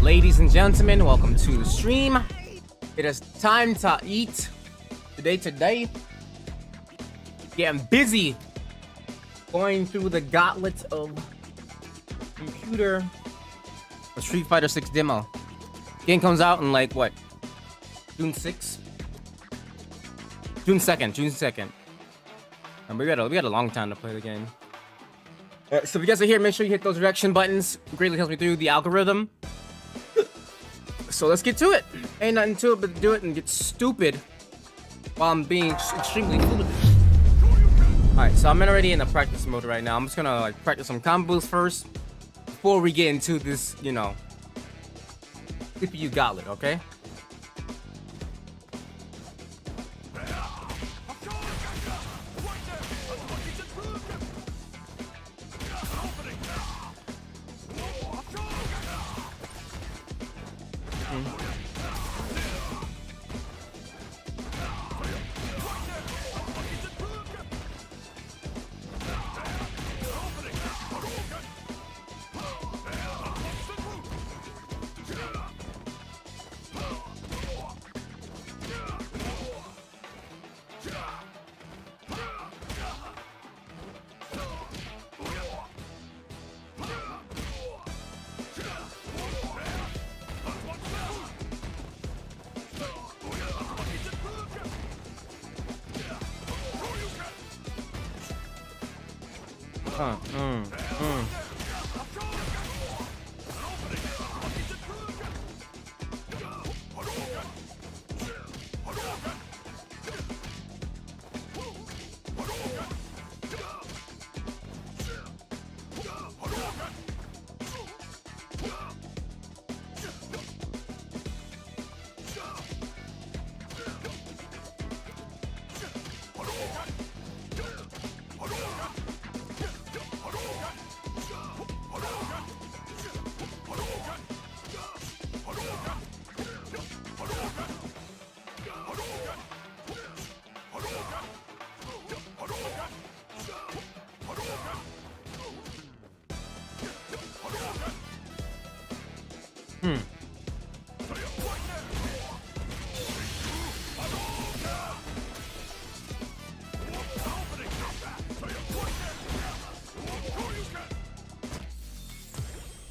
Ladies and gentlemen, welcome to the stream. It is time to eat. Today, getting busy going through the gauntlet of computer. The Street Fighter 6 demo. Game comes out in like what? June 6th? June 2nd. And we got a long time to play the game. So if you guys are here, make sure you hit those reaction buttons. It greatly helps me through the algorithm. So let's get to it. Ain't nothing to it but to do it and get stupid while I'm being extremely foolish. Alright, so I'm already in the practice mode right now. I'm just gonna like practice some combos first before we get into this, you know, CPU gauntlet, okay?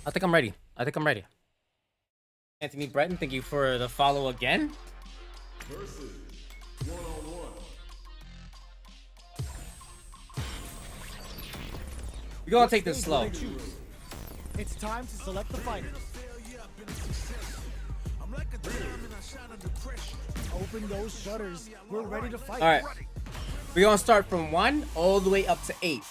I think I'm ready. Anthony Breton, thank you for the follow again. Versus one-on-one. We're gonna take this slow. It's time to select the fighters. Open those shutters. We're ready to fight. All right. We're gonna start from 1 all the way up to 8.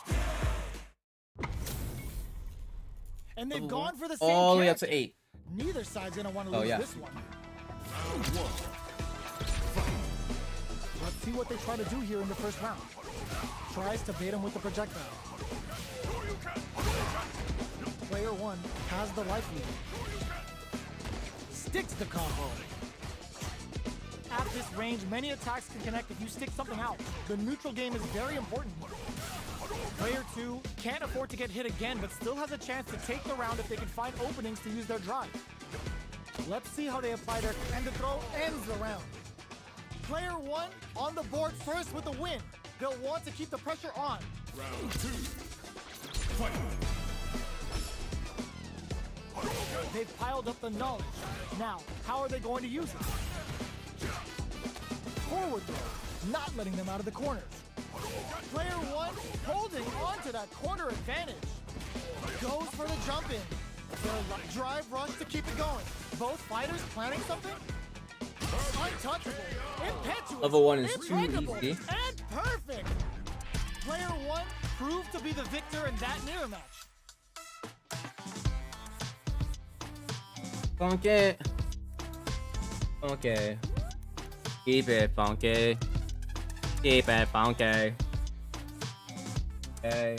And they've gone for the same all the way up character. to 8. Neither side's gonna want to lose this one. Let's see what they try to do here in the first round. Tries to bait him with the projectile. Player 1 has the life lead. Sticks the combo. At this range, many attacks can connect if you stick something out. The neutral game is very important. Player 2 can't afford to get hit again, but still has a chance to take the round if they can find openings to use their drive. Let's see how they apply their, and the throw ends the round. Player 1 on the board first with a win. They'll want to keep the pressure on. Round 2. Fight. They've piled up the knowledge. Now, how are they going to use it? Forward throw, not letting them out of the corners. Player 1 holding on to that corner advantage. Goes for the jump in. Their drive rush to keep it going. Both fighters planning something? Untouchable, impetuous, Level 1 is too impeccable, easy. and perfect. Player 1 proved to be the victor in that mirror match. Funky. Funky. Keep it funky. Keep it funky. Okay.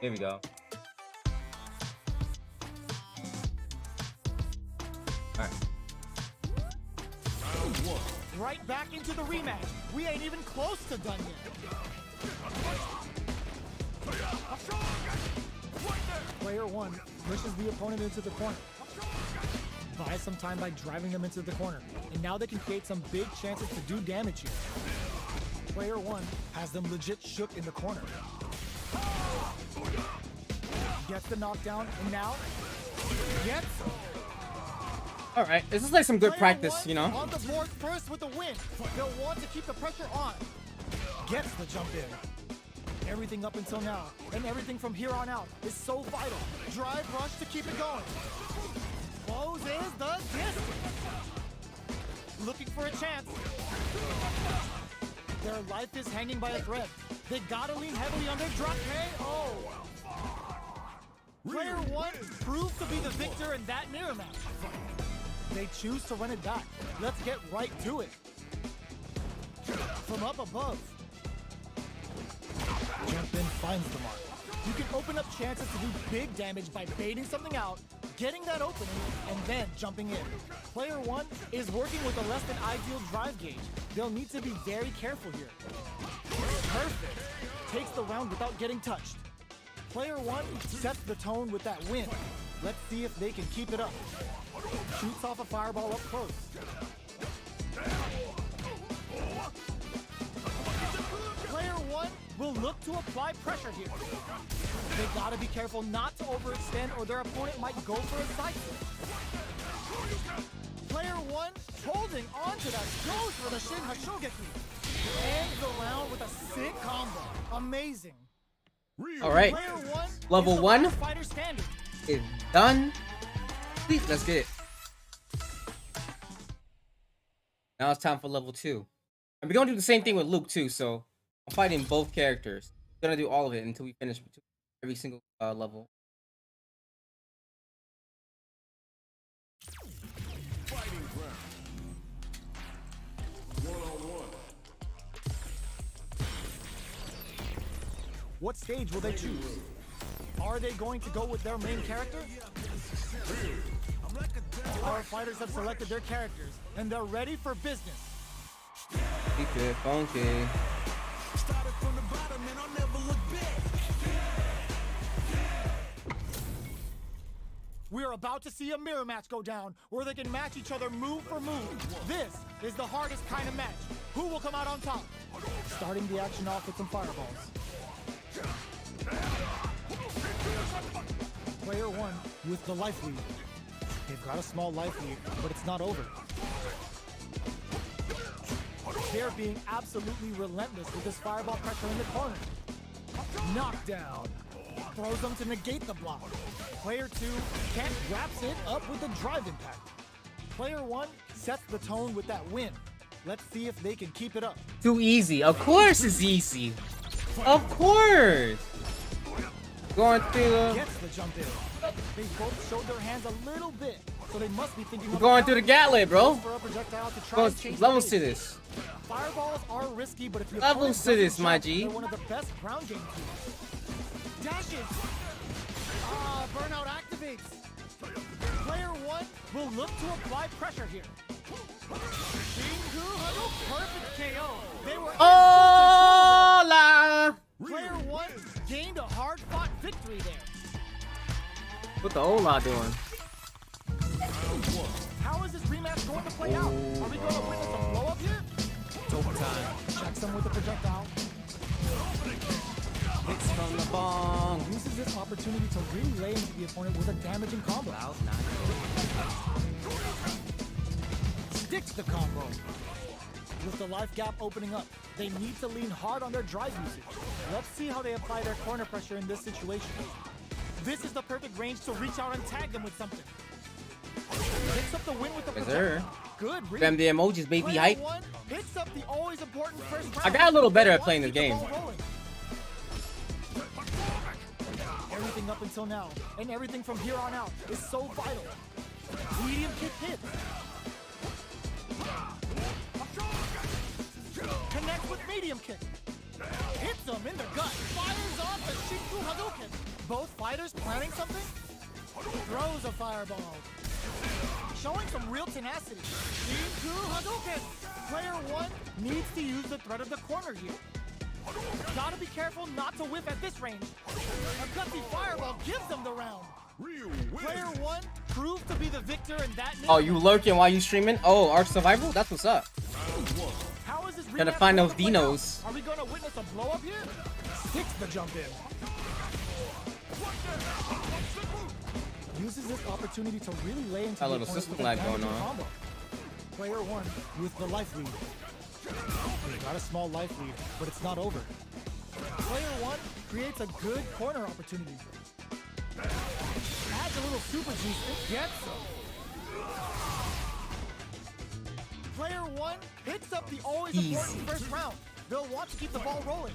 Here we go. Alright. Right back into the rematch. We ain't even close to done yet. Player 1 pushes the opponent into the corner. Buys some time by driving them into the corner. And now they can create some big chances to do damage here. Player 1 has them legit shook in the corner. Gets the knockdown, and now gets... Alright, this is like some good practice, you know? On the board first with the win. They'll want to keep the pressure on. Gets the jump in. Everything up until now, and everything from here on out is so vital. Drive rush to keep it going. boyz is the distance. Looking for a chance. Their life is hanging by a thread. They gotta lean heavily on their drop KO. Player 1 proved to be the victor in that mirror match. They choose to run it back. Let's get right to it. From up above. Jump in finds the mark. You can open up chances to do big damage by baiting something out, getting that opening, and then jumping in. Player 1 is working with a less than ideal drive gauge. They'll need to be very careful here. Perfect. Takes the round without getting touched. Player 1 sets the tone with that win. Let's see if they can keep it up. Shoots off a fireball up close. Player 1 will look to apply pressure here. They gotta be careful not to overextend or their opponent might go for a side flip. Player 1 holding on to that, goes for the Shin Hashogeki. Ends the round with a sick combo. Amazing. Alright. Level 1 fighter standard. is done. Please, let's get it. Now it's time for level 2. And we're gonna do the same thing with Luke too, so I'm fighting both characters. Gonna do all of it until we finish every single level. Fighting ground. 1-on-1. What stage will they choose? Are they going to go with their main character? Our fighters have selected their characters, and they're ready for business. Keep it funky. Started from the bottom and I'll never look back. We're about to see a mirror match go down, where they can match each other move for move. This is the hardest kind of match. Who will come out on top? Starting the action off with some fireballs. Player 1 with the life lead. They've got a small life lead, but it's not over. They're being absolutely relentless with this fireball pressure in the corner. Knockdown. Throws them to negate the block. Player 2 Kent wraps it up with a drive impact. Player 1 sets the tone with that win. Let's see if they can keep it up. Too easy. Of course it's easy. Of course. Going through the... Gets the jump in. They both showed their hands a little bit, so they must be thinking We're going through the gauntlet, bro. for a projectile to try Going and chase levels the to bait. this. Fireballs are risky, but if you Levels to this, my G. they're one of the best ground game tools. Dashes. Burnout activates. Player 1 will look to apply pressure here. Perfect KO. They were Hola! Player 1 gained a hard-fought victory there. What the Ola doing? How is this rematch going to play out? Are we going to witness a blow-up here? It's overtime. Checks him with a projectile. Hits from the bong. Uses this opportunity to really lay into the opponent with a damaging combo. Sticks the combo. With the life gap opening up, they need to lean hard on their drive usage. Let's see how they apply their corner pressure in this situation. This is the perfect range to reach out and tag them with something. Picks up the win with the projectile. Good read. Them the emojis, baby Player hype. 1 picks up the always important first round. I got a little better at playing this Keep the game. ball rolling. Everything up until now, and everything from here on out, is so vital. Medium kick hits. Connect with medium kick. Hits them in the gut. Fires off a Shinku Hadouken. Both fighters planning something. Throws a fireball. Showing some real tenacity. Shinku Hadouken. Player 1 needs to use the threat of the corner here. Gotta be careful not to whiff at this range. A gutsy fireball gives them the round. Player 1 proved to be the victor in that. Oh, you lurking while you streaming? Oh, Ark Survival? That's what's up. How is this Gotta find those dinos. Are we gonna witness a blow up here? Sticks the jump in. Uses this opportunity to really lay into A the little opponent system with a lag going damaging on. combo. Player 1 with the life lead. They got a small life lead, but it's not over. Player 1 creates a good corner opportunity. Adds a little super juice and gets some. Player 1 picks up the always important first round. They'll want to keep the ball rolling.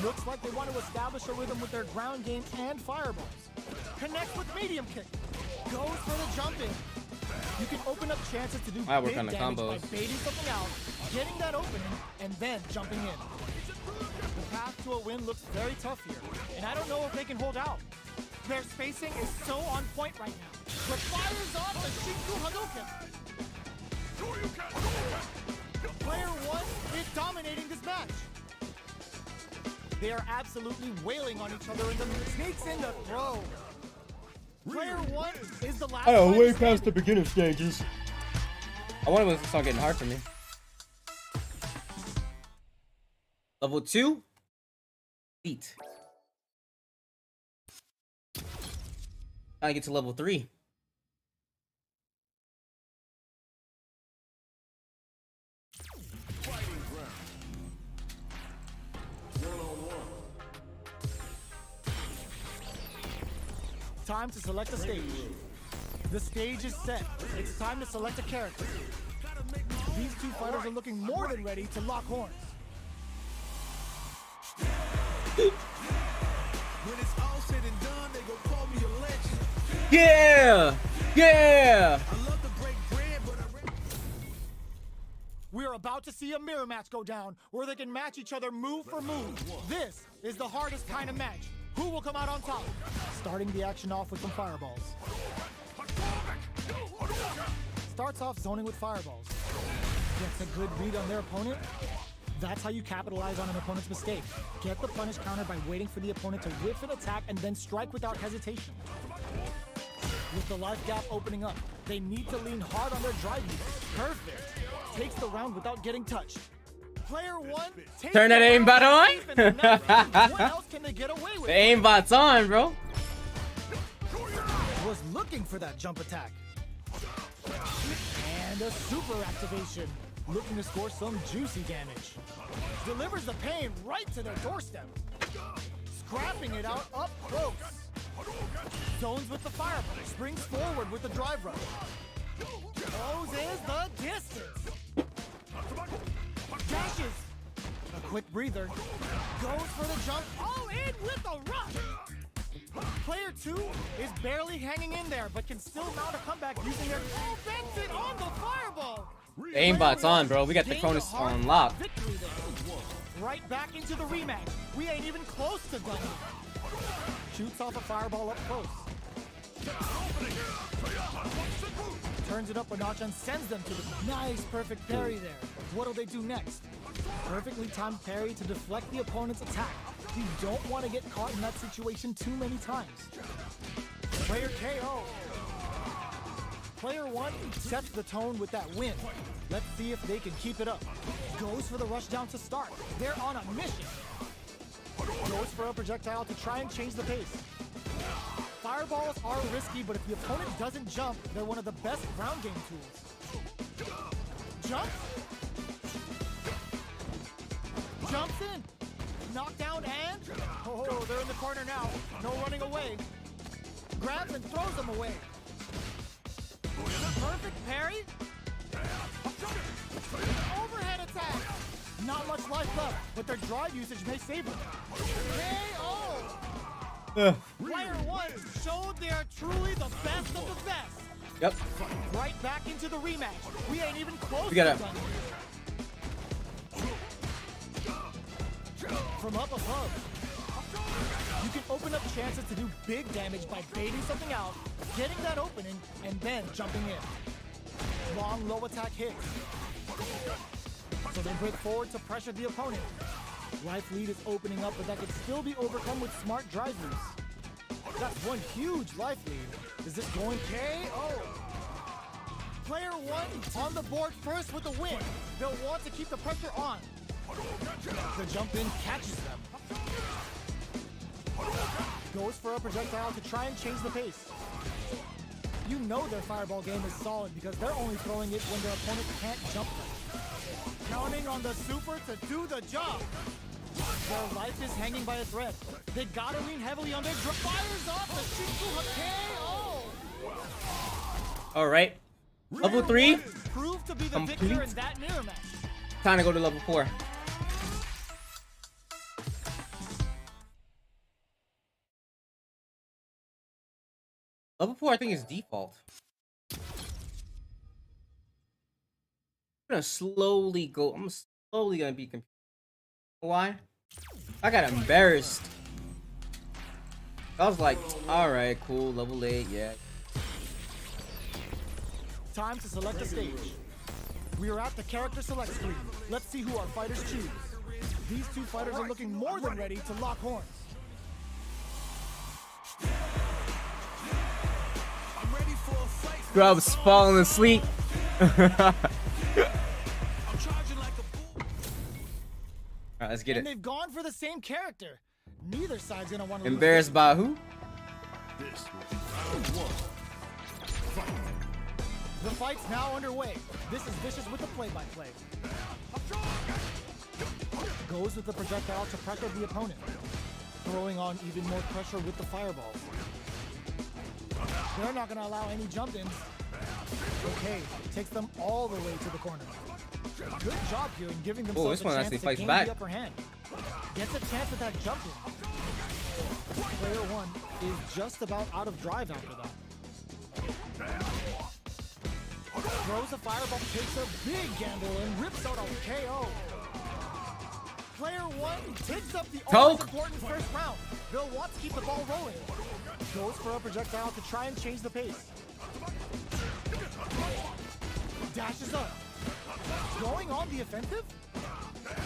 Looks like they want to establish a rhythm with their ground game and fireballs. Connects with medium kick. Goes for the jump in. You can open up chances to do I work big on the damage combos. by baiting something out, getting that opening, and then jumping in. The path to a win looks very tough here, and I don't know if they can hold out. Their spacing is so on point right now. But fires off the Shinku Hadouken. Player 1 is dominating this match. They are absolutely wailing on each other in the sneaks in the throw. Player 1 is the last. Oh, way fighter past the standing. beginner stages. I wonder when this start getting hard for me. Level 2? Feet. Gotta get to level 3. Time to select a stage. The stage is set. It's time to select a character. These two fighters are looking more than ready to lock horns. When it's all said and done, they gon' call me a legend. Yeah! Yeah! I love to break bread, but We are about to see a mirror match go down where they can match each other move for move. This is the hardest kind of match. Who will come out on top? Starting the action off with some fireballs. Starts off zoning with fireballs. Gets a good read on their opponent. That's how you capitalize on an opponent's mistake. Get the punish counter by waiting for the opponent to whiff an attack and then strike without hesitation. With the life gap opening up, they need to lean hard on their drive use. Perfect. Takes the round without getting touched. Player 1 takes Turn that the round aimbot on? deep in the net. What else can they get away with? The aimbot's on, bro. Was looking for that jump attack. And a super activation. Looking to score some juicy damage. Delivers the pain right to their doorstep. Scrapping it out up close. Zones with the fireball. Springs forward with the drive rush. Closes the distance. Dashes. A quick breather. Goes for the jump. All in with a rush. Player 2 is barely hanging in there, but can still mount a comeback using their bends it on the fireball. The aimbot's on, bro. We got the Gained Cronus a hard on lock. victory there. Right back into the rematch. We ain't even close to done. Shoots off a fireball up close. Turns it up a notch and sends them to the nice, perfect parry there. What'll they do next? Perfectly timed parry to deflect the opponent's attack. You don't want to get caught in that situation too many times. Player KO. Player 1 sets the tone with that win. Let's see if they can keep it up. Goes for the rush down to start. They're on a mission. Goes for a projectile to try and change the pace. Fireballs are risky, but if the opponent doesn't jump, they're one of the best ground game tools. Jumps. Jumps in. Knockdown and... Oh, they're in the corner now. No running away. Grabs and throws them away. Perfect parry. Overhead attack. Not much life left, but their drive usage may save them. KO. Player 1 showed they are truly the best of the best. Yep. Right back into the rematch. We ain't even close We gotta- to done from up above. You can open up chances to do big damage by baiting something out, getting that opening, and then jumping in. Long low attack hits. So they break forward to pressure the opponent. Life lead is opening up, but that can still be overcome with smart drive-throughs. That's one huge life lead. Is this going KO? Player one on the board first with the win. They'll want to keep the pressure on. The jump in catches them. Goes for a projectile to try and change the pace. You know their fireball game is solid because they're only throwing it when their opponent can't jump them. Counting on the super to do the job. Their life is hanging by a thread. They gotta lean heavily on their fires off the Shinku KO. All right. Level 3. Prove to be the Complete. victor in that mirror match. Time to go to level 4. Level 4, I think, is default. I'm gonna slowly go. I'm slowly gonna be confused. Why? I got embarrassed. I was like, all right, cool, level 8, yeah. Time to select a stage. We are at the character select screen. Let's see who our fighters choose. These two fighters are looking more than ready to lock horns. I'm ready for a fight. Scrubs falling asleep. I'm charging like a bull. Alright, let's get And it. they've gone for the same character. Neither side's gonna want to Embarrassed by who? This will be round 1. Fight. The fight's now underway. This is Vicious with the play-by-play. Goes with the projectile to pressure the opponent. Throwing on even more pressure with the fireballs. They're not gonna allow any jump-ins. Okay, takes them all the way to the corner. Good job here in giving themselves this a one chance actually to fights gain back. the upper hand. Gets a chance at that jump-in. Player one is just about out of drive after that. Throws a fireball, takes a big gamble, and rips out a KO. Player one takes up the always important first round. They'll want to keep the ball rolling. Goes for a projectile to try and change the pace. Dashes up. Going on the offensive?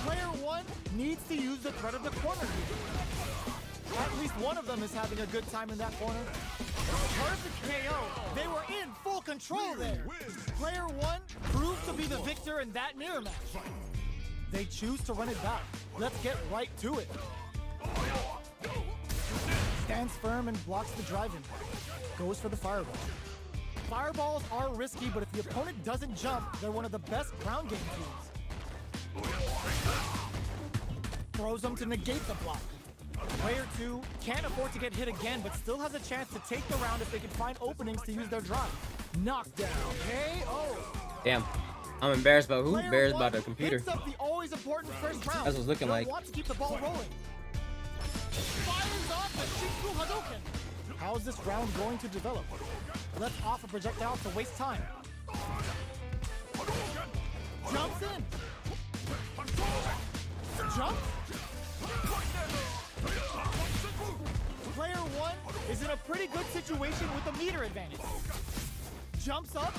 Player one needs to use the threat of the corner here. At least one of them is having a good time in that corner. Perfect KO. They were in full control there. Player one proved to be the victor in that mirror match. They choose to run it back. Let's get right to it. Stands firm and blocks the drive-in. Goes for the fireball. Fireballs are risky, but if the opponent doesn't jump, they're one of the best ground game tools. Throws them to negate the block. Player two can't afford to get hit again, but still has a chance to take the round if they can find openings to use their drive. Knockdown. KO. Damn. I'm embarrassed about who? Player Embarrassed one about the computer. picks up the always important first round. That's what it's looking They'll like. Want to keep the ball rolling. Fires off the Shinku Hadouken. How's this round going to develop? Let's off a projectile to waste time. Jumps in. Jump. Player one is in a pretty good situation with a meter advantage. Jumps up.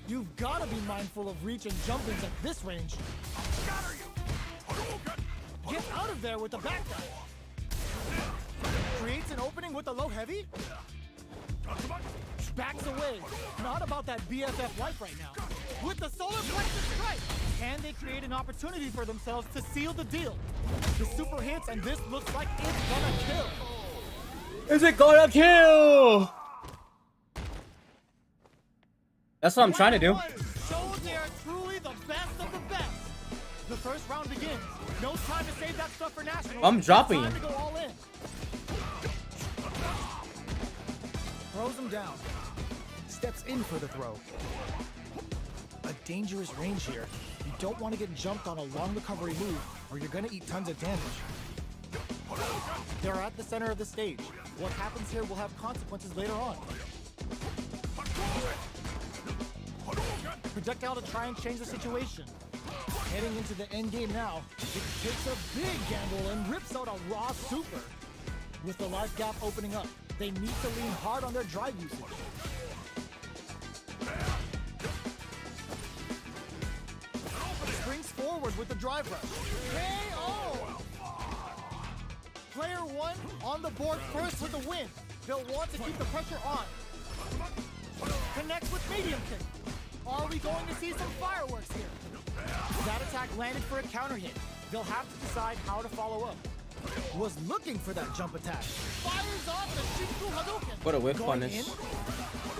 You've got to be mindful of reach and jump-ins at this range. Get out of there with the back dash. Creates an opening with the low heavy. Backs away. Not about that BFF life right now. With the solar plexus strike, can they create an opportunity for themselves to seal the deal? The super hits, and this looks like it's gonna kill. Is it gonna kill? That's what I'm trying to do. Shows they are truly the best of the best. The first round begins. No time to save that stuff for nationals. I'm dropping Time you. to go all in. Throws him down. Steps in for the throw. A dangerous range here. You don't want to get jumped on a long recovery move, or you're gonna eat tons of damage. They're at the center of the stage. What happens here will have consequences later on. Projectile to try and change the situation. Heading into the end game now, it takes a big gamble and rips out a raw super. With the life gap opening up, they need to lean hard on their drive usage. Springs forward with the drive rush. KO! Player 1 on the board first with the win. They'll want to keep the pressure on. Connects with medium kick. Are we going to see some fireworks here? That attack landed for a counter hit. They'll have to decide how to follow up. Was looking for that jump attack. Fires off the Shinku Hadouken. What a whip Going punish. in.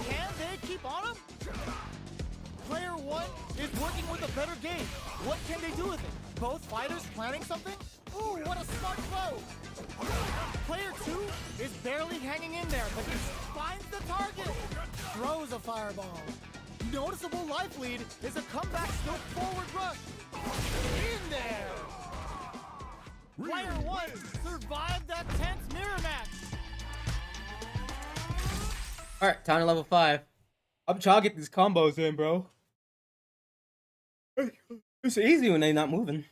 Can they keep on him? Player 1 is working with a better game. What can they do with it? Both fighters planning something? Ooh, what a smart throw. Player 2 is barely hanging in there, but he finds the target. Throws a fireball. Noticeable life lead is a comeback still forward rush. In there. Player 1 survived that tense mirror match. Alright, time to level 5. I'm trying to get these combos in, bro. It's easy when they're not moving.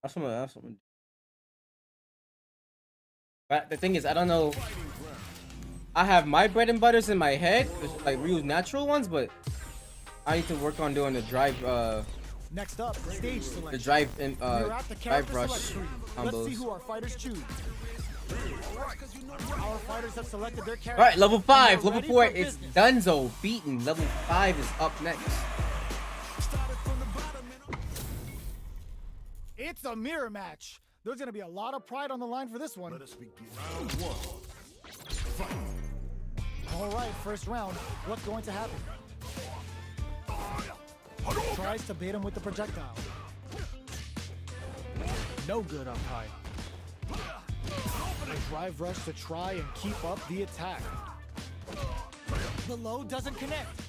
That's something. But the thing is, I don't know. I have my bread and butters in my head, like Ryu's natural ones, but I need to work on doing the drive, Next up, stage selection. the drive and We're at the drive character rush select screen. Let's see combos. who our fighters choose. Our fighters have selected their character. All right, level 5, and they're level ready 4 for is business. Dunzo beaten. Level 5 is up next. It's a mirror match. There's gonna be a lot of pride on the line for this one. Let us begin. Round 1. Fight. All right, first round. What's going to happen? Tries to bait him with the projectile. No good up high. A drive rush to try and keep up the attack. The low doesn't connect.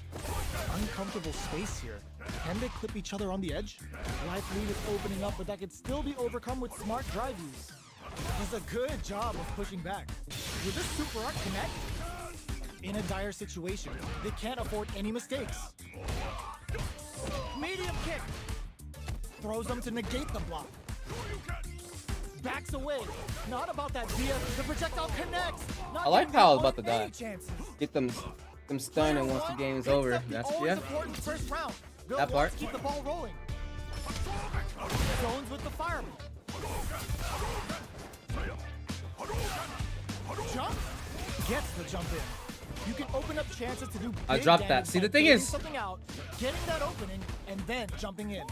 Uncomfortable space here. Can they clip each other on the edge? Life lead is opening up, but that could still be overcome with smart drive use. Does a good job of pushing back. Will this super art connect? In a dire situation, they can't afford any mistakes. Medium kick. Throws them to negate the block. Backs away. Not about that BF. The projectile connects. Not I like giving how I them was about to any die. chances. Get them stunned and once the game is over. That's yeah. Important first round. They'll That want part. to keep the ball rolling. Zones with the fireball. Jump. Gets the jump in. You can open up chances to do big I dropped that. damage See, by the thing baiting is- something out, getting that opening, and then jumping in.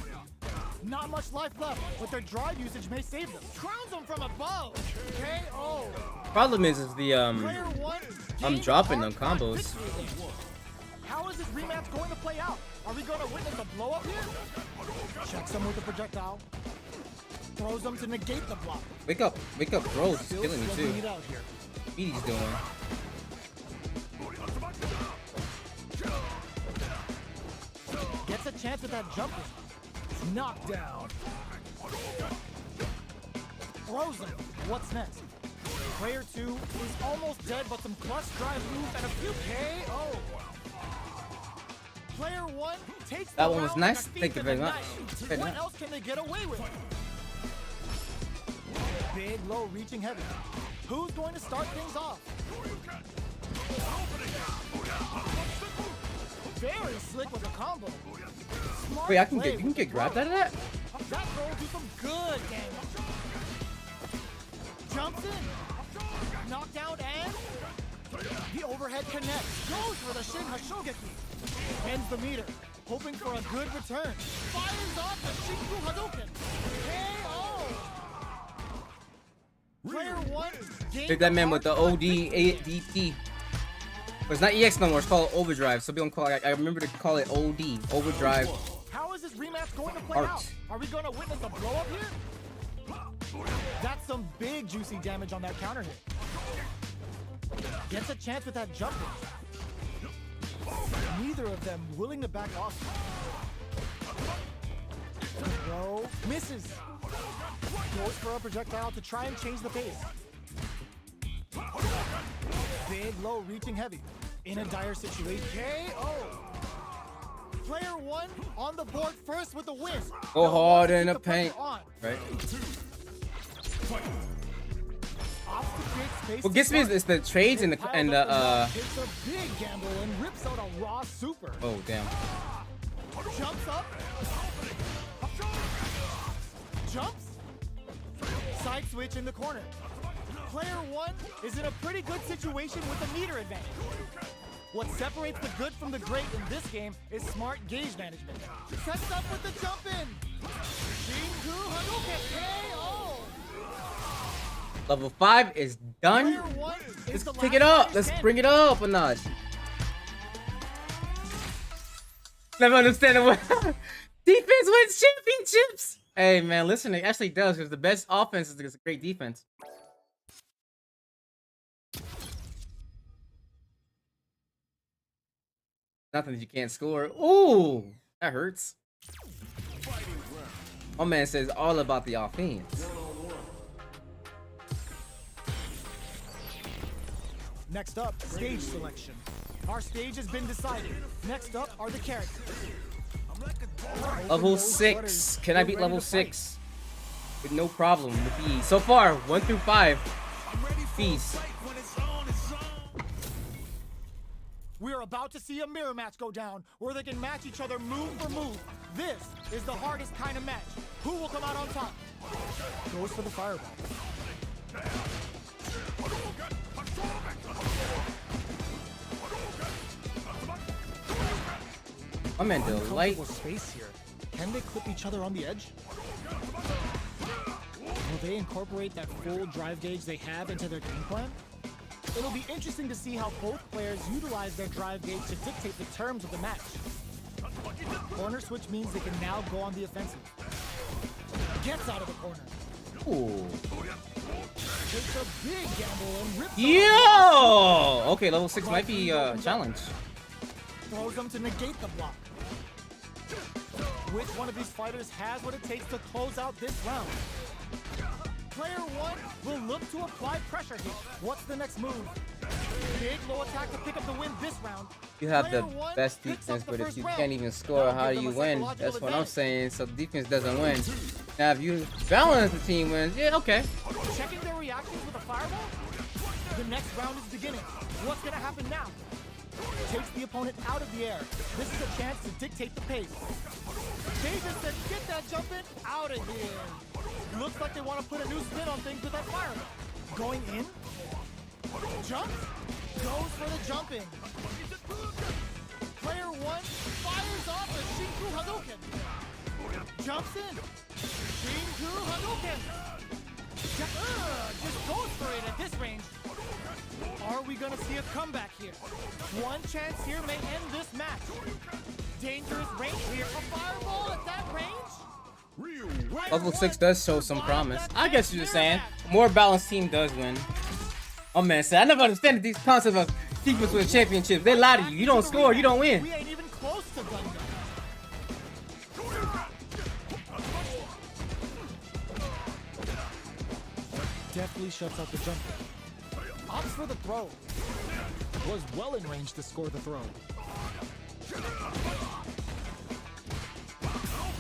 Not much life left, but their drive usage may save them. Crowns them from above. KO. Problem is the Player 1 I'm gains dropping them hard-fought combos. victory. How is this rematch going to play out? Are we going to witness a blow up here? Checks him with the projectile. Throws them to negate the block. wake up, bro. It's Still killing me slugging too. it out here. What he's doing. Gets a chance with that jump in. Knocked down. Throws him. What's next? Player 2 is almost dead, but some clutch drive moves and a few KO. Player 1 takes That the one was round nice. and a Thank feat you to very the much. night. Very What nice. else can they get away with? Big low reaching heavy. Who's going to start things off? Very slick with the combo. Smart Wait, I can play get you can with get the grabbed throw. out of that? That throw will do some good damage. Jumps in. Knockdown and the overhead connects. Goes for the Shin Hashogeki. Ends the meter. Hoping for a good return. Fires off the Shinku Hadouken. KO. Player 1 Hit that man with the OD ADP. But it's not EX no more. It's called Overdrive. So we don't call it. I remember to call it OD Overdrive. How is this rematch going to play Art. out? Are we going to witness a blow up here? That's some big juicy damage on that counter hit. Gets a chance with that jump in. Neither of them willing to back off. Throw misses. Goes for a projectile to try and change the pace. Big low reaching heavy. in a dire situation. KO. Player 1 on the board first with the win. Go hard in the paint. Right. What gets me is the trades and the Takes a big gamble and rips out a raw super. Oh damn. Jumps up. Jumps. Side switch in the corner. Player 1 is in a pretty good situation with a meter advantage. What separates the good from the great in this game is smart gauge management. Sets up with the jump in. Shinku Hadouken KO. Level 5 is done. Let's pick it up. Let's bring it up a notch. Never understand what defense wins championships. Hey man, listen, it actually does, because the best offense is a great defense. Nothing that you can't score. Ooh, that hurts. My man says all about the offense. Next up, stage selection. Our stage has been decided. Next up are the characters. Level 6. Can I beat level 6? With no problem with ease. So far, 1 through 5. Peace. We are about to see a mirror match go down, where they can match each other move for move. This is the hardest kind of match. Who will come out on top? Goes for the fireball. I'm in delight. Space here. Can they clip each other on the edge? Will they incorporate that full drive gauge they have into their game plan? It'll be interesting to see how both players utilize their drive gauge to dictate the terms of the match. Corner switch means they can now go on the offensive. Gets out of the corner. Ooh. Takes a big gamble and rips. Yo! Okay, level 6 might be a challenge. Throws them to negate the block. Which one of these fighters has what it takes to close out this round? Player 1 will look to apply pressure here. What's the next move? Big low attack to pick up the win this round. You have the best defense, but if you can't even score, how do you win? That's what I'm saying. So defense doesn't win. Now, if you balance, the team wins. Yeah, okay. Checking their reactions with a fireball? The next round is beginning. What's gonna happen now? Takes the opponent out of the air. This is a chance to dictate the pace. They just said, get that jump in out of here. Looks like they want to put a new spin on things with that fireball. Going in. Jumps. Goes for the jumping. Player 1 fires off a Shinku Hadouken. Jumps in. Shinku Hadouken. Just goes for it at this range. Are we gonna see a comeback here? One chance here may end this match. Dangerous range here. A fireball at that range? Level 6 does show some promise. I guess you're just saying. More balanced team does win. Oh man, I never understand these concepts of defense with championships. They lie to you. You don't score, you don't win. We ain't even close to done yet. Definitely shuts out the jump. Opts for the throw. Was well in range to score the throw.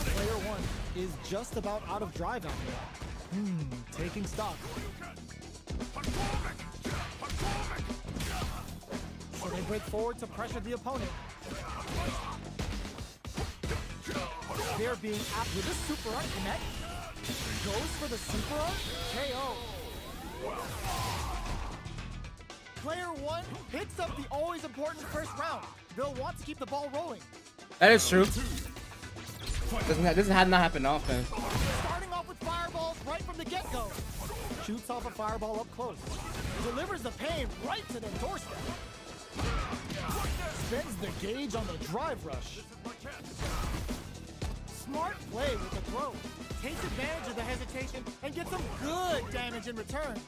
Player 1 is just about out of drive out there. Taking stock. So they break forward to pressure the opponent. They're being apt with a super art connect. Goes for the super art KO. Player 1 picks up the always important first round. They'll want to keep the ball rolling. That is true. Doesn't have not happen often. Starting off with fireballs right from the get-go. Shoots off a fireball up close. Delivers the pain right to their doorstep. Spends the gauge on the drive rush. Smart play with the throw. Takes advantage of the hesitation and gets some good damage in return.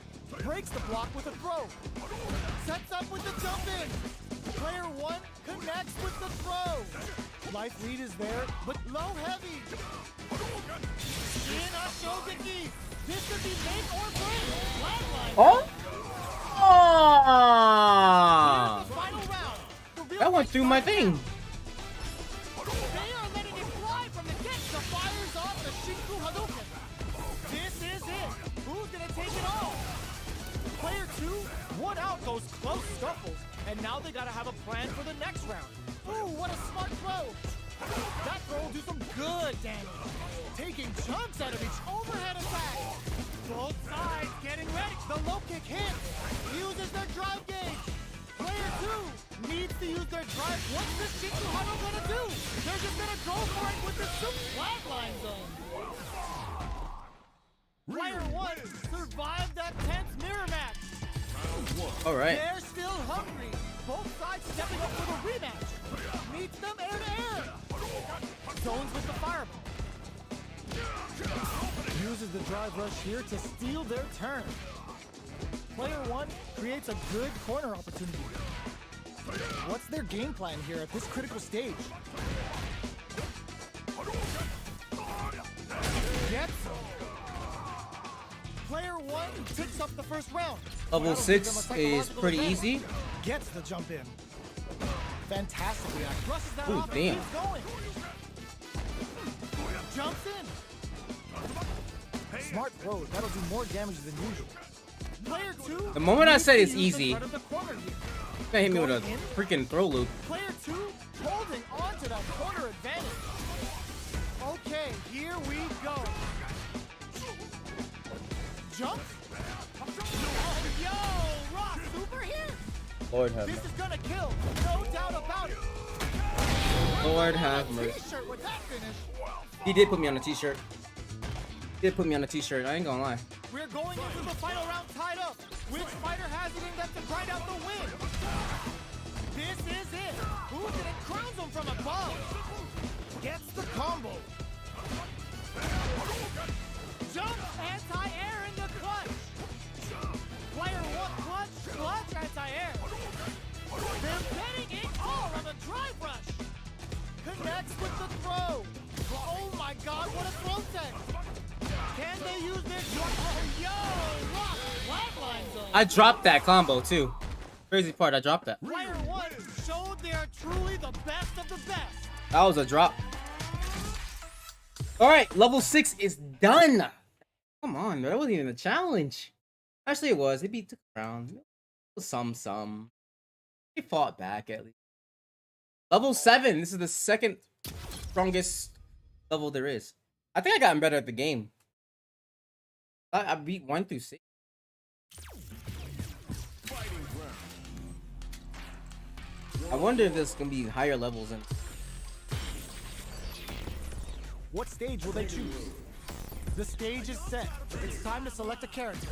Breaks the block with a throw. Sets up with the jump in. Player 1 connects with the throw. Life lead is there, but low heavy. In a Shogeki. This could be make or break. Flatline. Oh! Here's the final round. went through my thing. They are letting it fly from the get-go. Fires off the Shinku Hadouken. This is it. Who's gonna take it all? Player 2 won out those close scuffles, and now they gotta have a plan for the next round. Ooh, what a smart throw. That throw will do some good damage. Taking chunks out of each overhead attack. Both sides getting ready. The low kick hits. Uses their drive gauge. Player 2 needs to use their drive. What's the Shinku Hado gonna do? They're just gonna go for it with the super flatline zone. Player 1 survived that tense mirror match. All right. They're still hungry. Both sides stepping up for the rematch. Meets them air to air. Zones with the fireball. Uses the drive rush here to steal their turn. Player 1 creates a good corner opportunity. What's their game plan here at this critical stage? Gets him. Player 1 picks up the first round. Level 6 is pretty easy. Gets the jump in. Fantastic reaction. Rushes that Ooh, off and damn. keeps going. Jumps in. Smart throw. That'll do more damage than usual. Player 2. The moment I said needs it's to use the easy, front of the corner here. gonna hit me with a Going in. freaking throw loop. Player 2 holding on to that corner advantage. Okay, here we go. Jump. Yo, Rock, super here. Lord have This mercy. is gonna kill, no doubt about it. Lord have mercy. T-shirt with that finish. He did put me on a t-shirt. He did put me on a t-shirt. I ain't gonna lie. We're going into the final round tied up. Which fighter has it in them to grind out the win? This is it. Who's gonna crown them from above? Gets the combo. Jump, anti-air in the clutch. Player 1 clutch, anti-air. They're betting it all on the drive rush. Connects with the throw. Oh my god, what a throw tech. Can they use their jump? Oh, yo, Rock, flatline zone. I dropped that combo too. Crazy part, I dropped that. Player 1 showed they are truly the best of the best. That was a drop. All right, level 6 is done. Come on, that wasn't even a challenge. Actually, it was. It beat the round. It was some. They fought back at least. Level 7. This is the second strongest level there is. I think I gotten better at the game. I beat 1 through 6. I wonder if there's gonna be higher levels in. What stage will they choose? The stage is set. It's time to select a character.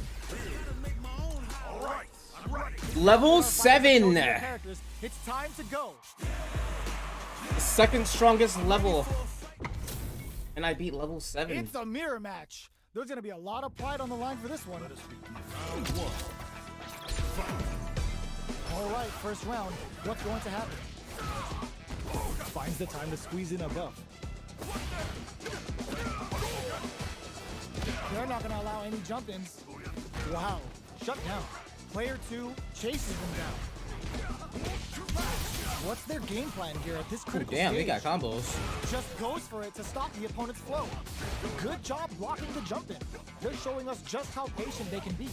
Level 7. Characters. It's time to go. The second strongest level. And I beat level 7. It's a mirror match. There's gonna be a lot of pride on the line for this one. All right, first round. What's going to happen? Finds the time to squeeze in a buff. They're not gonna allow any jump-ins. Wow, shut down. Player 2 chases them down. What's their game plan here at this Ooh, critical damn, they stage? got combos. Just goes for it to stop the opponent's flow. Good job blocking the jump in. They're showing us just how patient they can be.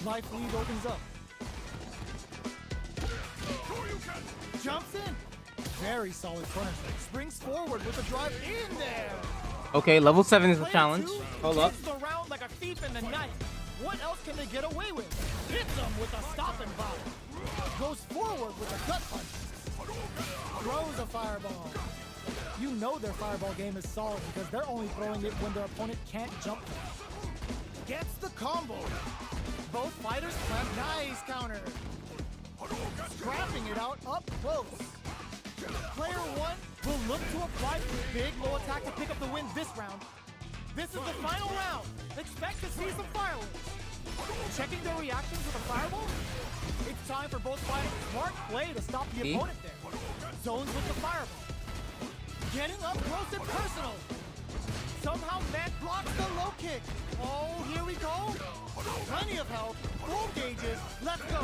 Life lead opens up. Jumps in. Very solid corner. Springs forward with a drive in there. Okay, level 7 is a Player challenge. 2 Hold up. hits the round like a thief in the night. What else can they get away with? Hits them with a stop and volley. Goes forward with a gut punch. Throws a fireball. You know their fireball game is solid because they're only throwing it when their opponent can't jump them. Gets the combo. Both fighters plan nice counter. Scrapping it out up close. Player 1 will look to apply for big low attack to pick up the win this round. This is the final round. Expect to see some fireworks. Checking their reactions with a fireball. It's time for both fighters. Smart play to stop the opponent there. Zones with the fireball. Getting up close and personal. Somehow Matt blocks the low kick. Oh, here we go. Plenty of health. Full gauges. Let's go.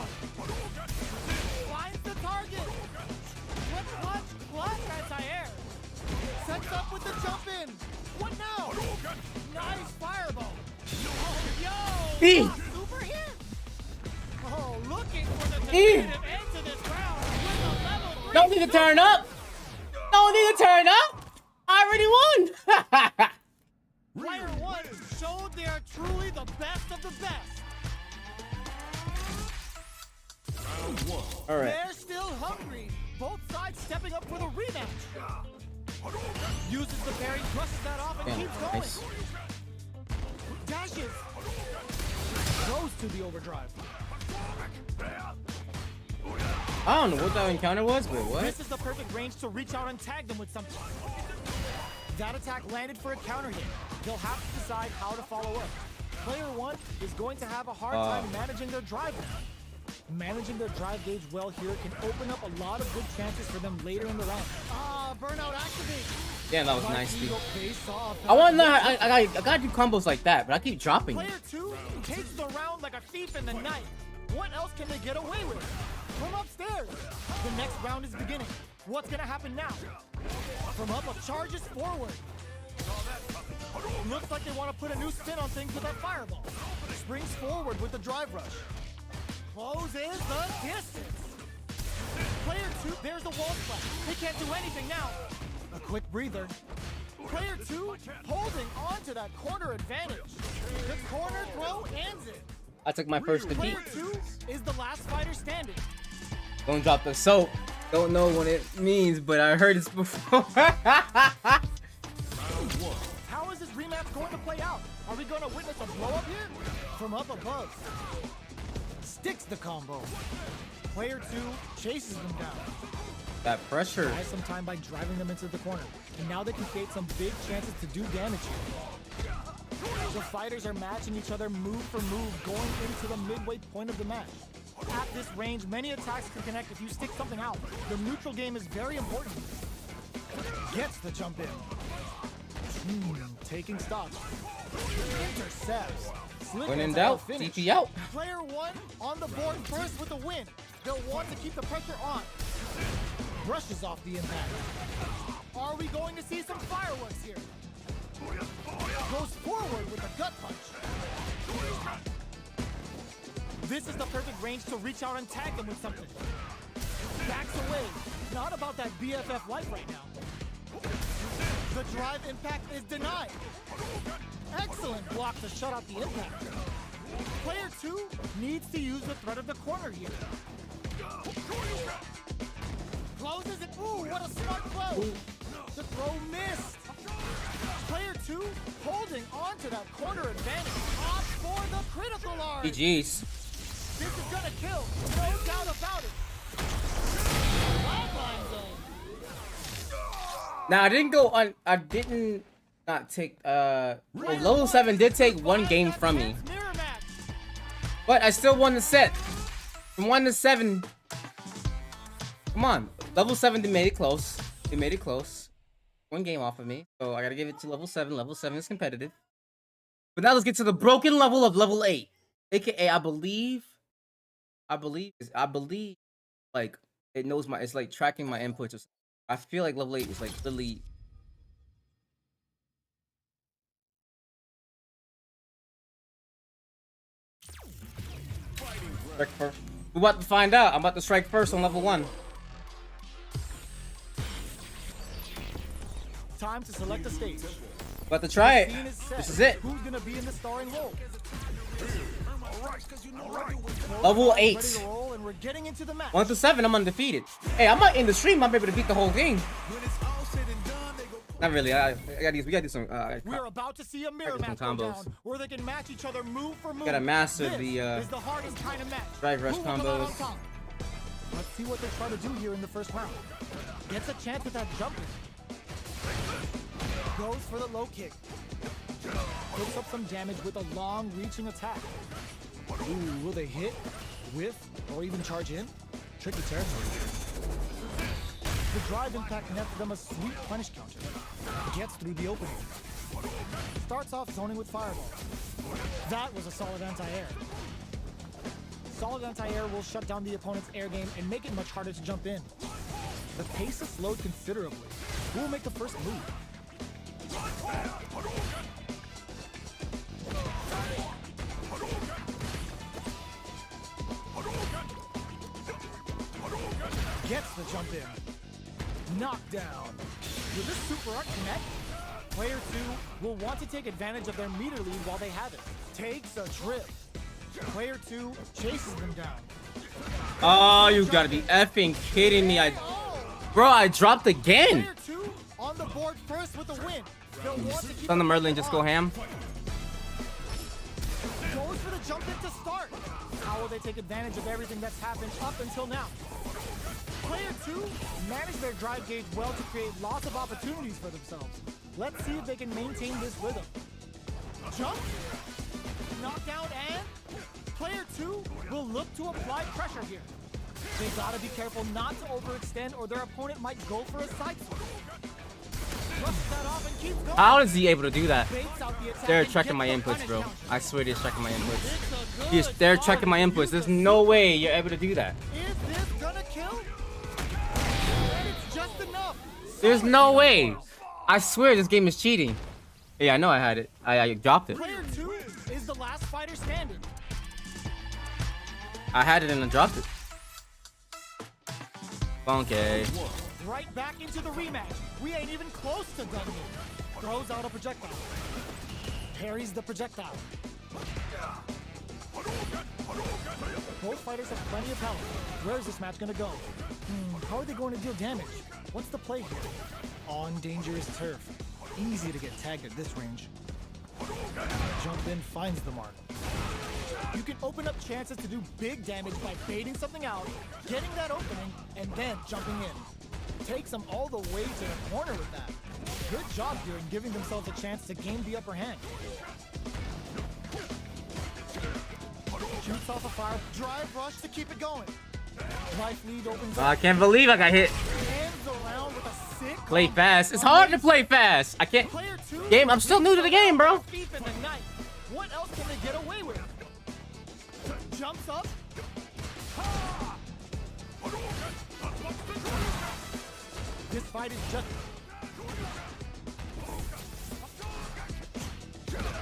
Finds the target. E. Super hit. Oh, looking for the E. definitive end to this round with a level 3. Don't need to turn up. Don't need to turn up. I already won. Player 1 showed they are truly the best of the best. All right. They're still hungry. Both sides stepping up for the rematch. Uses the parry, brushes that off, and Damn, keeps going. nice. Dashes. Goes to the overdrive. I don't know what that encounter was, but what? This is the perfect range to reach out and tag them with something. That attack landed for a counter hit. They'll have to decide how to follow up. Player 1 is going to have a hard time managing their drive. Managing their drive gauge well here can open up a lot of good chances for them later in the round. Burnout activate. Yeah, that was nice, dude. Face off. I want to know how I gotta do combos like that, but I keep dropping. Player 2 takes the round like a thief in the night. What else can they get away with? From upstairs. The next round is beginning. What's gonna happen now? From up, charges forward. Looks like they want to put a new spin on things with that fireball. Springs forward with the drive rush. Closes the distance. Player 2, there's the wall splash. They can't do anything now. A quick breather. Player 2 holding on to that corner advantage. The corner throw ends it. I took my first defeat. Player 2 is the last fighter standing. Don't drop the soap. Don't know what it means, but I heard this before. How is this rematch going to play out? Are we going to witness a blow up here? From up above. Sticks the combo. Player 2 chases them down. That pressure. Buys some time by driving them into the corner. And now they can create some big chances to do damage here. The fighters are matching each other move for move going into the midway point of the match. At this range, many attacks can connect if you stick something out. The neutral game is very important. Gets the jump in. Taking stock. Intercepts. When in doubt, TP out. Player 1 on the board first with a win. They'll want to keep the pressure on. Brushes off the impact. Are we going to see some fireworks here? Goes forward with a gut punch. This is the perfect range to reach out and tag them with something. Backs away. Not about that BFF life right now. The drive impact is denied. Excellent block to shut out the impact. Player 2 needs to use the threat of the corner here. Closes it. Ooh, what a smart throw. The throw missed. Player 2 holding on to that corner advantage. Off for the critical arm. GG's. This is gonna kill. No doubt about it. Lifeline zone. Now I didn't go on. I didn't not take. Well, level 7 did take one game from me, Mirror match. but I still won the set. From 1 to 7. Come on, level 7 they made it close. They made it close. One game off of me, so I gotta give it to level 7. Level 7 is competitive. But now let's get to the broken level of level 8, aka I believe, like it knows my. It's like tracking my inputs. Or something. I feel like level 8 is like literally. Strike first. We're about to find out. I'm about to strike first on level 1. Time to select the stage. About to try it. Scene is set. This is it. Who's gonna be in the starring role? Level Ready 8. to roll, and we're getting into the match. 1 to 7, I'm undefeated. Hey, I might in the stream. I'll be able to beat the whole game. Not really. We gotta do some. We're about to see a mirror some match go combos. down, where they can match each other move for move. Gotta master This the, is the hardest kind of match. drive rush Who will come out on combos. top? Let's see what they try to do here in the first round. Gets a chance with that jumper. Goes for the low kick. Picks up some damage with a long reaching attack. Ooh, will they hit, whiff, or even charge in? Tricky territory. The drive impact nets them a sweet punish counter. Gets through the opening. Starts off zoning with fireball. That was a solid anti-air. Solid anti-air will shut down the opponent's air game and make it much harder to jump in. The pace is slowed considerably. Who will make the first move? the jump in. Knockdown. Will this super art connect? Player 2 will want to take advantage of their meter lead while they have it. Takes a trip. Player 2 chases them down. Oh, you gotta be effing kidding me. Bro, I dropped again. Player 2 on the board first with the win. They'll want to keep On the Merlin, just go ham. Goes for the jump in to start. How will they take advantage of everything that's happened up until now? Player 2 managed their drive gauge well to create lots of opportunities for themselves. Let's see if they can maintain this rhythm. Jump, knockdown, and player 2 will look to apply pressure here. They gotta be careful not to overextend or their opponent might go for a side switch. Brushes that off and keeps going. How is he able to do that? Baits out the attack They're and checking gets my the inputs, punish bro. down. I swear they're checking my inputs. It's a good They're start. checking my inputs. There's no way you're able to do that. Is this gonna kill? And it's just enough. There's no way. I swear this game is cheating. Yeah, I know I had it. I dropped it. Player 2 is the last fighter standing. I had it and I dropped it. Okay. Right back into the rematch. We ain't even close to done here. Throws out a projectile. Parries the projectile. Both fighters have plenty of power. Where's this match gonna go? How are they going to deal damage? What's the play here? On dangerous turf. Easy to get tagged at this range. Jump in finds the mark. You can open up chances to do big damage by baiting something out, getting that opening, and then jumping in. Takes them all the way to the corner with that. Good job here in giving themselves a chance to gain the upper hand. Shoots off a fire, drive rush to keep it going. Life lead opens up. I can't believe I got hit. Hands around with a sick Play fast. It's hard to play fast. I can't. Player 2 Game. I'm still new to the game, bro. Thief in the night. What else can they get away with? Jumps up. This fight is just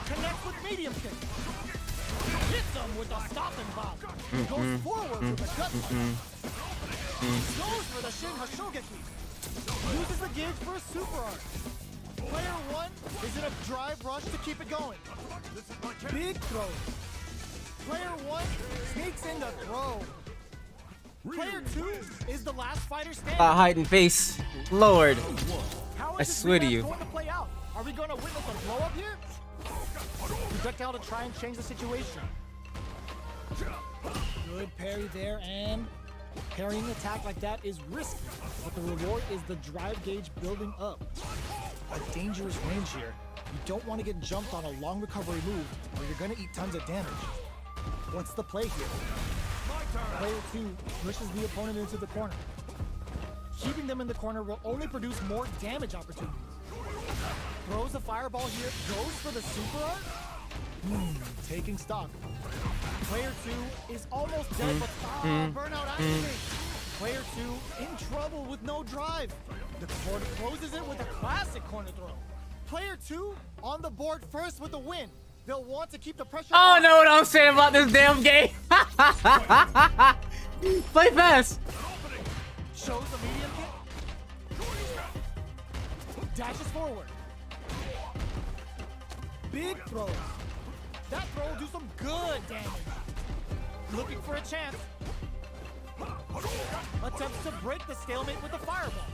connects with medium kick. Hits him with a stopping bomb. Goes forward with a gut punch. Goes for the Shin Hashogeki. Uses the gauge for a super art. Player 1 is in a drive rush to keep it going. Big throw. Player 1 sneaks in the throw. Player 2 is the last fighter standing. Hiding face. Lord. How is I this swear to rematch you. going to play out? Are we going to witness a blow up here? Projectile to try and change the situation. Good parry there, and parrying attack like that is risky, but the reward is the drive gauge building up. A dangerous range here. You don't want to get jumped on a long recovery move where you're going to eat tons of damage. What's the play here? Player 2 pushes the opponent into the corner. Keeping them in the corner will only produce more damage opportunities. Throws a fireball here, goes for the super art. Taking stock. Player 2 is almost dead, but burnout activates. Player 2 in trouble with no drive. The corner closes it with a classic corner throw. Player 2 on the board first with the win. They'll want to keep the pressure Oh, on. know what I'm saying about this damn game. Play fast. Shows a medium kick. Dashes forward. Big throws. That throw will do some good damage. Looking for a chance. Attempts to break the stalemate with the fireball.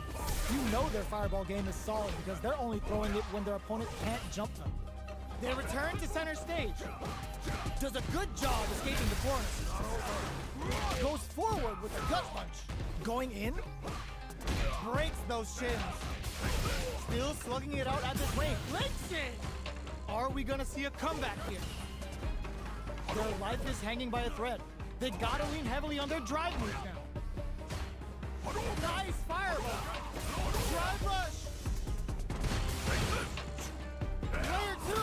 You know their fireball game is solid because they're only throwing it when their opponent can't jump them. They return to center stage. Does a good job escaping the corner. Goes forward with a gut punch. Going in. Breaks those shins. Still slugging it out at this range. Links it! Are we gonna see a comeback here? Their life is hanging by a thread. They gotta lean heavily on their drive move now. Nice fireball! Drive rush! Player 2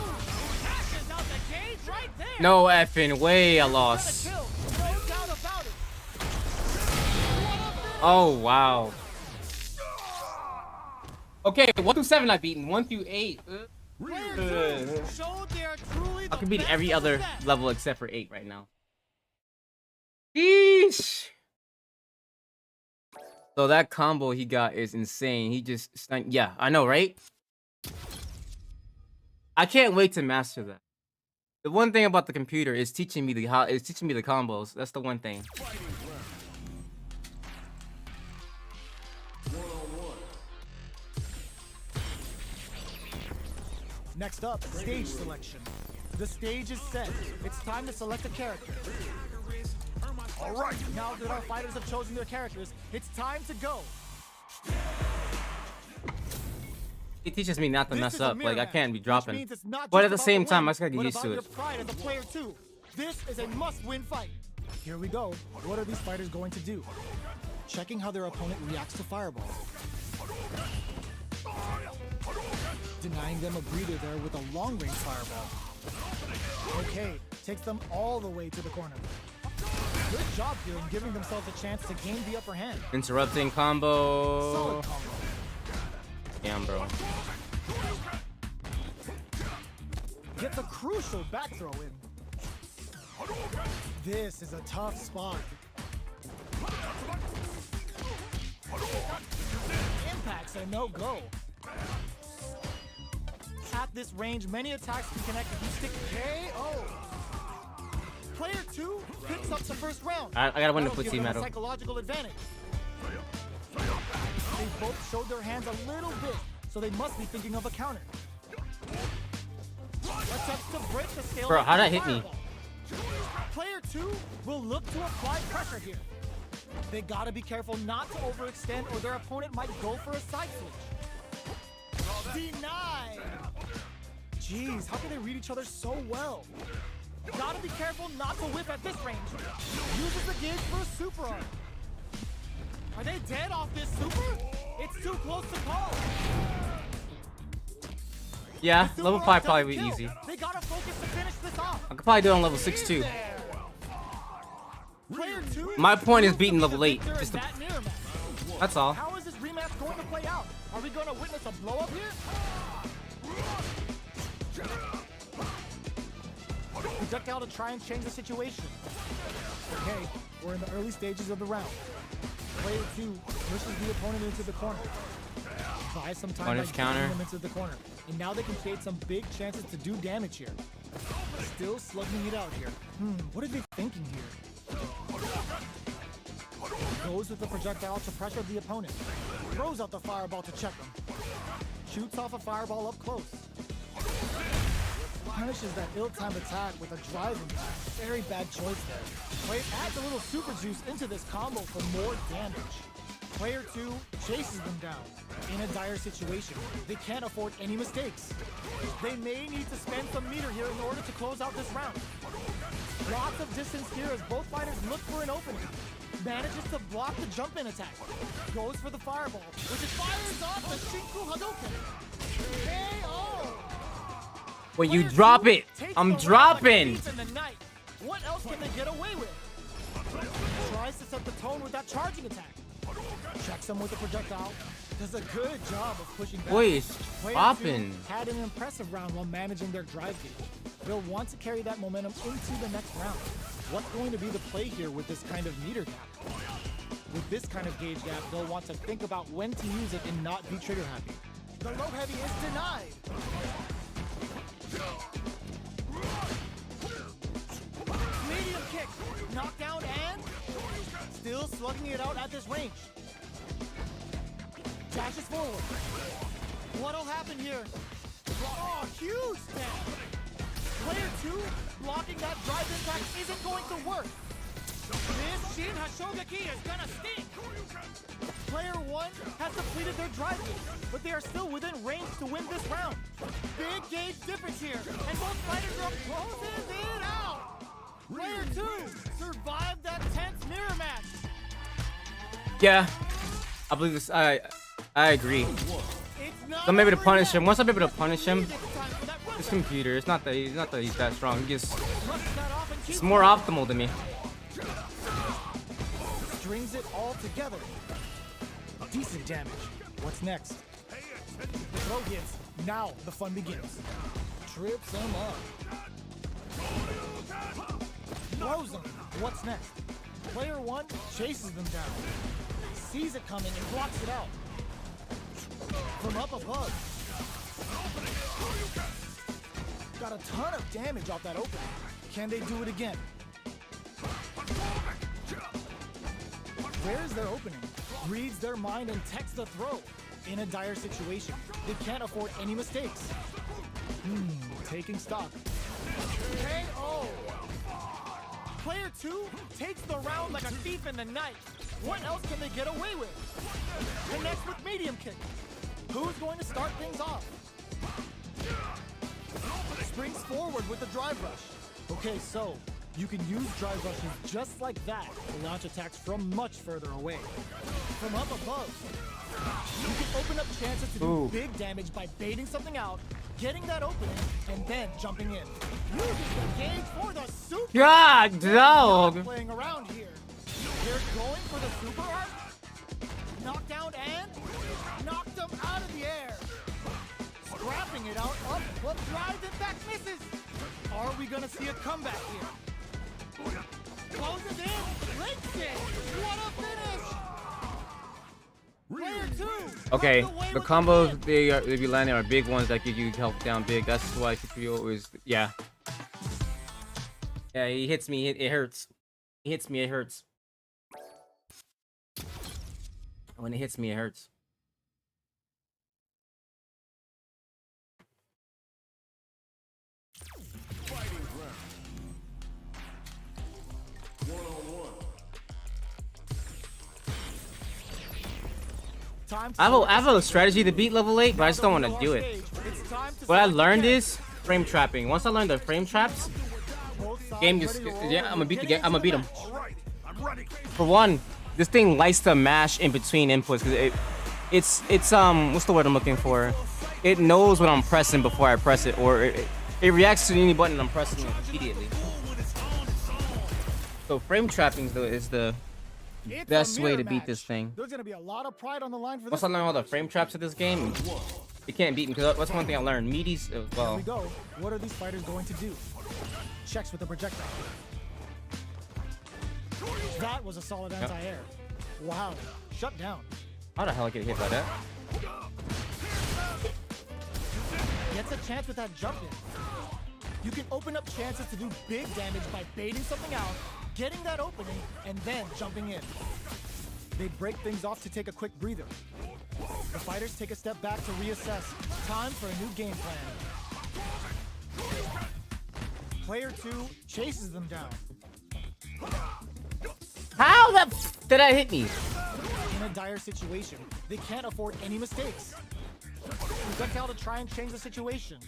cashes out the cage right there! No effing way I Gonna lost. kill, no doubt about it. Oh, wow. Okay, 1 through 7 I've beaten. 1 through 8. Player 2 showed they are truly the I can beat best every of other the best. level except for 8 right now. Sheesh. So that combo he got is insane. He just stunned. Yeah, I know, right? I can't wait to master that. The one thing about the computer is teaching me the combos. That's the one thing. Next up, stage selection. The stage is set. It's time to select a character. All right, now that our fighters have chosen their characters, it's time to go. It teaches me not to This mess is a up. mirror Like, I match, can't be which dropping. means it's not But just at the about same the time, win, I just gotta get but used about to your it. pride as a player too. This is a must-win fight. Here we go. What are these fighters going to do? Checking how their opponent reacts to fireball. Denying them a breather there with a long-range fireball. Okay, takes them all the way to the corner. Good job here in giving themselves a chance to gain the upper hand. Interrupting combo. Solid combo. Damn, bro. Gets a crucial back throw in. This is a tough spot. Impacts a no-go. At this range, many attacks can connect if you stick KO. Player 2 picks up the first round. I gotta win the That'll give Pussy them a medal. psychological advantage. They both showed their hands a little bit, so they must be thinking of a counter. Attempts to break the scale. Bro, how'd that with hit me? fireball. Player 2 will look to apply pressure here. They gotta be careful not to overextend or their opponent might go for a side switch. Denied! Jeez, how can they read each other so well? Gotta be careful not to whip at this range. Uses the gauge for a super arm. Are they dead off this super? It's too close to call. Yeah, The level super 5 arm probably be doesn't easy. kill. They gotta focus to finish this off. I could probably do it on level 6 too. Player 2 My point is proves to beating be level the 8. victor in Just to, that mirror match. that's all. How is this rematch going to play out? Are we going to witness a blow up here? Projectile to try and change the situation. Okay, we're in the early stages of the round. Player 2 pushes the opponent into the corner. Buy some time Punish by counter. getting them into the corner. And now they can create some big chances to do damage here. Still slugging it out here. What are they thinking here? Goes with the projectile to pressure the opponent. Throws out the fireball to check him. Shoots off a fireball up close. Punishes that ill-timed attack with a driving. Very bad choice there. Player adds a little super juice into this combo for more damage. Player 2 chases them down. In a dire situation, they can't afford any mistakes. They may need to spend some meter here in order to close out this round. Lots of distance here as both fighters look for an opening. Manages to block the jump-in attack. Goes for the fireball, which is fires off the Shinku Hadouken. KO! When you Player drop 2 it, takes I'm the round dropping. like thieves in the night. What else can they get away with? Tries to set the tone with that charging attack. Checks him with the projectile. Does a good job of pushing back. Boyz, Player popping. 2 had an impressive round while managing their drive gauge. They'll want to carry that momentum into the next round. What's going to be the play here with this kind of meter gap? With this kind of gauge gap, they'll want to think about when to use it and not be trigger happy. The low heavy is denied. Medium kick, knockdown, and still slugging it out at this range. Dashes forward. What'll happen here? Oh, huge stab. Player 2 blocking that drive impact isn't going to work. This Shin Hashogaki is gonna stink. Player 1 has completed their drive gauge, but they are still within range to win this round. Big gauge difference here, and both fighters are closing it out. Player 2 survived that tense mirror match. Yeah, I believe this. I agree. It's not I'm able to over punish yet. him. Once I'm able to punish him, This time for that this weapon. computer, it's not that he's that strong. He just, Brushes that off and it's keeps more going. optimal than me. Strings it all together. Decent damage. What's next? The throw hits. Now the fun begins. Trips him up. Throws him. What's next? Player 1 chases them down. sees it coming and blocks it out. From up above. Got a ton of damage off that opening. Can they do it again? Where's their opening? Reads their mind and texts the throw. In a dire situation, they can't afford any mistakes. Taking stock. KO! Player 2 takes the round like a thief in the night. What else can they get away with? Connects with medium kick. Who's going to start things off? Springs forward with the drive rush. Okay, so you can use drive rushes just like that to launch attacks from much further away. From up above, you can open up chances to do big damage by baiting something out, getting that opening, and then jumping in. Using the gauge for the super. God, dog. Playing around here. They're going for the super art. Knockdown and knocked them out of the air. Scrapping it out up, but drives it back, misses. Are we gonna see a comeback here? Closes in, links it. What a finish! Player 2. Okay, the combos they be landing are big ones that give you health down big. That's why CPU is yeah. Yeah, he hits me, it hurts. He hits me, it hurts. When it hits me, it hurts. I have a strategy to beat level 8, but I just don't want to do it. What I learned is frame trapping. Once I learned the frame traps, game just yeah, I'm gonna beat the game. I'm gonna beat him. For one, this thing likes to mash in between inputs because it's what's the word I'm looking for? It knows what I'm pressing before I press it, or it reacts to any button I'm pressing immediately. So frame trapping is the best way to beat this thing. There's gonna be a lot of pride on the line for Once I learn all the frame traps of this game, you can't beat me because that's one thing I learned. Meaties as well. Here we go. What are these fighters going to do? Checks with the projectile. That was a solid anti-air. Wow. Shut down. How the hell I get hit by that? Gets a chance with that jump in. You can open up chances to do big damage by baiting something out, getting that opening, and then jumping in. They break things off to take a quick breather. The fighters take a step back to reassess. Time for a new game plan. Player 2 chases them down. How the did that hit me? In a dire situation, they can't afford any mistakes. Projectile to try and change the situation.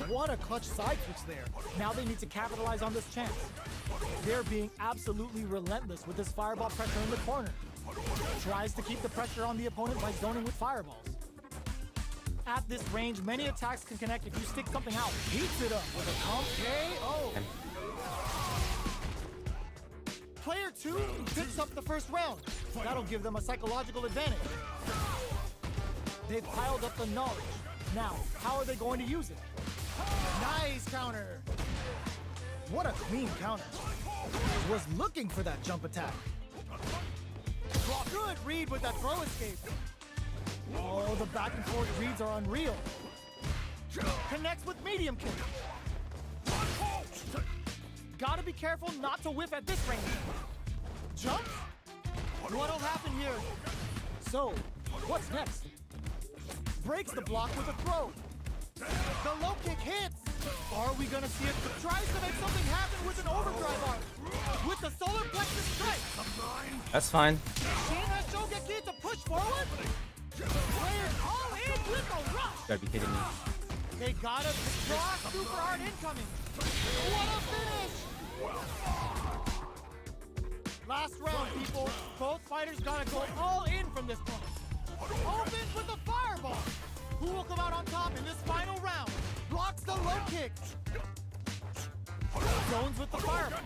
What a clutch side switch there. Now they need to capitalize on this chance. They're being absolutely relentless with this fireball pressure in the corner. Tries to keep the pressure on the opponent by zoning with fireballs. At this range, many attacks can connect if you stick something out. Heats it up with a comp KO. Player 2 picks up the first round. That'll give them a psychological advantage. They've piled up the knowledge. Now, how are they going to use it? Nice counter. What a clean counter. Was looking for that jump attack. Good read with that throw escape. Oh, the back and forth reads are unreal. Connects with medium kick. Gotta be careful not to whiff at this range. Jump? What'll happen here? So, what's next? Breaks the block with a throw. The low kick hits. Are we gonna see it? Tries to make something happen with an overdrive arc. With the solar plexus strike. That's fine. Shina Shogeki to push forward. Players all in with the rush. You gotta be kidding me. They gotta draw super hard incoming. What a finish! Last round, people. Both fighters gotta go all in from this point. Opens with the fireball. Who will come out on top in this final round? Blocks the low kick. Zones with the fireball.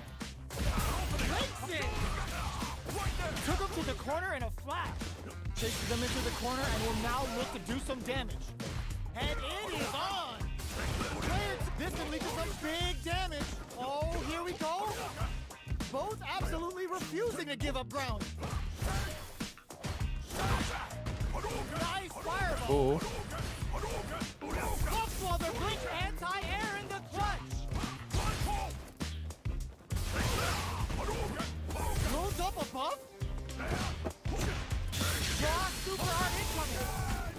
Breaks it. Took him to the corner in a flash. Chases them into the corner and will now look to do some damage. And it is on. This can lead to some big damage. Oh, here we go. Both absolutely refusing to give up ground. Ooh. Buckfather blink anti-air in the clutch. Rolls up above. Draw super hard incoming.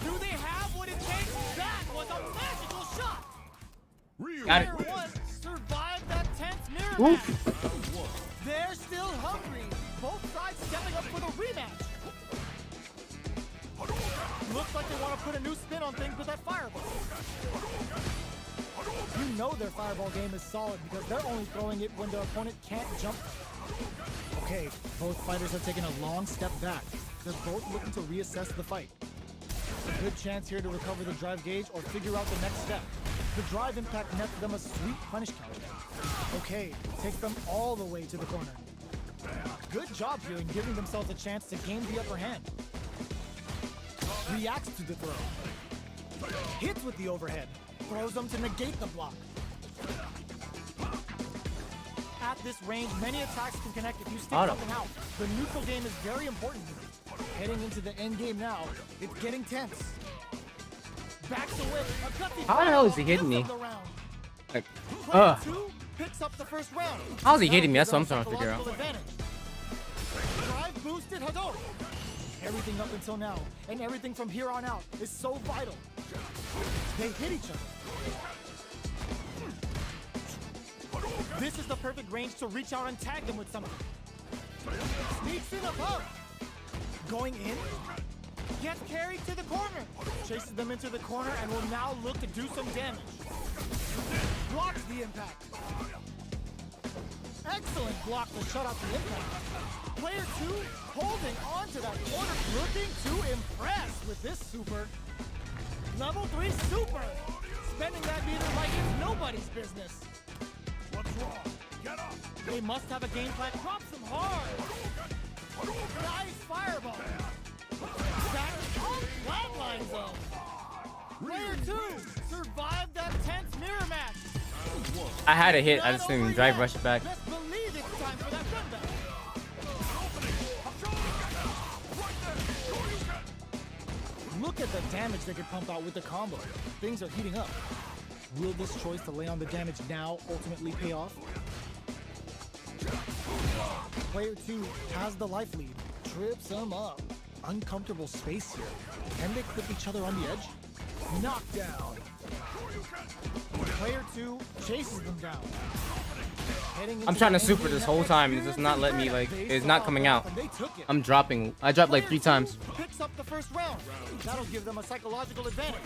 Do they have what it takes? That was a magical shot. Got it. Player one survived that tense mirror Oof. match. They're still hungry. Both sides stepping up for the rematch. Looks like they want to put a new spin on things with that fireball. You know their fireball game is solid because they're only throwing it when their opponent can't jump. Okay, both fighters have taken a long step back. They're both looking to reassess the fight. A good chance here to recover the drive gauge or figure out the next step. The drive impact nets them a sweet punish counter. Okay, takes them all the way to the corner. Good job here in giving themselves a chance to gain the upper hand. Reacts to the throw. Hits with the overhead. Throws them to negate the block. At this range, many attacks can connect if you stick something out. The neutral game is very important here. Heading into the end game now, it's getting tense. Backs away. How the hell is he hitting me? Like, Two picks up the first round. How is he hitting me? That's what I'm trying to figure out. Drive boosted Hadouken. Everything up until now, and everything from here on out, is so vital. They hit each other. This is the perfect range to reach out and tag them with something. Sneaks in above. Going in. Gets carried to the corner. Chases them into the corner and will now look to do some damage. Blocks the impact. Excellent block to shut out the impact. Player two holding on to that corner, looking to impress with this super. Level 3 super. Spending that meter like it's nobody's business. What's wrong? Get up! They must have a game plan. Drops them hard. Nice fireball. That flatline zone. Player two survived that tense mirror match. I had a hit. I just didn't drive rush it back. Let's believe it's time for that run back. Look at the damage they could pump out with the combo. Things are heating up. Will this choice to lay on the damage now ultimately pay off? Player two has the life lead. Trips them up. Uncomfortable space here. Can they clip each other on the edge? Knockdown. Player two chases them down. I'm trying to super this whole time. It's just not letting me, like, it's not coming out. I'm dropping. I dropped like 3 times. Picks up the first round. That'll give them a psychological advantage.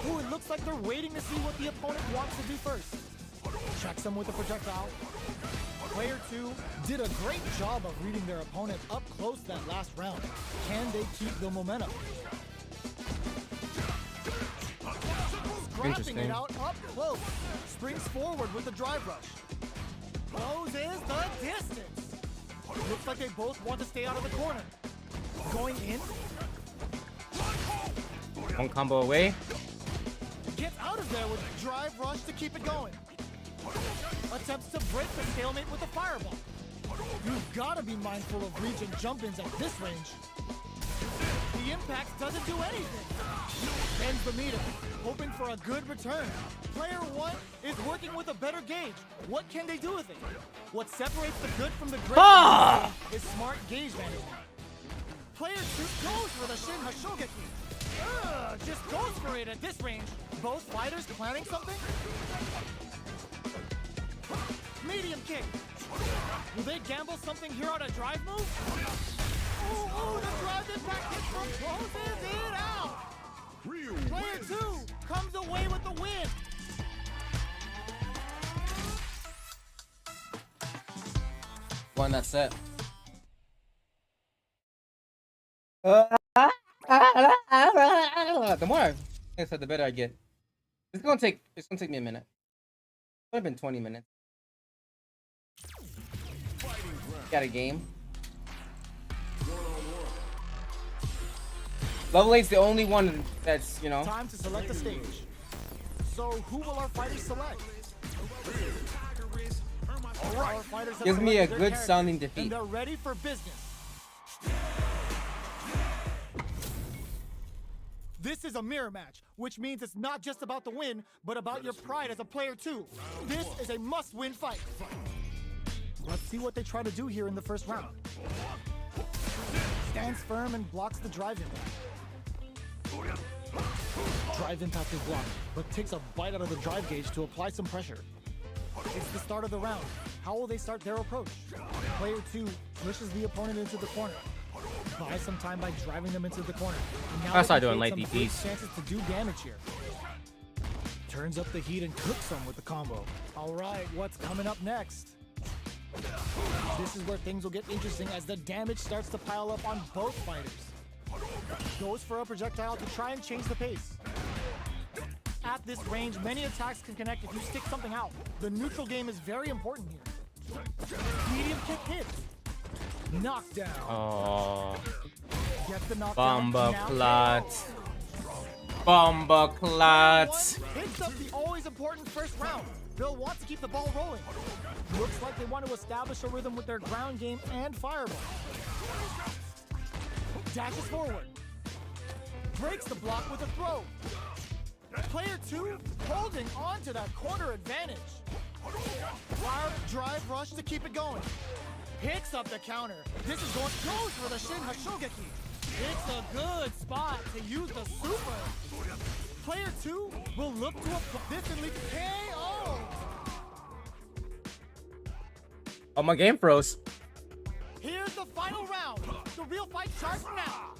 Ooh, it looks like they're waiting to see what the opponent wants to do first. Checks them with a projectile. Player two did a great job of reading their opponent up close that last round. Can they keep the momentum? Scrapping it out up close. Springs forward with the drive rush. Closes the distance. Looks like they both want to stay out of the corner. Going in. One combo away. Gets out of there with drive rush to keep it going. Attempts to break the stalemate with a fireball. You've got to be mindful of reach and jump-ins at this range. The impact doesn't do anything. Ends the meter, hoping for a good return. Player one is working with a better gauge. What can they do with it? What separates the good from the great is smart gauge management. Player two goes for the Shin Hashogeki. Just goes for it at this range. Both fighters planning something? Medium kick. Will they gamble something here on a drive move? Ooh, the drive impact hits from closes it out. Player two comes away with the win. Won that set. The more I said, the better I get. It's gonna take me a minute. It would have been 20 minutes. Got a game. Level 8's the only one that's, you know. Time to select the stage. So who will our fighters select? All right. Our fighters have Gives me a selected their good characters, sounding defeat. And they're ready for business. This is a mirror match, which means it's not just about the win, but about your pride as a player too. This is a must-win fight. Let's see what they try to do here in the first round. Stands firm and blocks the drive impact. Drive impact is blocked, but takes a bite out of the drive gauge to apply some pressure. It's the start of the round. How will they start their approach? Player 2 pushes the opponent into the corner. Buy some time by driving them into the corner. And now That's they not can doing create late some big DPs. chances to do damage here. Turns up the heat and cooks them with the combo. All right, what's coming up next? This is where things will get interesting as the damage starts to pile up on both fighters. Goes for a projectile to try and change the pace. At this range, many attacks can connect if you stick something out. The neutral game is very important here. Medium kick hits. Knockdown. Oh, Gets the knockdown. bomba Now clot. KO. Bomba clot. Picks up the always important first round. They'll want to keep the ball rolling. Looks like they want to establish a rhythm with their ground game and fireball. Dashes forward. Breaks the block with a throw. Player 2 holding on to that corner advantage. Wild drive rush to keep it going. Picks up the counter. This is going, goes for the Shin Hashogeki. It's a good spot to use the super. Player 2 will look to apply this and lead to KO. Oh, my game froze. Here's the final round. The real fight starts now.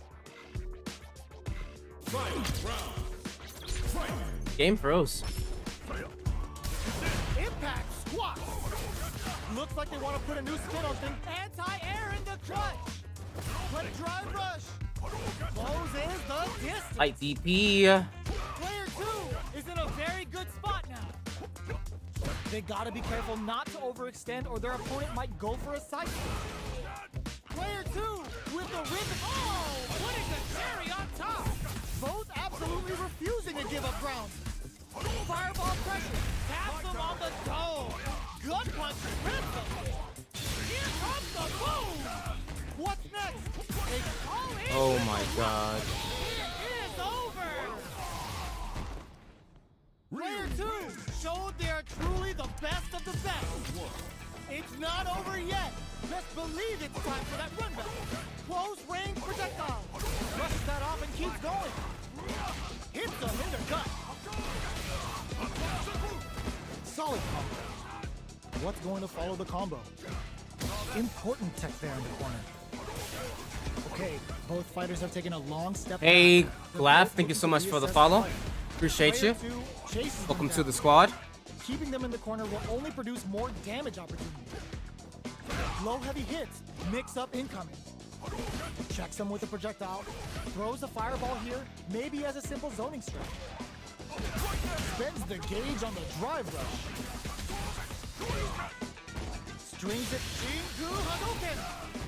Game froze. Impact squat. Looks like they want to put a new spin on things. Anti-air in the clutch. Quick drive rush. Closes the distance. Light DP. Player 2 is in a very good spot now. They gotta be careful not to overextend or their opponent might go for a side switch. Player 2 with the rhythm. Oh, putting the cherry on top. Both absolutely refusing to give up ground. Fireball pressure. Taps them on the dome. Gut punch. Rhythm. Here comes the boom. What's next? It's all in. Oh my god. It is over. Player 2 showed they are truly the best of the best. It's not over yet. Best believe it's time for that run back. Close range projectile. Brushes that off and keeps going. Hits them in their gut. Solid combo. What's going to follow the combo? Important tech there in the corner. Okay, both fighters have taken a long step Hey, back. Glaf, thank you so much for the follow. Appreciate you. Player 2 chases them Welcome to down. the squad. Keeping them in the corner will only produce more damage opportunities. Low heavy hits, mix up incoming. Checks them with a projectile, throws a fireball here, maybe as a simple zoning strike. Spends the gauge on the drive rush. Strings it, Shingu Hadouken!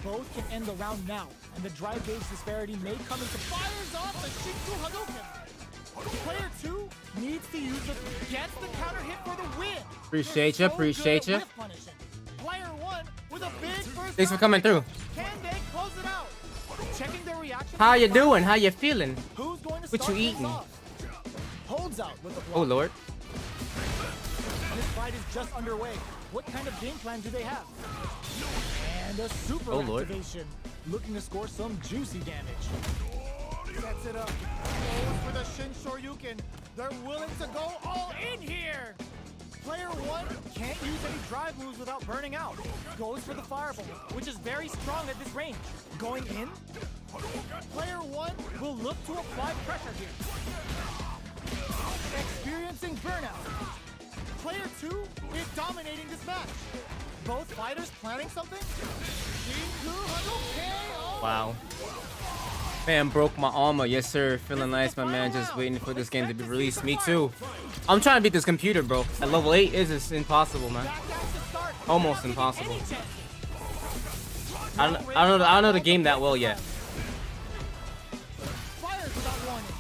Both can end the round now, and the drive gauge disparity may come into fires off the Shingu Hadouken! Player 2 needs to use the gets the counter hit for the win. Appreciate you, They're so appreciate good you. at whiff punishing. Player 1 with a big first Thanks for round coming win. through. Can they close it out? Checking their reaction. How you doing? How you feeling? Who's going to What start you things eating? off? Holds out with the block. Oh lord. This fight is just underway. What kind of game plan do they have? And a super Oh, Lord. activation. Looking to score some juicy damage. Sets it up. Goes for the Shin Shoryuken. They're willing to go all in here. Player 1 can't use any drive moves without burning out. Goes for the fireball, which is very strong at this range. Going in. Player 1 will look to apply pressure here. Experiencing burnout. Player 2 is dominating this match. Both fighters planning something? Shingu Hadouken! Wow. Man broke my armor. Yes sir. Feeling nice, my man. Just waiting for this game to be released. Me too. I'm trying to beat this computer, bro. At level 8 is impossible, man. Almost impossible. I don't know the game that well yet. Fires without warning.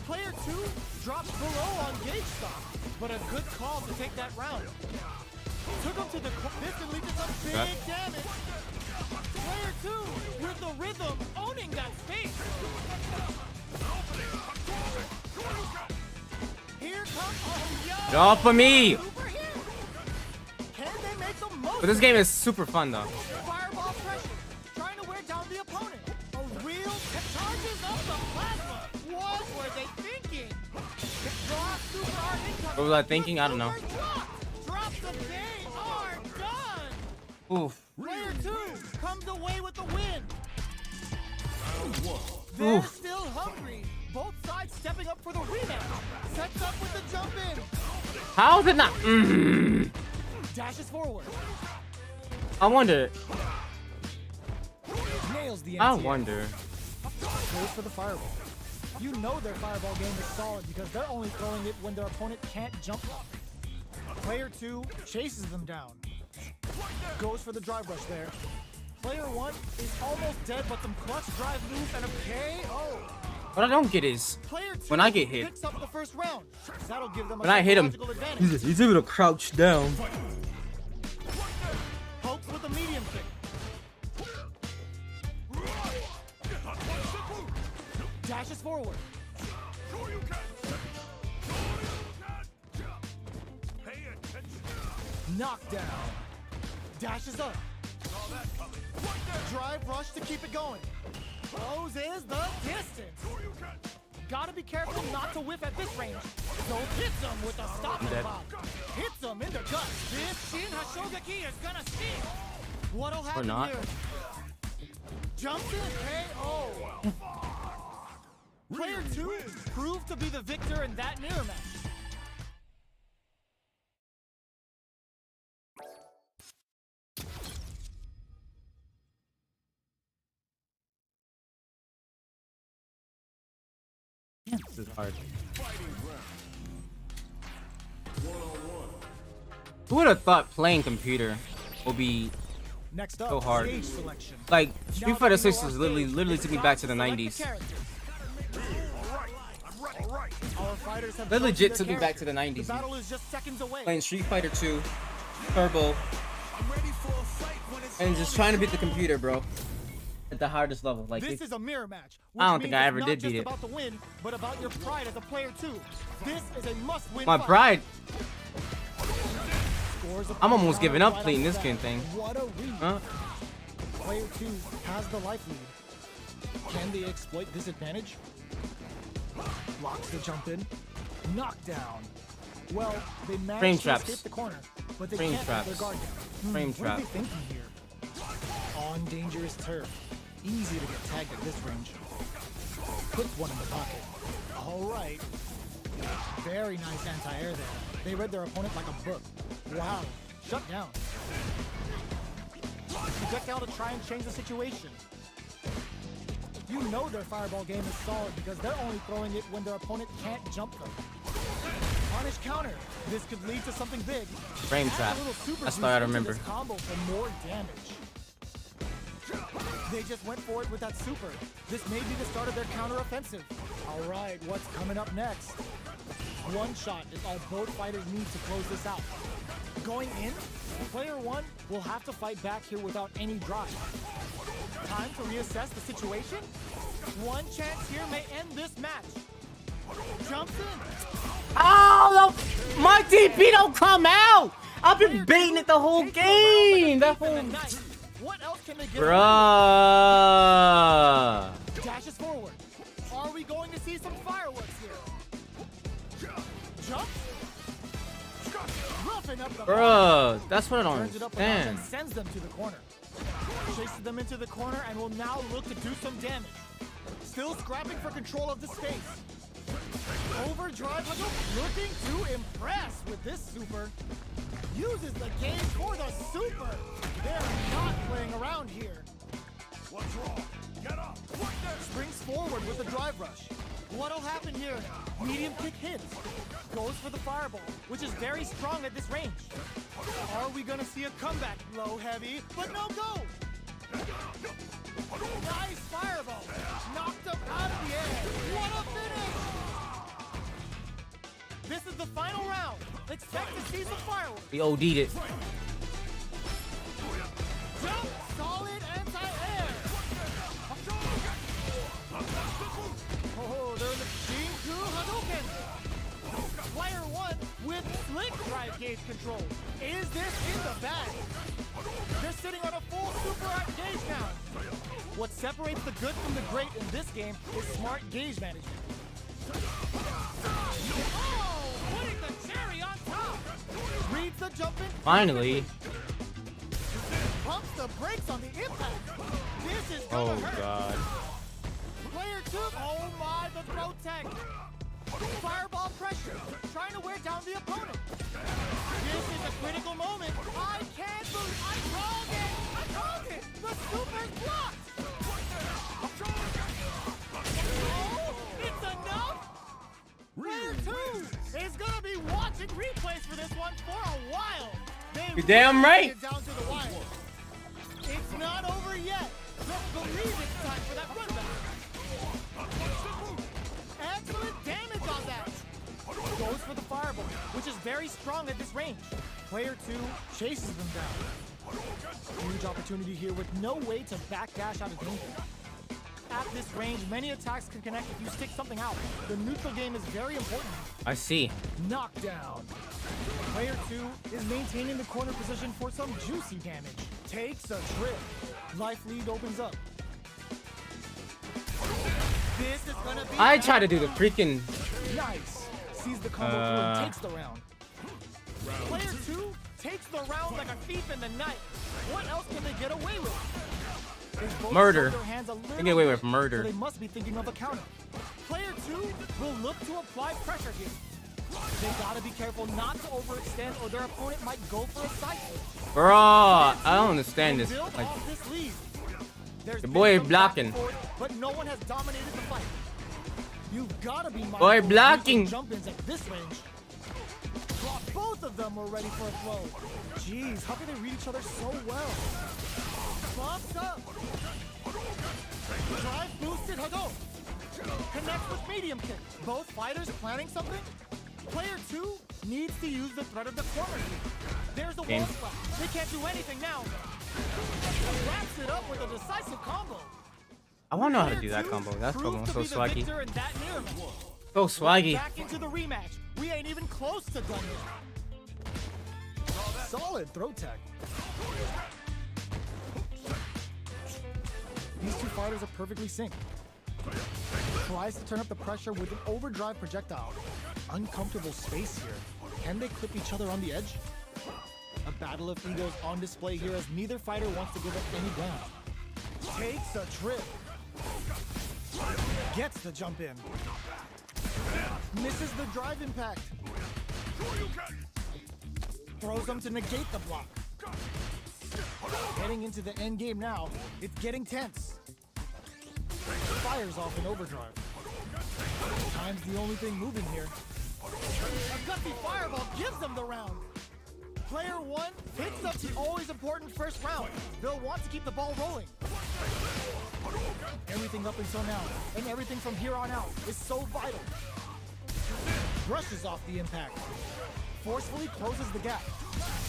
Player 2 drops below on gauge stop, but a good call to take that round. Took him to the this can lead to some big damage. Player 2 with the rhythm owning that space. Get off of me! Super hit. Can they make the most? But this game is super fun though. Fireball pressure, trying to wear down the opponent. A real charges up the plasma. What were they thinking? Draw super hard incoming. What was I thinking? I don't know. Drops the they are done. Oof. Player 2 comes away with the win. One. They're Oof. still hungry. Both sides stepping up for the rematch. Sets up with the jump in. How did not? Dashes forward. I wonder. Nails the I anti-air. wonder. Goes for the fireball. You know their fireball game is solid because they're only throwing it when their opponent can't jump up. Player 2 chases them down. Goes for the drive rush there. Player 1 is almost dead, but some clutch drive moves and a KO. What I don't get is Player 2 when I get hit. picks up the first round. That'll give them a When I hit him, psychological advantage. he's able to crouch down. Pokes with a medium kick. Dashes forward. Knockdown. Dashes up. Drive rush to keep it going. Closes the distance. Gotta be careful not to whiff at this range. So hits him with a stopping dead. block. Hits him in the gut. This Shin Hashogaki is gonna sting. What'll happen not. here? Jumps in KO. Player 2 proved to be the victor in that mirror match. This is hard. Who would have thought playing computer would be Next up, so hard? stage selection. Like Now Street that Fighter you know 6 our was stage, literally it's took me time back to the select 90s. character. Our fighters have That chosen legit their took me back to the character. 90s. The battle is just seconds away. Playing Street Fighter 2, Turbo, I'm ready for a fight when it's and just trying to beat the computer, bro. At the hardest level, like This it, is a mirror match. I don't which think means I it's ever not did just beat it. about the win, but about your pride as a player too. This is a must-win my fight. pride. Scores I'm upon almost giving counter up right playing off this the game bat. thing. What a read. Huh? Player 2 has the life lead. Can they exploit this advantage? Blocks the jump in. Knockdown. Well, they Frame managed to traps. escape the corner, but they Frame can't let their traps. guard down. Frame What are trap. they thinking here? On dangerous turf. Easy to get tagged at this range. Puts one in the pocket. All right. Very nice anti-air there. They read their opponent like a book. Wow. Shut down. Projectile to try and change the situation. You know their fireball game is solid because they're only throwing it when their opponent can't jump them. Punish counter. This could lead to something big. Frame Add a trap. little super That's boost what I into remember. this combo for more damage. They just went for it with that super. This may be the start of their counter-offensive. All right, what's coming up next? One shot is all both fighters need to close this out. Going in, player 1 will have to fight back here without any drive. Time to reassess the situation? One chance here may end this match. Jumps in. Oh, no, my DP don't come out. I've been baiting it the whole game. That whole, What else can they get? bruh. Dashes forward. Are we going to see some fireworks here? Jump. Roughing up the Bruh, that's what I don't turns it up a notch and understand. sends them to the corner. Chases them into the corner and will now look to do some damage. Still scrapping for control of the space. Overdrive looking to impress with this super. Uses the game for the super. They're not playing around here. What's wrong? Get up. Springs forward with the drive rush. What'll happen here? Medium kick hits. Goes for the fireball, which is very strong at this range. Are we gonna see a comeback? Low heavy, but no go. Nice fireball. Knocked up out of the air. What a finish! This is the final round. Expect to see some fireworks. We OD'd it. Jump, solid anti-air. Oh, they're in the Shinku Hadouken. Player 1 with slick drive gauge control. Is this in the bag? They're sitting on a full super art gauge now. What separates the good from the great in this game is smart gauge management. Oh, putting the cherry on top. Reads the jump in. Finally. Pumps the brakes on the impact. This is gonna Oh hurt. god. Player 2. Oh my, the throw tech. Fireball pressure, trying to wear down the opponent. This is a critical moment. I can't believe I called it. I called it. The super's blocked. Oh, it's enough. Player 2 is gonna be watching replays for this one for a while. They You're damn really right. get down to the wire. It's not over yet. Don't believe it's time for that run back. Excellent damage on that. Goes for the fireball, which is very strong at this range. Player 2 chases them down. Huge opportunity here with no way to backdash out of danger. At this range, many attacks can connect if you stick something out. The neutral game is very important. I see. Knockdown. Player 2 is maintaining the corner position for some juicy damage. Takes a trip. Life lead opens up. This is gonna be I try to do the freaking. nice. Sees the combo through and takes the round. Player 2 takes the round like a thief in the night. What else can they get away with? They both Murder. show their hands a They little get away with so murder. they must be thinking of a counter. Player 2 will look to apply pressure here. They gotta be careful not to overextend or their opponent might go for a side switch. Bro, I don't understand They this. build Like, off this lead. There's the been boy some blocking. back and forth, but no one has dominated the fight. You've gotta be mindful Boy of blocking. jump-ins at this range. Both of them were ready for a throw. Jeez, how can they read each other so well? Bumps up. Drive boosted Hado. Connects with medium kick. Both fighters planning something? Player 2 needs to use the threat of the corner kick. There's a wall Game. slap. They can't do anything now. Wraps it up with a decisive combo. I want to know how to do Player that 2 combo. That proved combo to so be the swaggy. victor in that mirror match. So swaggy. Back into the rematch. We ain't even close to done yet. Solid throw tech. These two fighters are perfectly synced. Tries to turn up the pressure with an overdrive projectile. Uncomfortable space here. Can they clip each other on the edge? A battle of egos on display here as neither fighter wants to give up any ground. Takes a trip. Gets the jump in. Misses the drive impact. Throws them to negate the block. Heading into the end game now. It's getting tense. Fires off an overdrive. Time's the only thing moving here. A gutsy fireball gives them the round. Player 1 picks up the always important first round. They'll want to keep the ball rolling. Everything up until now, and everything from here on out, is so vital. Brushes off the impact. Forcefully closes the gap.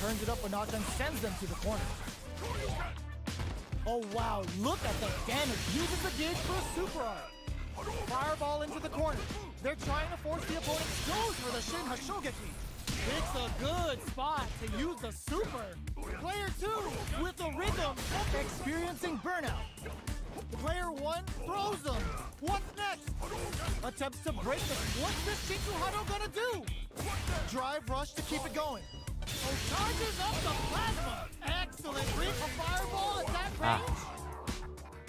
Turns it up a notch and sends them to the corner. Oh wow, look at the damage. Uses the gauge for a super art. Fireball into the corner. They're trying to force the opponent. Goes for the Shin Hashogeki. It's a good spot to use the super. Player 2 with the rhythm, experiencing burnout. Player 1 throws them. What's next? Attempts to break the. What's this Shinju Hado gonna do? Drive rush to keep it going. Oh, charges up the plasma. Excellent read a fireball at that range.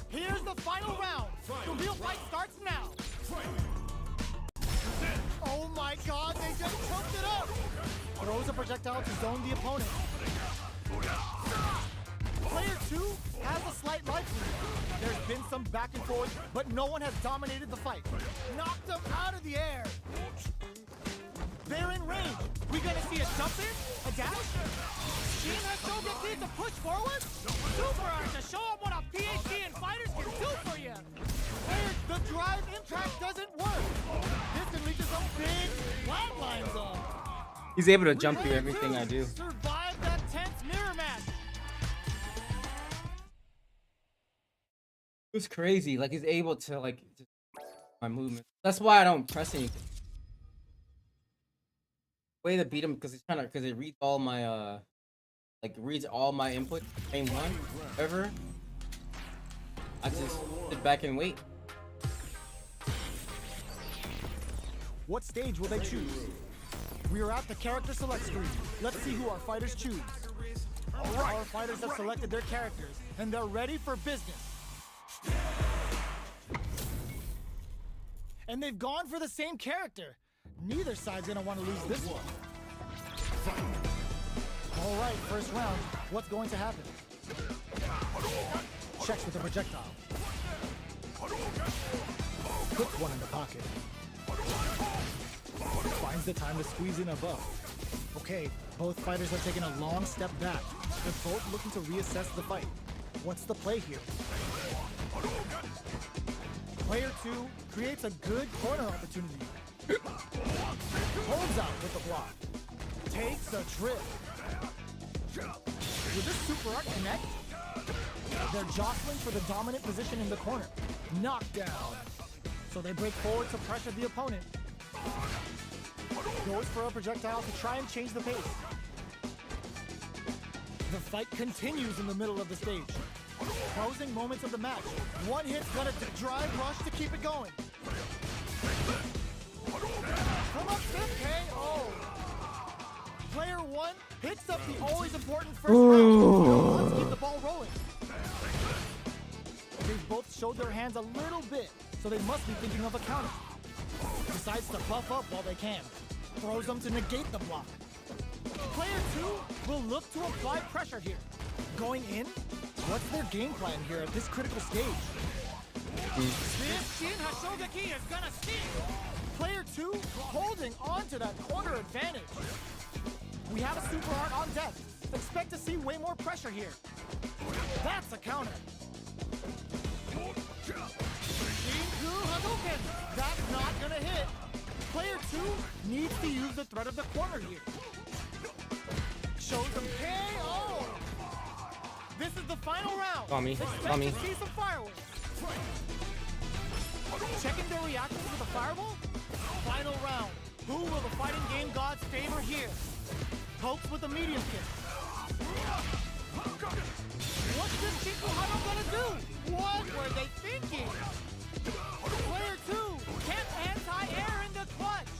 Here's the final round. The real fight starts now. Oh my god, they just choked it up! Throws a projectile to zone the opponent. Player 2 has a slight life lead. There's been some back and forth, but no one has dominated the fight. Knocked them out of the air. They're in range. We gonna see a jump in? A dash? Shin Hashogeki to push forward? Super art to show them what a PhD in fighters can do for you. Players, the drive impact doesn't work. This can lead to some big flat lines on. He's able to jump through everything I do. Survive that tense mirror match. It's crazy. Like he's able to like just my movement. That's why I don't press anything. way to beat him because it reads all my reads all my input same one. However, I just sit back and wait. What stage will they choose? We are at the character select screen. Let's see who our fighters choose. Alright, our fighters have selected their characters, and they're ready for business. And they've gone for the same character. Neither side's gonna want to lose this one. Alright, first round. What's going to happen? Checks with the projectile. Puts one in the pocket. Finds the time to squeeze in above. Okay, both fighters are taking a long step back. They're both looking to reassess the fight. What's the play here? Player 2 creates a good corner opportunity. Holds out with the block. Takes a trip. Will this super art connect? They're jostling for the dominant position in the corner. Knockdown. So they break forward to pressure the opponent. Goes for a projectile to try and change the pace. The fight continues in the middle of the stage. Closing moments of the match. One hit's gonna drive rush to keep it going. Come up, KO. Player 1 picks up the always important first round. Let's keep the ball rolling. They've both showed their hands a little bit, so they must be thinking of a counter. Decides to buff up while they can. Throws them to negate the block. Player 2 will look to apply pressure here. Going in? What's their game plan here at this critical stage? This Shin Hashogaki is gonna sting! Player 2 holding on to that corner advantage. We have a super art on deck. Expect to see way more pressure here. That's a counter. Shinku Hadouken! That's not gonna hit. Player 2 needs to use the threat of the corner here. Shows them KO! This is the final round. Tommy, Expect Tommy. to see some fireworks. Checking their reactions with a fireball? Final round. Who will the fighting game gods favor here? Pokes with a medium kick. What's this Shinku Hado gonna do? What were they thinking? Player 2 can't anti-air in the clutch.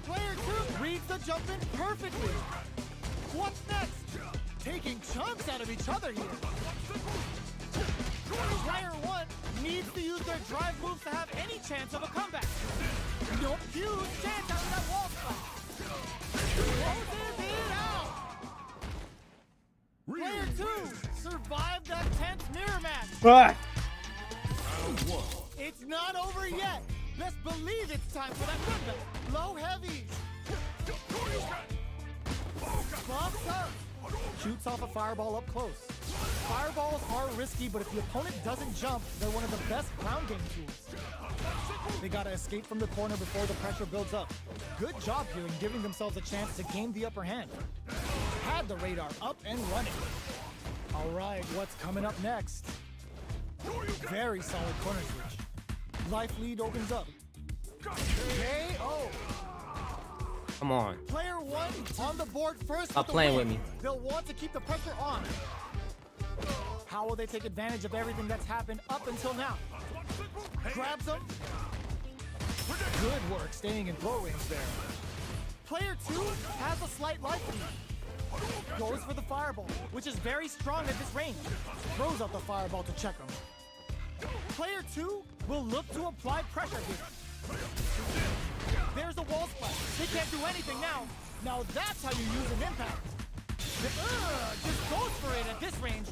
Player 2 reads the jump in perfectly. What's next? Taking chunks out of each other here. Player 1 needs to use their drive moves to have any chance of a comeback. No huge chance out of that wall spot. Closes it out. Player 2 survived that tense mirror match. It's not over yet. Best believe it's time for that comeback. Low heavies. Bumps up. Shoots off a fireball up close. Fireballs are risky, but if the opponent doesn't jump, they're one of the best ground game tools. They gotta escape from the corner before the pressure builds up. Good job here in giving themselves a chance to gain the upper hand. Had the radar up and running. All right, what's coming up next? Very solid corner switch. Life lead opens up. KO. Come on. Player 1 on the board first. Stop playing with me. They'll want to keep the pressure on. How will they take advantage of everything that's happened up until now? Grabs them. Good work staying in throw range there. Player 2 has a slight life lead. Goes for the fireball, which is very strong at this range. Throws out the fireball to check him. Player 2 will look to apply pressure here. There's a wall splash. They can't do anything now. Now that's how you use an impact. Just goes for it at this range.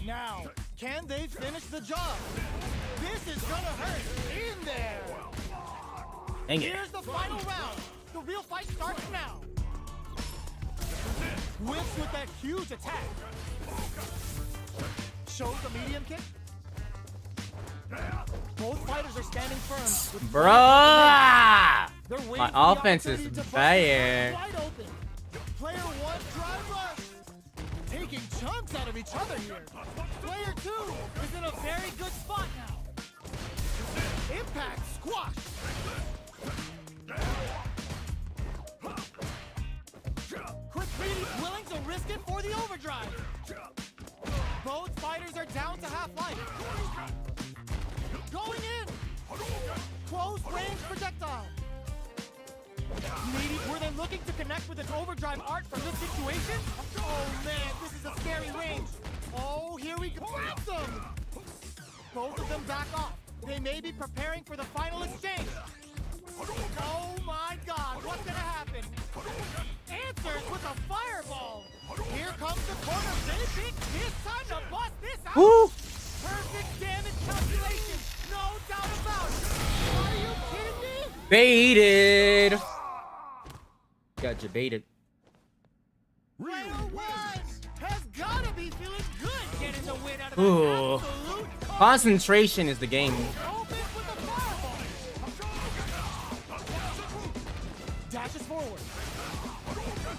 Now, can they finish the job? This is gonna hurt in there. Dang it. Here's the final round. The real fight starts now. Whips with that huge attack. Shows the medium kick. Both fighters are standing firm. Bruh! They're waiting My for the offense is opportunity to bust bad. wide open. Player 1 drive rush. Taking chunks out of each other here. Player 2 is in a very good spot now. Impact squash. it for the overdrive. Both fighters are down to half life. Going in. Close range projectile. Maybe were they looking to connect with an overdrive art for this situation? Oh man, this is a scary range. Oh, here we go. Grab them! Both of them back off. They may be preparing for the final exchange. Oh my god, what's gonna happen? Answers with a fireball. Here comes the corner. Big, it's time to bust this out. Woo! Perfect damage calculation. No doubt about it. Are you kidding me? Baited. Got you baited. Player one has gotta be feeling good getting the win out of Ooh. the absolute Concentration is the game. open with the fireball. Dashes forward.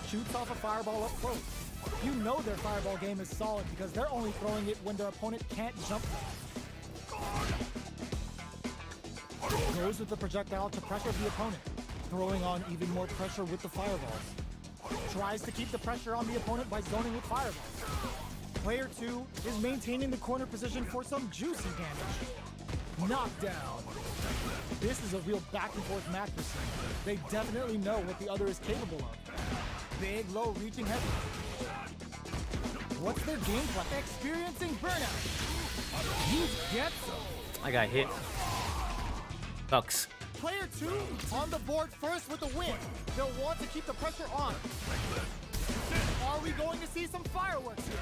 Shoots off a fireball up close. You know their fireball game is solid because they're only throwing it when their opponent can't jump them. Goes with the projectile to pressure the opponent, throwing on even more pressure with the fireballs. Tries to keep the pressure on the opponent by zoning with fireballs. Player 2 is maintaining the corner position for some juicy damage. Knockdown. This is a real back and forth match for some. They definitely know what the other is capable of. Big, low, reaching heavy. What's their game plan? Experiencing burnout. You get some. I got hit. Sucks. Player 2 on the board first with the win. They'll want to keep the pressure on. Are we going to see some fireworks here?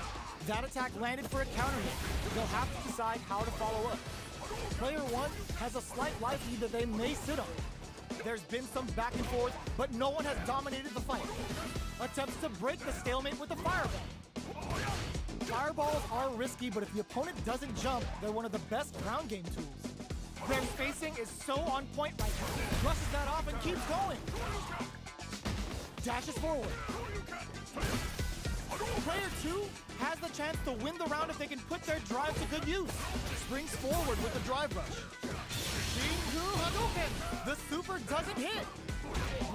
That attack landed for a counter hit. They'll have to decide how to follow up. Player 1 has a slight life lead that they may sit on. There's been some back and forth, but no one has dominated the fight. Attempts to break the stalemate with the fireball. Fireballs are risky, but if the opponent doesn't jump, they're one of the best ground game tools. Their spacing is so on point right now. Brushes that off and keeps going. Dashes forward. Player 2 has the chance to win the round if they can put their drive to good use. Springs forward with the drive rush. Shingu Hadouken! The super doesn't hit.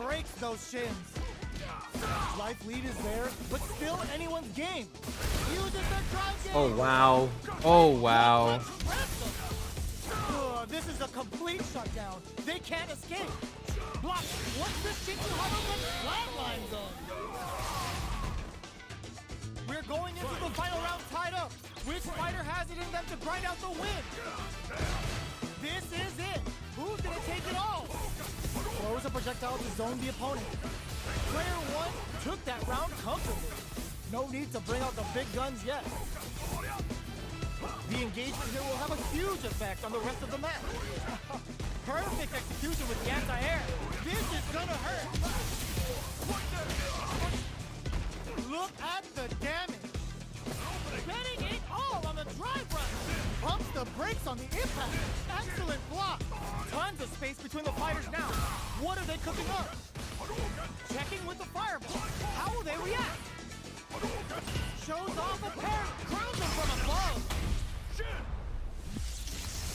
Breaks those shins. Life lead is there, but still anyone's game. Uses their drive game. Oh wow. Oh wow. This is a complete shutdown. They can't escape. Block. What's this Shingu Hadouken flatline zone? We're going into the final round tied up. Which fighter has it in them to grind out the win? This is it. Who's gonna take it all? Throws a projectile to zone the opponent. Player 1 took that round comfortably. No need to bring out the big guns yet. The engagement here will have a huge effect on the rest of the match. Perfect execution with the anti-air. This is gonna hurt. Look at the damage. Betting it all on the drive run. Pumps the brakes on the impact. Excellent block. Tons of space between the fighters now. What are they cooking up? Checking with the fireball. How will they react? Shows off a pair. Crowns them from above.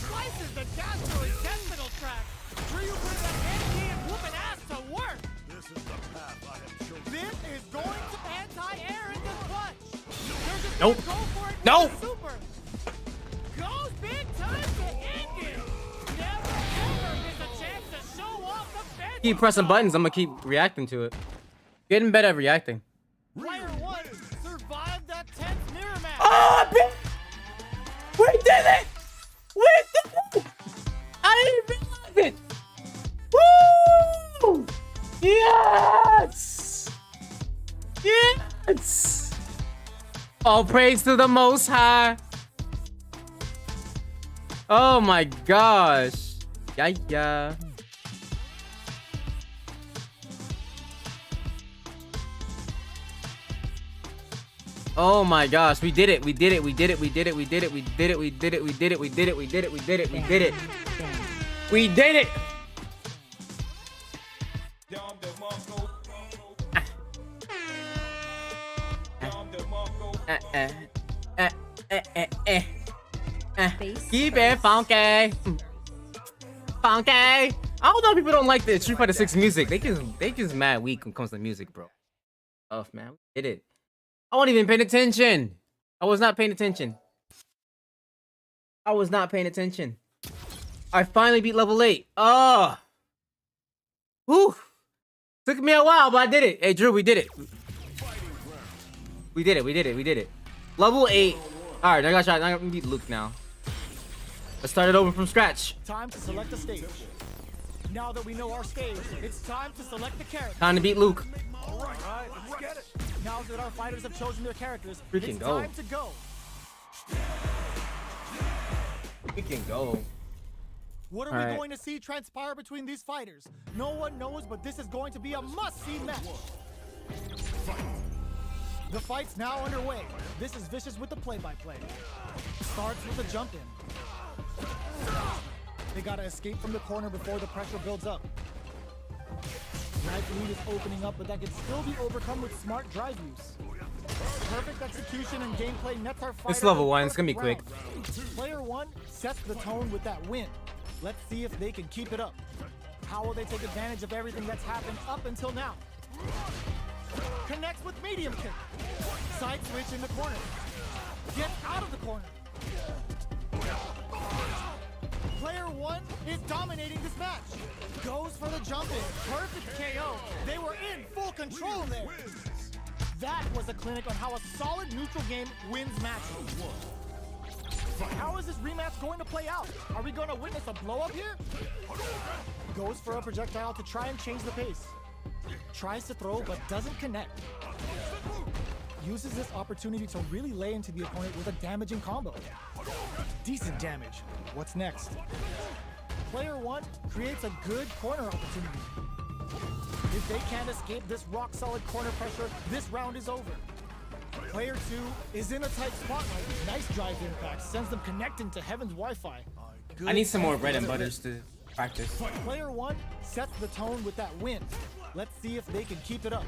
Slices the gastrointestinal tract. Ryu put that NT and whooping ass to work. This is the path I have chosen. This is going to anti-air in the clutch. They're just Nope. gonna go for it with Nope. the super. Goes big time to end it. Never ever miss a chance to show off the bench. Keep pressing buttons. I'm gonna keep reacting to it. Getting better at reacting. Player 1 survived that tense mirror match. Oh, we did it! We did it! I didn't realize it! Woo! Yes! Yes! All praise to the Most High. Oh my gosh. Yeah. Oh my gosh, we did it. We did it. We did it. We did it. We did it. We did it. We did it. We did it. We did it. We did it. We did it. We did it. We did it. Keep it funky. Funky. I don't know if people don't like the Street Fighter 6 music. They just mad weak when it comes to music, bro. Tough, man. We did it. I wasn't even paying attention. I was not paying attention. I was not paying attention. I finally beat level 8. Oh. Whew. Took me a while, but I did it. Hey, Drew, we did it. We did it. We did it. We did it. Level 8. All right, I got shot. I'm gonna beat Luke now. Let's start it over from scratch. Time to select the stage. Now that we know our stage, it's time to select the character. Time to beat Luke. All right, let's get it. Now that our fighters have chosen their characters, Freaking it's go. time to go. We can go. What are we going to see transpire between these fighters? No one knows, but this is going to be a must-see match. The fight's now underway. This is Vicious with the play-by-play. Starts with a jump in. They gotta escape from the corner before the pressure builds up. Drive lead is opening up, but that can still be overcome with smart drive use. Perfect execution and gameplay nets our fighter. It's level 1. It's gonna be quick. Player 1 sets the tone with that win. Let's see if they can keep it up. How will they take advantage of everything that's happened up until now? Connects with medium kick. Side switch in the corner. Gets out of the corner. Player 1 is dominating this match. Goes for the jump in. Perfect KO. They were in full control there. That was a clinic on how a solid neutral game wins matches. How is this rematch going to play out? Are we going to witness a blow up here? Goes for a projectile to try and change the pace. Tries to throw but doesn't connect. Uses this opportunity to really lay into the opponent with a damaging combo. Decent damage. What's next? Player 1 creates a good corner opportunity. If they can't escape this rock-solid corner pressure, this round is over. Player 2 is in a tight spotlight. Nice drive impact sends them connecting to Heaven's Wi-Fi. I need some more bread and butters to practice. Player 1 sets the tone with that win. Let's see if they can keep it up.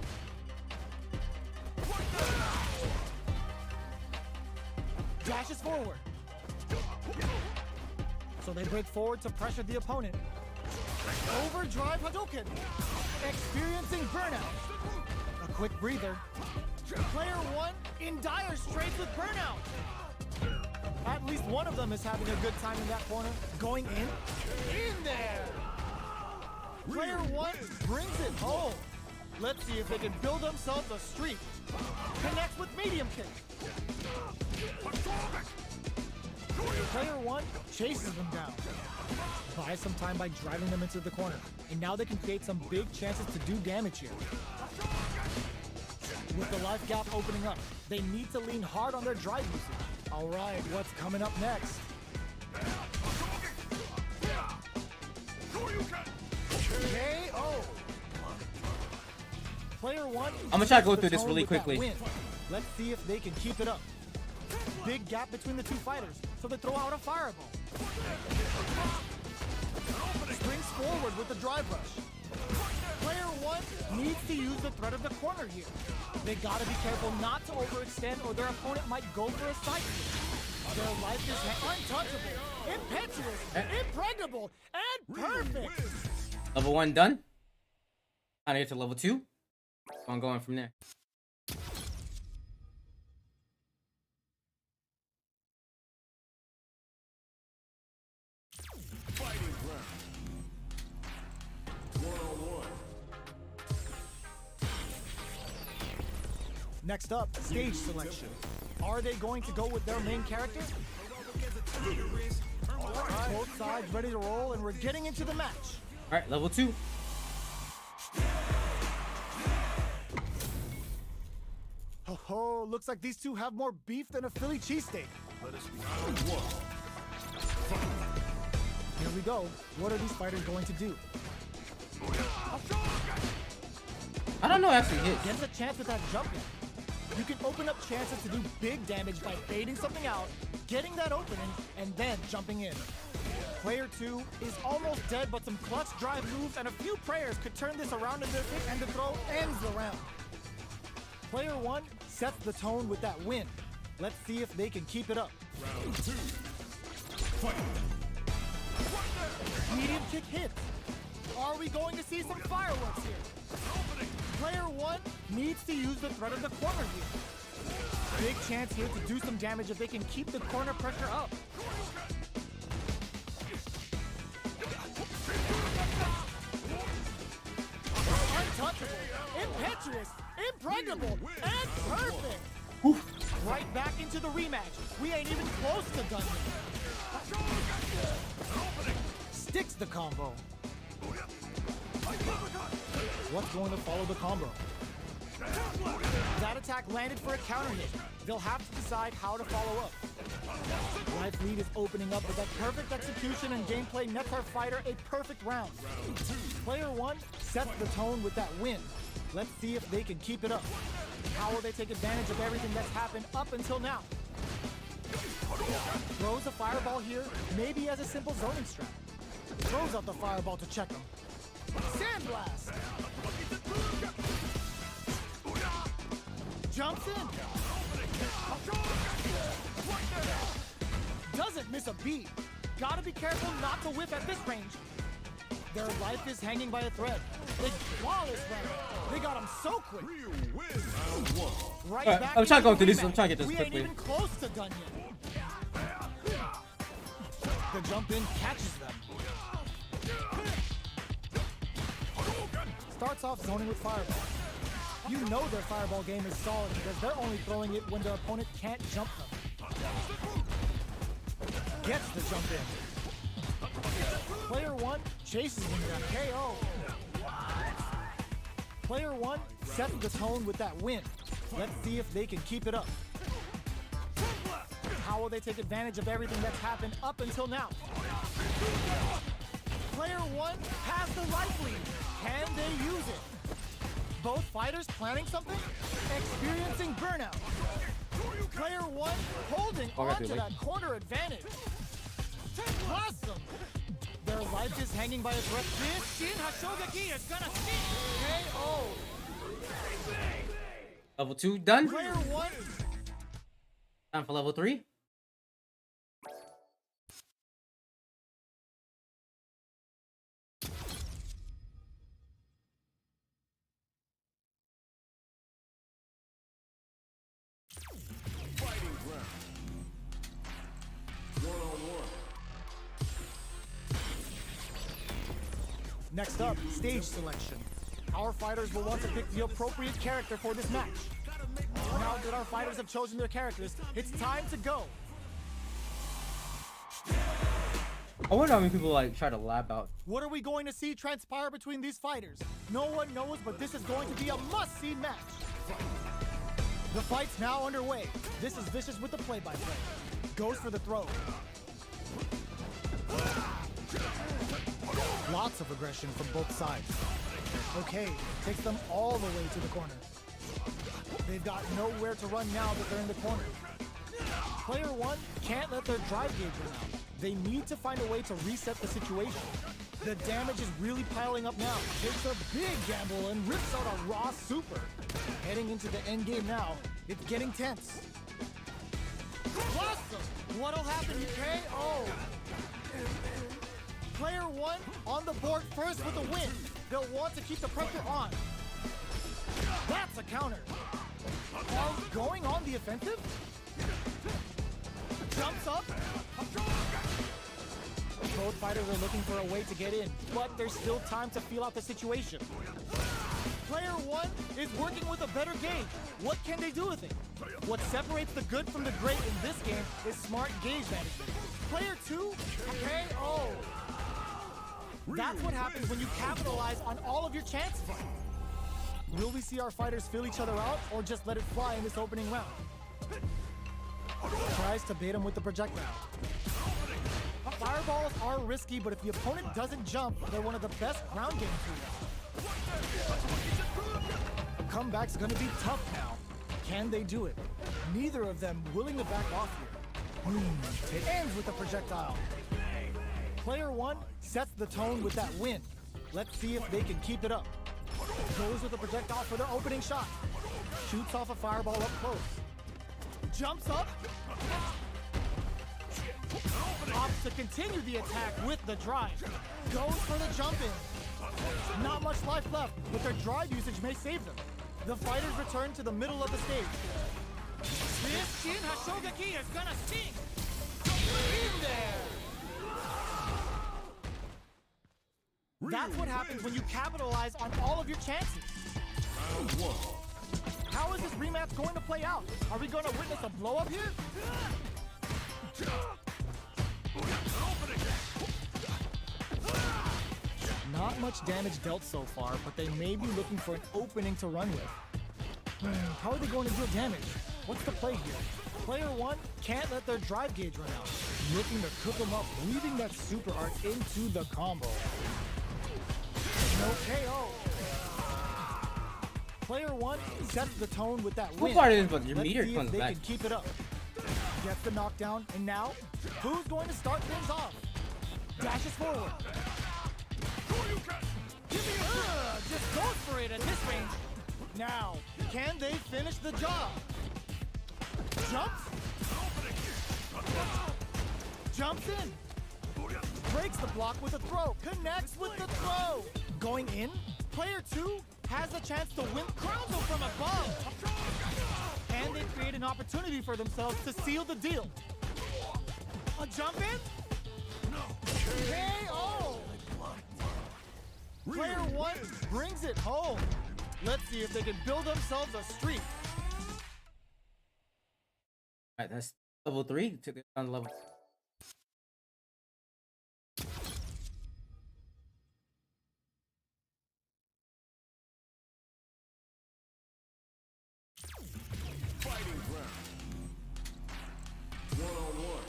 Dashes forward. So they break forward to pressure the opponent. Overdrive Hadouken. Experiencing burnout. A quick breather. Player 1 in dire straits with burnout. At least one of them is having a good time in that corner. Going in there. Player 1 brings it home. Let's see if they can build themselves a streak. Connects with medium kick. Player 1 chases them down. Buys some time by driving them into the corner. And now they can create some big chances to do damage here. With the life gap opening up, they need to lean hard on their drive usage. All right, what's coming up next? KO. Player 1. I'm gonna try to go through this really quickly. Let's see if they can keep it up. Big gap between the two fighters, so they throw out a fireball. Springs forward with the drive rush. Player 1 needs to use the threat of the corner here. They gotta be careful not to overextend or their opponent might go for a side switch. Their life is untouchable, impetuous, impregnable, and perfect. Level 1 done. Time to get to level 2. So I'm going from there. Next up, stage selection. Are they going to go with their main character? Both sides ready to roll, and we're getting into the match. All right, level 2. Ho ho, looks like these two have more beef than a Philly cheesesteak. Here we go. What are these fighters going to do? I don't know actually hit. Gets a chance with that jump in. You can open up chances to do big damage by baiting something out, getting that opening, and then jumping in. Player 2 is almost dead, but some clutch drive moves and a few prayers could turn this around in their favor, and the throw ends the round. Player 1 sets the tone with that win. Let's see if they can keep it up. Round 2. Fight. Medium kick hits. Are we going to see some fireworks here? Player 1 needs to use the threat of the corner here. Big chance here to do some damage if they can keep the corner pressure up. Untouchable, impetuous, impregnable, and perfect. Right back into the rematch. We ain't even close to done yet. Sticks the combo. What's going to follow the combo? That attack landed for a counter hit. They'll have to decide how to follow up. Life lead is opening up with that perfect execution and gameplay nets our fighter a perfect round. Player one sets the tone with that win. Let's see if they can keep it up. How will they take advantage of everything that's happened up until now? Throws a fireball here, maybe as a simple zoning strat. Throws out the fireball to check him. Sandblast! Jumps in! Doesn't miss a beat. Gotta be careful not to whiff at this range. Their life is hanging by a thread. They flawless round. They got him so quick. Right back I'm trying to go into through the this. I'm trying to get this we quickly. ain't even close to done yet. The jump in catches them. Starts off zoning with fireball. You know their fireball game is solid because they're only throwing it when their opponent can't jump them. Gets the jump in. Player one chases him with a KO. Player one sets the tone with that win. Let's see if they can keep it up. How will they take advantage of everything that's happened up until now? Player one has the life lead. Can they use it? Both fighters planning something? Experiencing burnout. Player one holding onto that corner advantage. Awesome. Their life is hanging by a thread. This Shin Hashogaki is gonna sting. KO. Level 2 done. Player one. Time for level 3. Fighting ground. One-on-one. Next up, stage selection. Our fighters will want to pick the appropriate character for this match. Now that our fighters have chosen their characters, it's time to go. I wonder how many people like try to lab out. What are we going to see transpire between these fighters? No one knows, but this is going to be a must-see match. The fight's now underway. This is Vicious with the play-by-play. Goes for the throw. Lots of aggression from both sides. Okay, takes them all the way to the corner. They've got nowhere to run now that they're in the corner. Player one can't let their drive gauge run out. They need to find a way to reset the situation. The damage is really piling up now. Takes a big gamble and rips out a raw super. Heading into the end game now, it's getting tense. Awesome! What'll happen, KO? Player one on the board first with a win. They'll want to keep the pressure on. That's a counter. Going on the offensive? Jumps up. Both fighters are looking for a way to get in, but there's still time to feel out the situation. Player one is working with a better gauge. What can they do with it? What separates the good from the great in this game is smart gauge management. Player two, KO. That's what happens when you capitalize on all of your chances. Will we see our fighters fill each other out or just let it fly in this opening round? Tries to bait him with the projectile. Fireballs are risky, but if the opponent doesn't jump, they're one of the best ground game tools. The comeback's gonna be tough now. Can they do it? Neither of them willing to back off here. It ends with a projectile. Player one sets the tone with that win. Let's see if they can keep it up. Goes with a projectile for their opening shot. Shoots off a fireball up close. Jumps up. Opts to continue the attack with the drive. Goes for the jump in. Not much life left, but their drive usage may save them. The fighters return to the middle of the stage. This Shin Hashogaki is gonna sting! In there! That's what happens when you capitalize on all of your chances. How is this rematch going to play out? Are we going to witness a blow-up here? Not much damage dealt so far, but they may be looking for an opening to run with. How are they going to deal damage? What's the play here? Player one can't let their drive gauge run out. Looking to cook them up, weaving that super art into the combo. No KO. Player one sets the tone with that win. What part is but your Let's meter see if comes they back. can keep it up. Gets the knockdown, and now, who's going to start things off? Dashes forward. Just goes for it at this range. Now, can they finish the job? Jumps. Jumps in. Breaks the block with a throw. Connects with the throw. Going in, player two has a chance to win crown from above. And they create an opportunity for themselves to seal the deal. A jump in? KO! Player one brings it home. Let's see if they can build themselves a streak. Alright, that's level 3. Took it down to level. Fighting ground. One-on-one.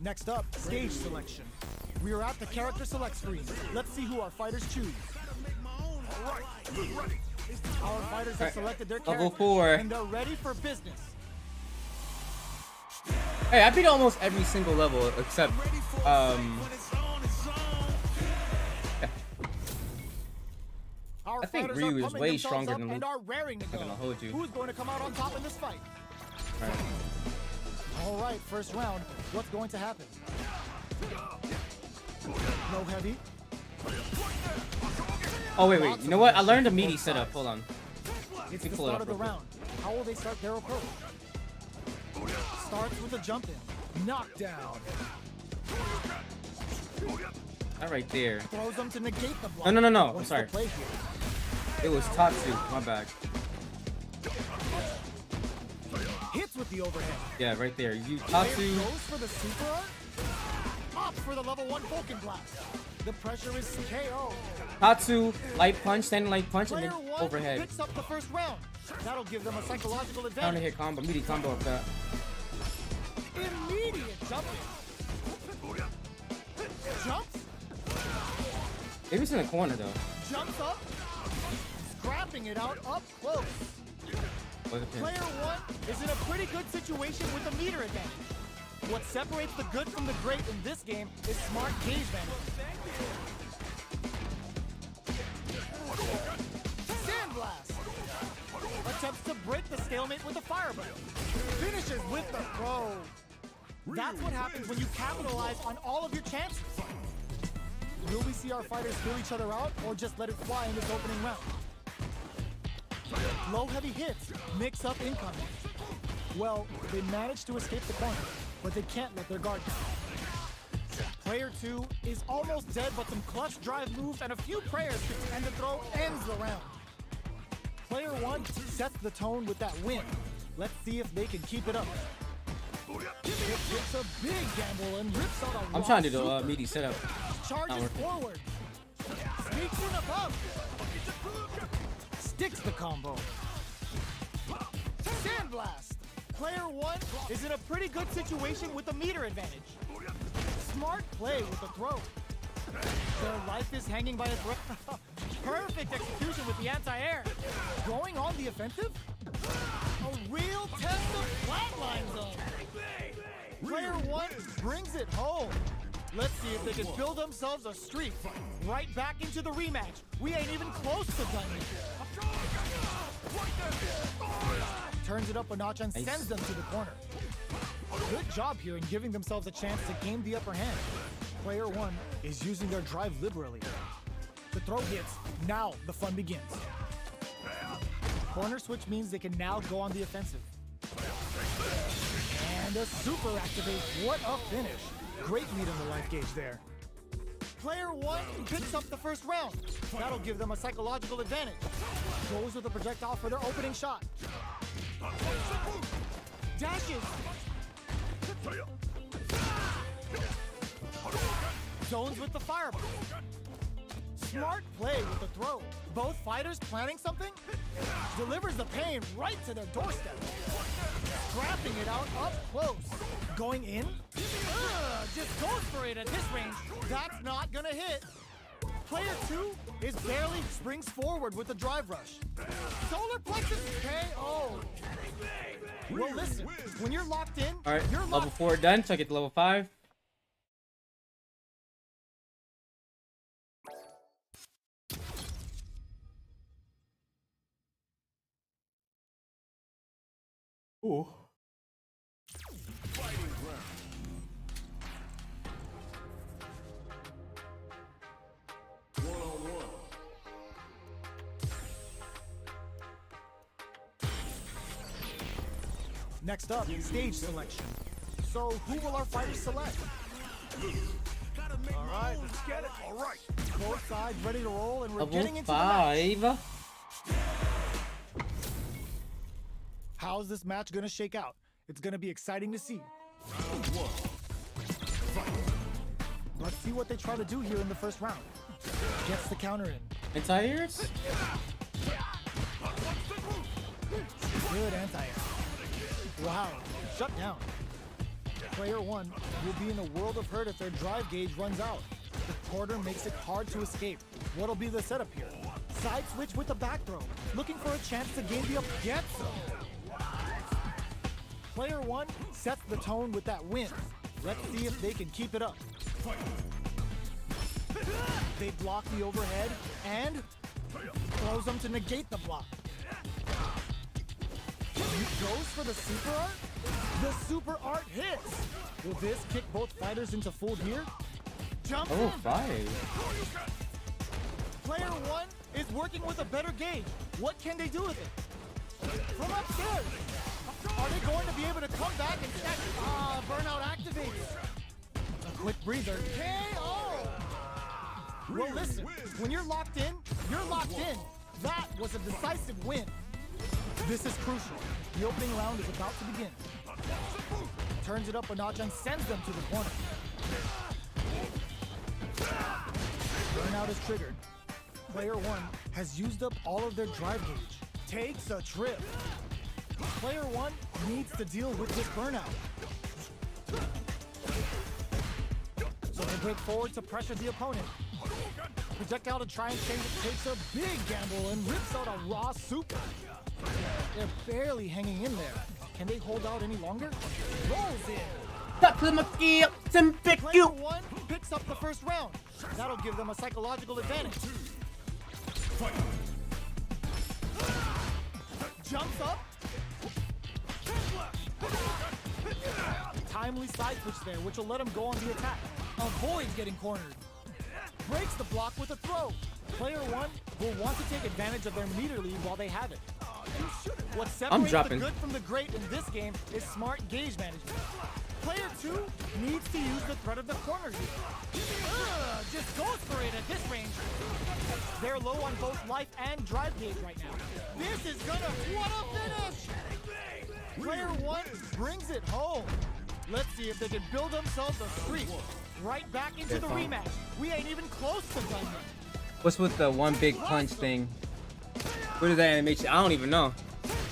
Next up, stage selection. We are at the character select screen. Let's see who our fighters choose. All right, get ready. Our fighters have selected their Level characters, 4. and they're ready for business. Hey, I beat almost every single level except Our I think fighters Ryu are is pumping way themselves stronger up than and Luke. are raring to go. I'm gonna hold you. Who's going to come out on top in this fight? Alright. All right, first round. What's going to happen? Low heavy. Oh wait, you know what? I learned a meaty setup. Hold on. It's me the pull it start up of the real quick. round. How will they start their approach? Starts with a jump in. Knockdown. Not right there. Throws them to negate the block. No. I'm What's sorry. the play here? It was Tatsu. My bad. Hits with the overhead. Yeah, right there. You Player Tatsu. goes for the super art. Opts for the level 1 Vulcan blast. The pressure is KO. Tatsu. Light punch. Standing light punch. And Player then one overhead. picks up the first round. That'll give them a psychological Counter advantage. hit combo. Meaty combo up that. Immediate jump. Jumps. Maybe it's in the corner though. Jumps up. Scrapping it out up close. Was it pin? Player one is in a pretty good situation with a meter advantage. What separates the good from the great in this game is smart gauge management. Sandblast. Attempts to break the stalemate with a fireball. Finishes with the throw. That's what happens when you capitalize on all of your chances. Will we see our fighters fill each other out or just let it fly in this opening round? Low heavy hits, mix up incoming. Well, they managed to escape the corner, but they can't let their guard down. Player two is almost dead, but some clutch drive moves and a few prayers and the throw ends the round. Player one sets the tone with that win. Let's see if they can keep it up. It's a big gamble and rips out a I'm trying to do raw the super. meaty setup. Charges working. forward. Sneaks in above. Sticks the combo. Sandblast. Player one is in a pretty good situation with a meter advantage. Smart play with the throw. Their life is hanging by a thread. Perfect execution with the anti-air. Going on the offensive? A real test of flatline zone. Player one brings it home. Let's see if they can build themselves a streak. Right back into the rematch. We ain't even close to done yet. Turns it up a notch and sends them to the corner. Good job here in giving themselves a chance to gain the upper hand. Player one is using their drive liberally. The throw hits. Now the fun begins. Corner switch means they can now go on the offensive. And a super activate. What a finish. Great lead on the life gauge there. Player 1 picks up the first round. That'll give them a psychological advantage. Goes with a projectile for their opening shot. Dashes. Zones with the fireball. Smart play with the throw. Both fighters planning something? Delivers the pain right to their doorstep. Scrapping it out up close. Going in? Just goes for it at this range. That's not gonna hit. Player 2 is barely springs forward with the drive rush. Solar plexus KO. Well, listen, when you're locked in, All right, you're level locked 4 done. So I get to level 5. Ooh. Next up, stage selection. So, who will our fighters select? All right, let's get it. All right. Both sides ready to roll, and we're Level getting into the match. 5. How's this match gonna shake out? It's gonna be exciting to see. Let's see what they try to do here in the first round. Gets the counter in. Anti-airs? Good anti-air. Wow, shut down. Player 1 will be in a world of hurt if their drive gauge runs out. The quarter makes it hard to escape. What'll be the setup here? Side switch with the back throw. Looking for a chance to gain the up. Gets them. Player 1 sets the tone with that win. Let's see if they can keep it up. They block the overhead and throws them to negate the block. Goes for the super art? The super art hits! Will this kick both fighters into full gear? Jump Oh, in. 5. Player 1 is working with a better gauge. What can they do with it? From upstairs! Are they going to be able to come back and check? Burnout activates. A quick breather. KO! Well, listen, when you're locked in, you're locked in. That was a decisive win. This is crucial. The opening round is about to begin. Turns it up a notch and sends them to the corner. Burnout is triggered. Player 1 has used up all of their drive gauge. Takes a trip. Player 1 needs to deal with this burnout. So they break forward to pressure the opponent. Projectile to try and change it takes a big gamble and rips out a raw super. They're barely hanging in there. Can they hold out any longer? Rolls in. Player 1 picks up the first round. That'll give them a psychological advantage. Jumps up. Timely side switch there, which will let him go on the attack. Avoids getting cornered. Breaks the block with a throw. Player 1 will want to take advantage of their meter lead while they have it. What separates the good from the great in this game is smart gauge management. Player 2 needs to use the threat of the corner here. Just goes for it at this range. They're low on both life and drive gauge right now. This is gonna, what a finish! Player 1 brings it home. Let's see if they can build themselves a streak. Right back into the rematch. We ain't even close to done yet. What's with the one big punch thing? What is that animation? I don't even know.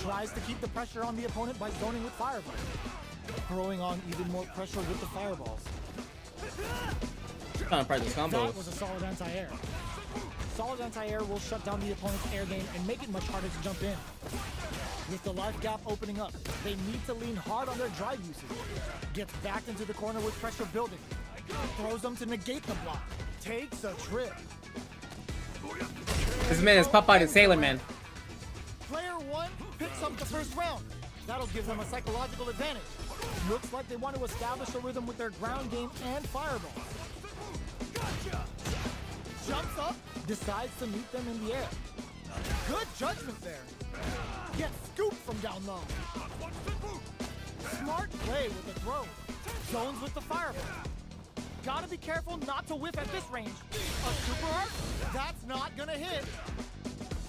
Tries to keep the pressure on the opponent by zoning with fireballs. Throwing on even more pressure with the fireballs. Trying to practice combos. That was a solid anti-air. Solid anti-air will shut down the opponent's air game and make it much harder to jump in. With the life gap opening up, they need to lean hard on their drive usage. Gets backed into the corner with pressure building. Throws them to negate the block. Takes a trip. This man is Popeye the Sailor Man. Player 1 picks up the first round. That'll give them a psychological advantage. Looks like they want to establish a rhythm with their ground game and fireball. Jumps up, decides to meet them in the air. Good judgment there. Gets scooped from down low. Smart play with the throw. Zones with the fireball. Gotta be careful not to whiff at this range. A super art? That's not gonna hit.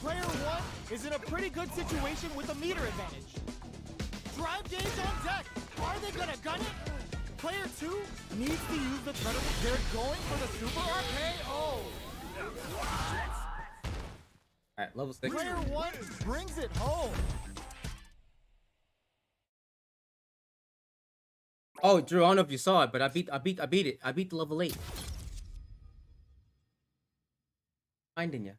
Player 1 is in a pretty good situation with a meter advantage. Drive gauge on deck. Are they gonna gun it? Player 2 needs to use the predator. They're going for the super RKO. Alright, level 6. Player 1 brings it home. Oh, Drew, I don't know if you saw it, but I beat it. I beat the level 8. Finding ya.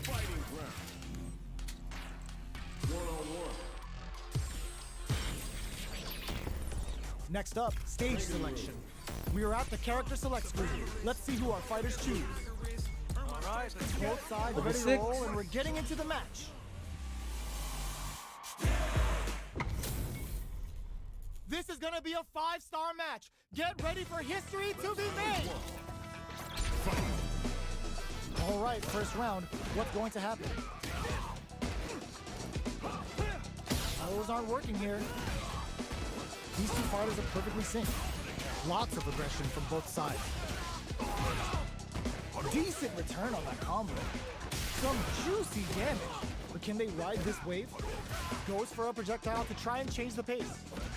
Fighting ground. One-on-one. Next up, stage selection. We are at the character select screen. Let's see who our fighters choose. All right, both sides Level ready 6. to roll, and we're getting into the match. This is gonna be a 5-star match. Get ready for history to be made. All right, first round. What's going to happen? Those aren't working here. These two fighters are perfectly synced. Lots of aggression from both sides. Decent return on that combo. Some juicy damage. But can they ride this wave? Goes for a projectile to try and change the pace.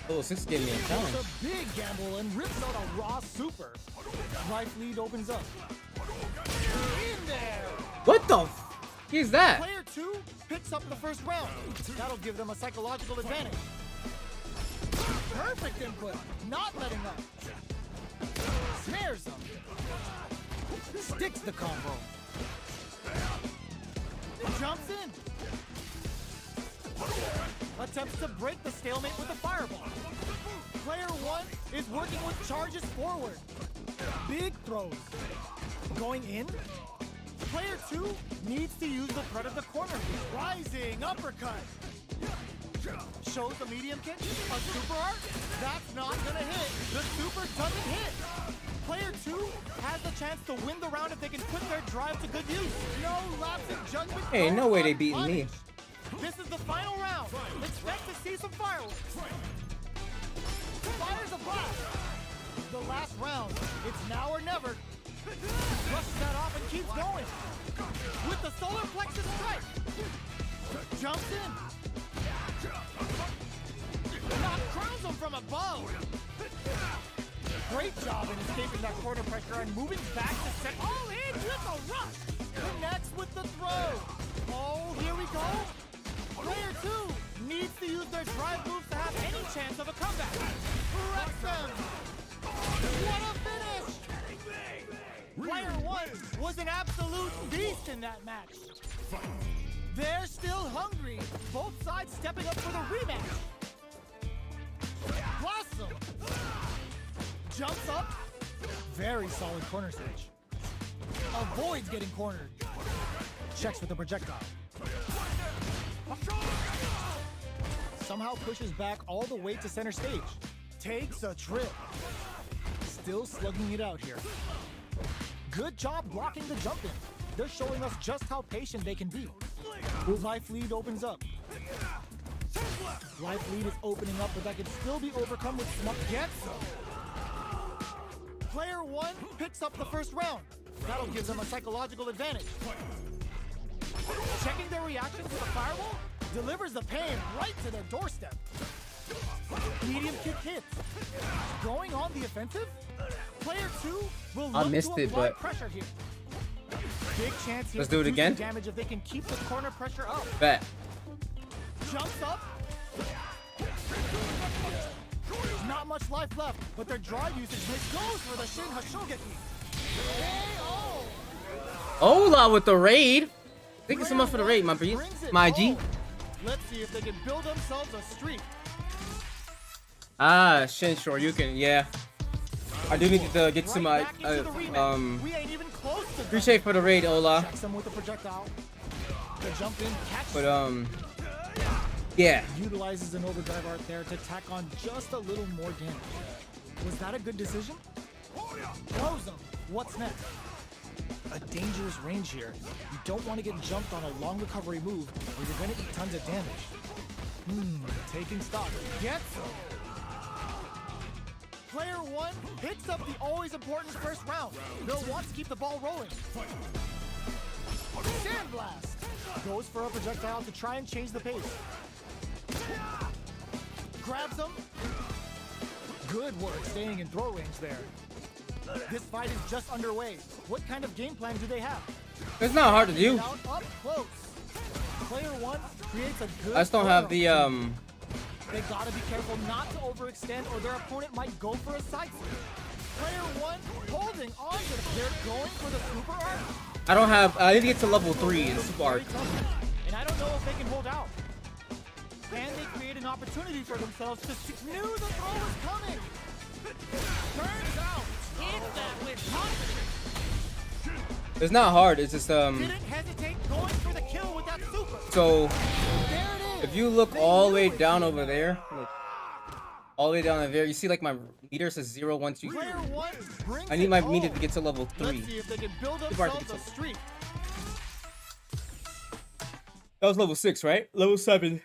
Oh, 6 gave me a challenge. It's a big gamble and rips out a raw super. Life lead opens up. In there! What the f is that? Player 2 picks up the first round. That'll give them a psychological advantage. Perfect input, not letting up. Snares them. Sticks the combo. Jumps in. Attempts to break the stalemate with a fireball. Player 1 is working with charges forward. Big throws. Going in. Player 2 needs to use the threat of the corner. Rising uppercut. Shows the medium kick. A super art. That's not gonna hit. The super doesn't hit. Player 2 has the chance to win the round if they can put their drive to good use. No lapse in judgment. Hey, no way they beating me. This is the final round. Expect to see some fireworks. Fires a blast. The last round. It's now or never. Brushes that off and keeps going. With the solar plexus strike. Jumps in. Knock crowns him from above. Great job in escaping that corner pressure and moving back to set. All in with a rush. Connects with the throw. Oh, here we go. Player 2 needs to use their drive moves to have any chance of a comeback. Wrecks them. What a finish. Player 1 was an absolute beast in that match. They're still hungry. Both sides stepping up for the rematch. Blossom. Jumps up. Very solid corner switch. Avoids getting cornered. Checks with the projectile. Somehow pushes back all the way to center stage. Takes a trip. Still slugging it out here. Good job blocking the jump in. They're showing us just how patient they can be. Life lead opens up. Life lead is opening up, but that can still be overcome with smart gets. Player 1 picks up the first round. That'll give them a psychological advantage. Checking their reactions with a fireball delivers the pain right to their doorstep. Medium kick hits. Going on the offensive? Player 2 will look missed to it, apply but pressure here. Big chance here let's to do it some again. damage if they can keep the corner pressure up. Bet. Jumps up. Not much life left, but their draw usage goes for the Shin Hashogeki. KO! Hola with the raid. Thank you so much for the raid, my G. My G. Let's see if they can build themselves a streak. Ah, Shin, sure, you can, yeah. I do need to get some, We ain't even close to appreciate for the raid, Ola. Checks them with a projectile. The jump in catches. But, yeah. Utilizes an overdrive art there to tack on just a little more damage. Was that a good decision? Close them. What's next? a dangerous range here. You don't want to get jumped on a long recovery move where you're going to eat tons of damage. Taking stock. Gets him. Player one picks up the always important first round. They'll want to keep the ball rolling. Sandblast. Goes for a projectile to try and change the pace. Grabs him. Good work staying in throw range there. This fight is just underway. What kind of game plan do they have? It's not hard to do. Out up close. Player one creates a good. I just don't have the They gotta be careful not to overextend or their opponent might go for a side step. Player one holding on to the, they're going for the super arc. I don't have. I need to get to level 3 in super arc. And I don't know if they can hold out. Can they create an opportunity for themselves to knew the throw was coming? Turns out, hit that with confidence. It's not hard. It's just Didn't hesitate going for the kill with that super. So There it is. if you look all the way down over there, look, all the way down there, you see like my meter says 0, 1, 2. Player one brings I need my it meter home. to get to level 3. Let's see if they can build Super arc to themselves get a streak. That was level 6, right? Level 7.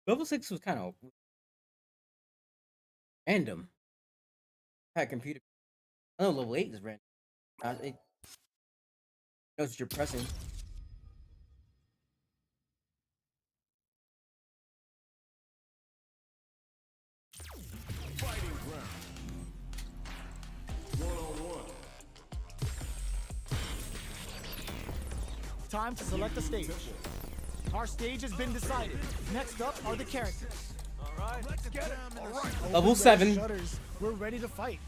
Level 6 was kind of random. Had computer. I know level 8 is random. It knows what you're pressing. Fighting ground. One-on-one. Time to select the stage. Our stage has been decided. Next up are the characters. All right, let's get it. All right. Level Open 7. those shutters. We're ready to fight.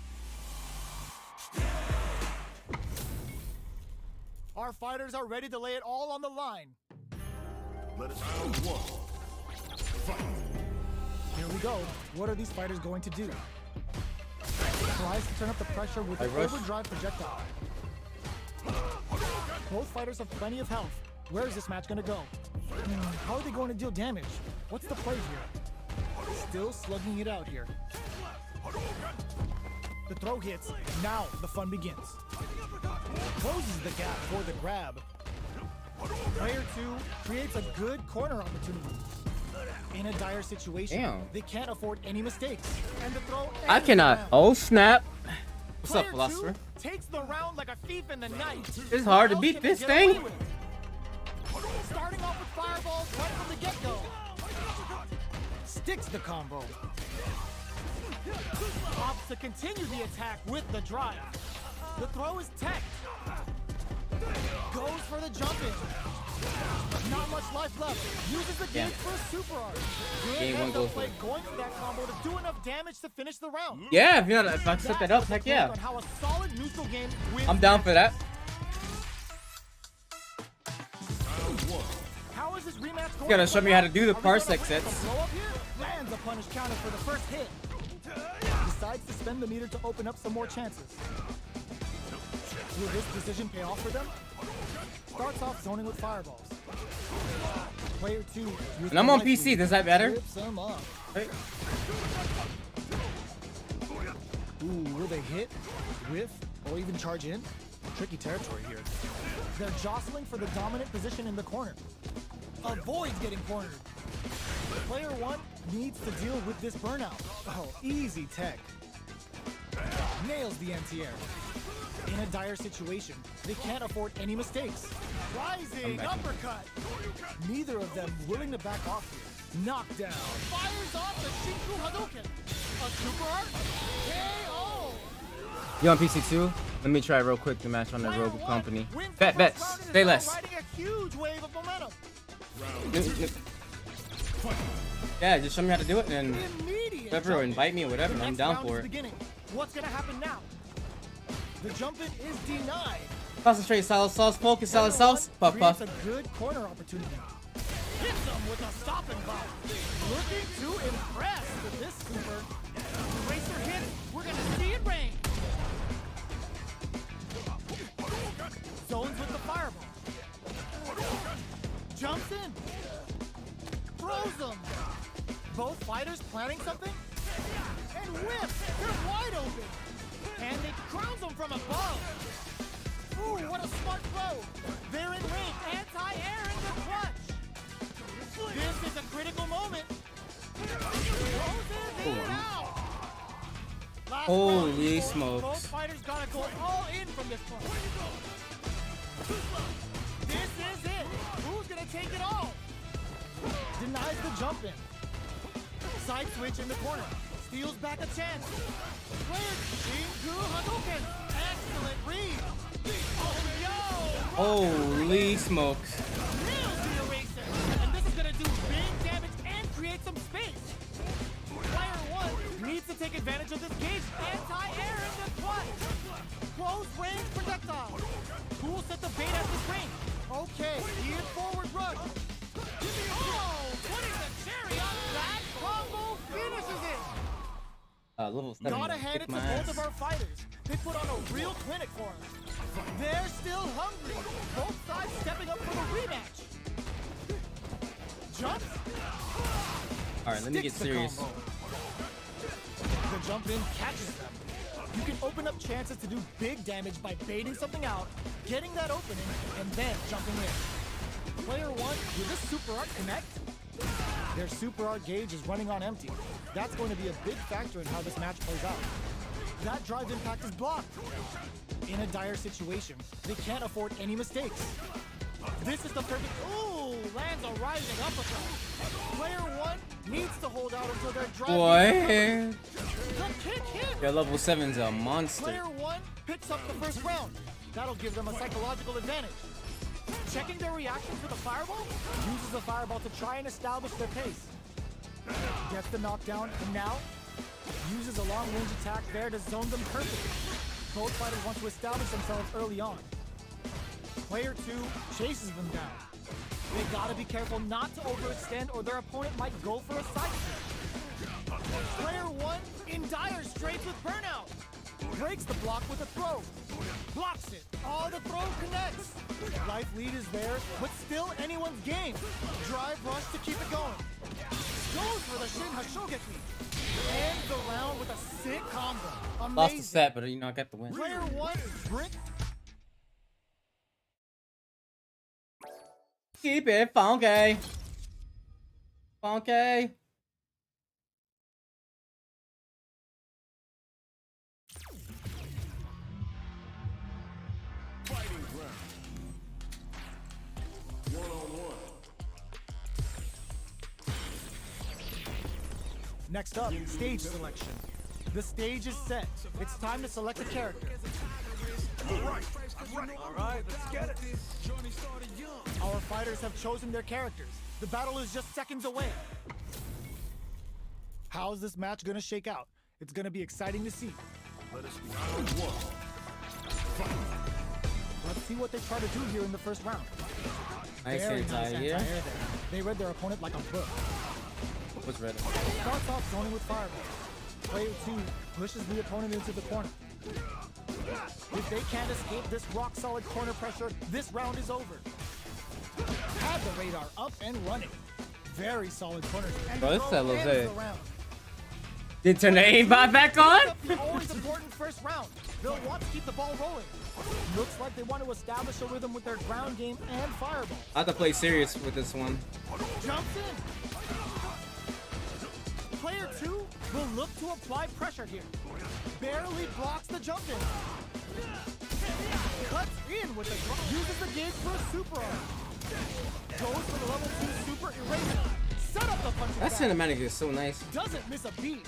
Our fighters are ready to lay it all on the line. Let us round one. Fight. Here we go. What are these fighters going to do? Tries to turn up the pressure with I an rush. overdrive projectile. Both fighters have plenty of health. Where is this match going to go? How are they going to deal damage? What's the play here? Still slugging it out here. The throw hits. Now the fun begins. Closes the gap for the grab. Player 2 creates a good corner opportunity. In a dire situation, Damn. they can't afford any mistakes. And the throw I ends cannot. the round. Oh snap! What's up, Player philosopher? 2 takes the round like a thief in the night. It's hard to How beat can they this get thing. away with it? Starting off with fireballs right from the get-go. Sticks the combo. Opts to continue the attack with the drive. The throw is tech. Goes for the jump in. Not much life left. Uses the Yeah. gauge for a super arc. Good Game one heads-up goes for play it. going for that combo to do enough damage to finish the round. Yeah, if I set that up, heck yeah. On how a solid neutral game wins I'm down for that. How is this rematch going? You gotta show me how to do the Are we gonna parsec win sets. the blow up here? Lands a punish counter for the first hit. Decides to spend the meter to open up some more chances. Will this decision pay off for them? Starts off zoning with fireballs. Player 2. And I'm on PC, does that matter? Trips them up. Right. Ooh, will they hit, whiff, or even charge in? Tricky territory here. They're jostling for the dominant position in the corner. Avoids getting cornered. Player 1 needs to deal with this burnout. Oh, easy tech. Nails the anti-air. In a dire situation, they can't afford any mistakes. Rising uppercut. Neither of them willing to back off here. Knockdown. Fires off the Shinku Hadouken. A super arc. KO. You on PC too? Let me try real quick the match on the Player Rogue one Company. wins Bet the bets. first round and Stay is now less. riding a huge wave of momentum. Yeah, just show me how to do it and Immediate whatever, or jump in. invite me or whatever. The I'm next down round for is it. beginning. What's gonna happen now? The jump in is denied. Concentrate, salad sauce, focus, salad Player sauce. one Puff, puff. creates a good corner opportunity. Hits them with a stop and pop. Looking to impress with this super. Racer hit. We're gonna see it rain. Zones with the fireball. Jumps in. Throws them. Both fighters planning something. And whips. They're wide open. And they crowns them from above. Ooh, what a smart throw. They're in range. Anti-air in the clutch. This is a critical moment. Throws it in and out. Last Holy round, smokes. Both fighters gotta go all in from this point. This is it. Who's gonna take it all? Denies the jump in. Side switch in the corner. Steals back a chance. Player Shinku Hadouken. Excellent read. Oh, yo. Holy smokes. Nails the eraser. And this is gonna do big damage and create some space. Player one needs to take advantage of this gauge. Anti-air in the clutch. Close range projectile. Who will set the bait at this range? Okay, geared forward rush. Oh, putting the cherry on that combo finishes it. Level 7. Gotta hand it to both of our fighters. They put on a real clinic for us. They're still hungry. Both sides stepping up for the rematch. Jumps. Alright, let me get Sticks the serious. combo. The jump in catches them. You can open up chances to do big damage by baiting something out, getting that opening, and then jumping in. Player one, will this super art connect? Their super art gauge is running on empty. That's going to be a big factor in how this match plays out. That drive impact is blocked. In a dire situation, they can't afford any mistakes. This is the perfect, ooh, lands a rising uppercut. Player one needs to hold out until their drive. Boy. The kick hit. Your level 7's a monster. Player one picks up the first round. That'll give them a psychological advantage. Checking their reaction to the fireball, uses the fireball to try and establish their pace. Gets the knockdown, and now uses a long-range attack there to zone them perfectly. Both fighters want to establish themselves early on. Player two chases them down. They gotta be careful not to overextend or their opponent might go for a side switch. Player one in dire straits with burnout. Breaks the block with a throw. Blocks it. Oh, the throw connects. Life lead is there, but still anyone's game. Drive rush to keep it going. Goes for the Shin Hashogeki. Ends the round with a sick combo. Amazing. Lost the set, but you know I got the win. Player one, brick. Keep it funky. Funky. Fighting ground. One-on-one. Next up, stage selection. The stage is set. It's time to select a character. All right, let's get it. Journey started young. Our fighters have chosen their characters. The battle is just seconds away. How's this match gonna shake out? It's gonna be exciting to see. Let us round one. Let's see what they try to do here in the first round. Nice Very nice anti here. anti-air there. They read their opponent like a book. What's red? Starts off zoning with fireball. Player two pushes the opponent into the corner. If they can't escape this rock-solid corner pressure, this round is over. Had the radar up and running. Very solid corners. And Bro, this throw San ends Jose. the round. Did turn the aimbot back on? The always important first round. They'll want to keep the ball rolling. Looks like they want to establish a rhythm with their ground game and fireball. I have to play serious with this one. Jumps in. Player two will look to apply pressure here. Barely blocks the jump in. Cuts in with the drop. Uses the gauge for a super arm. Goes for the level 2 super eraser. Set up the punch. That cinematic is so nice. Doesn't miss a beat.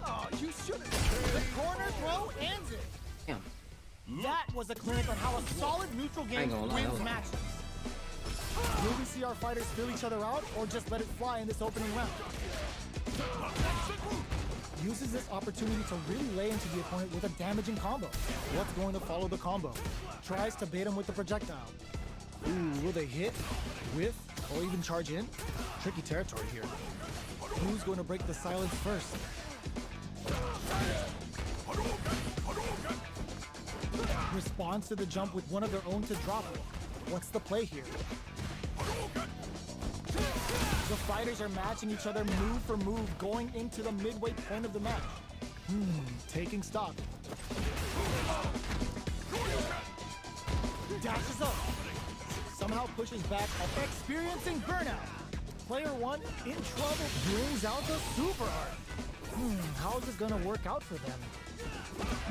Oh, you shouldn't. The corner throw ends it. Damn. That was a clinic on how a solid neutral game ain't gonna lie, that wins was- matches. Will we see our fighters fill each other out or just let it fly in this opening round? Uses this opportunity to really lay into the opponent with a damaging combo. What's going to follow the combo? Tries to bait him with the projectile. Ooh, will they hit, with, or even charge in? Tricky territory here. Who's going to break the silence first? Responds to the jump with one of their own to drop it. What's the play here? The fighters are matching each other move for move going into the midway point of the match. Taking stock. Dashes up. Somehow pushes back, experiencing burnout. Player 1 in trouble, brings out the super art. How is this gonna work out for them?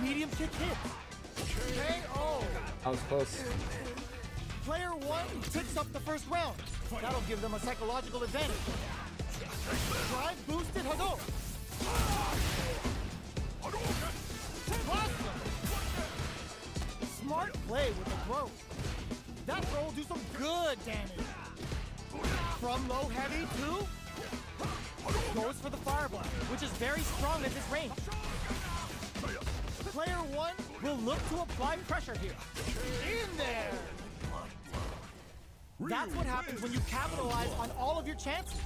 Medium kick hit. KO. I was close. Player 1 takes up the first round. That'll give them a psychological advantage. Drive boosted Hadouken. Awesome. Smart play with the throw. That throw will do some good damage. From low heavy to goes for the fireball, which is very strong at this range. Player 1 will look to apply pressure here. In there. That's what happens when you capitalize on all of your chances.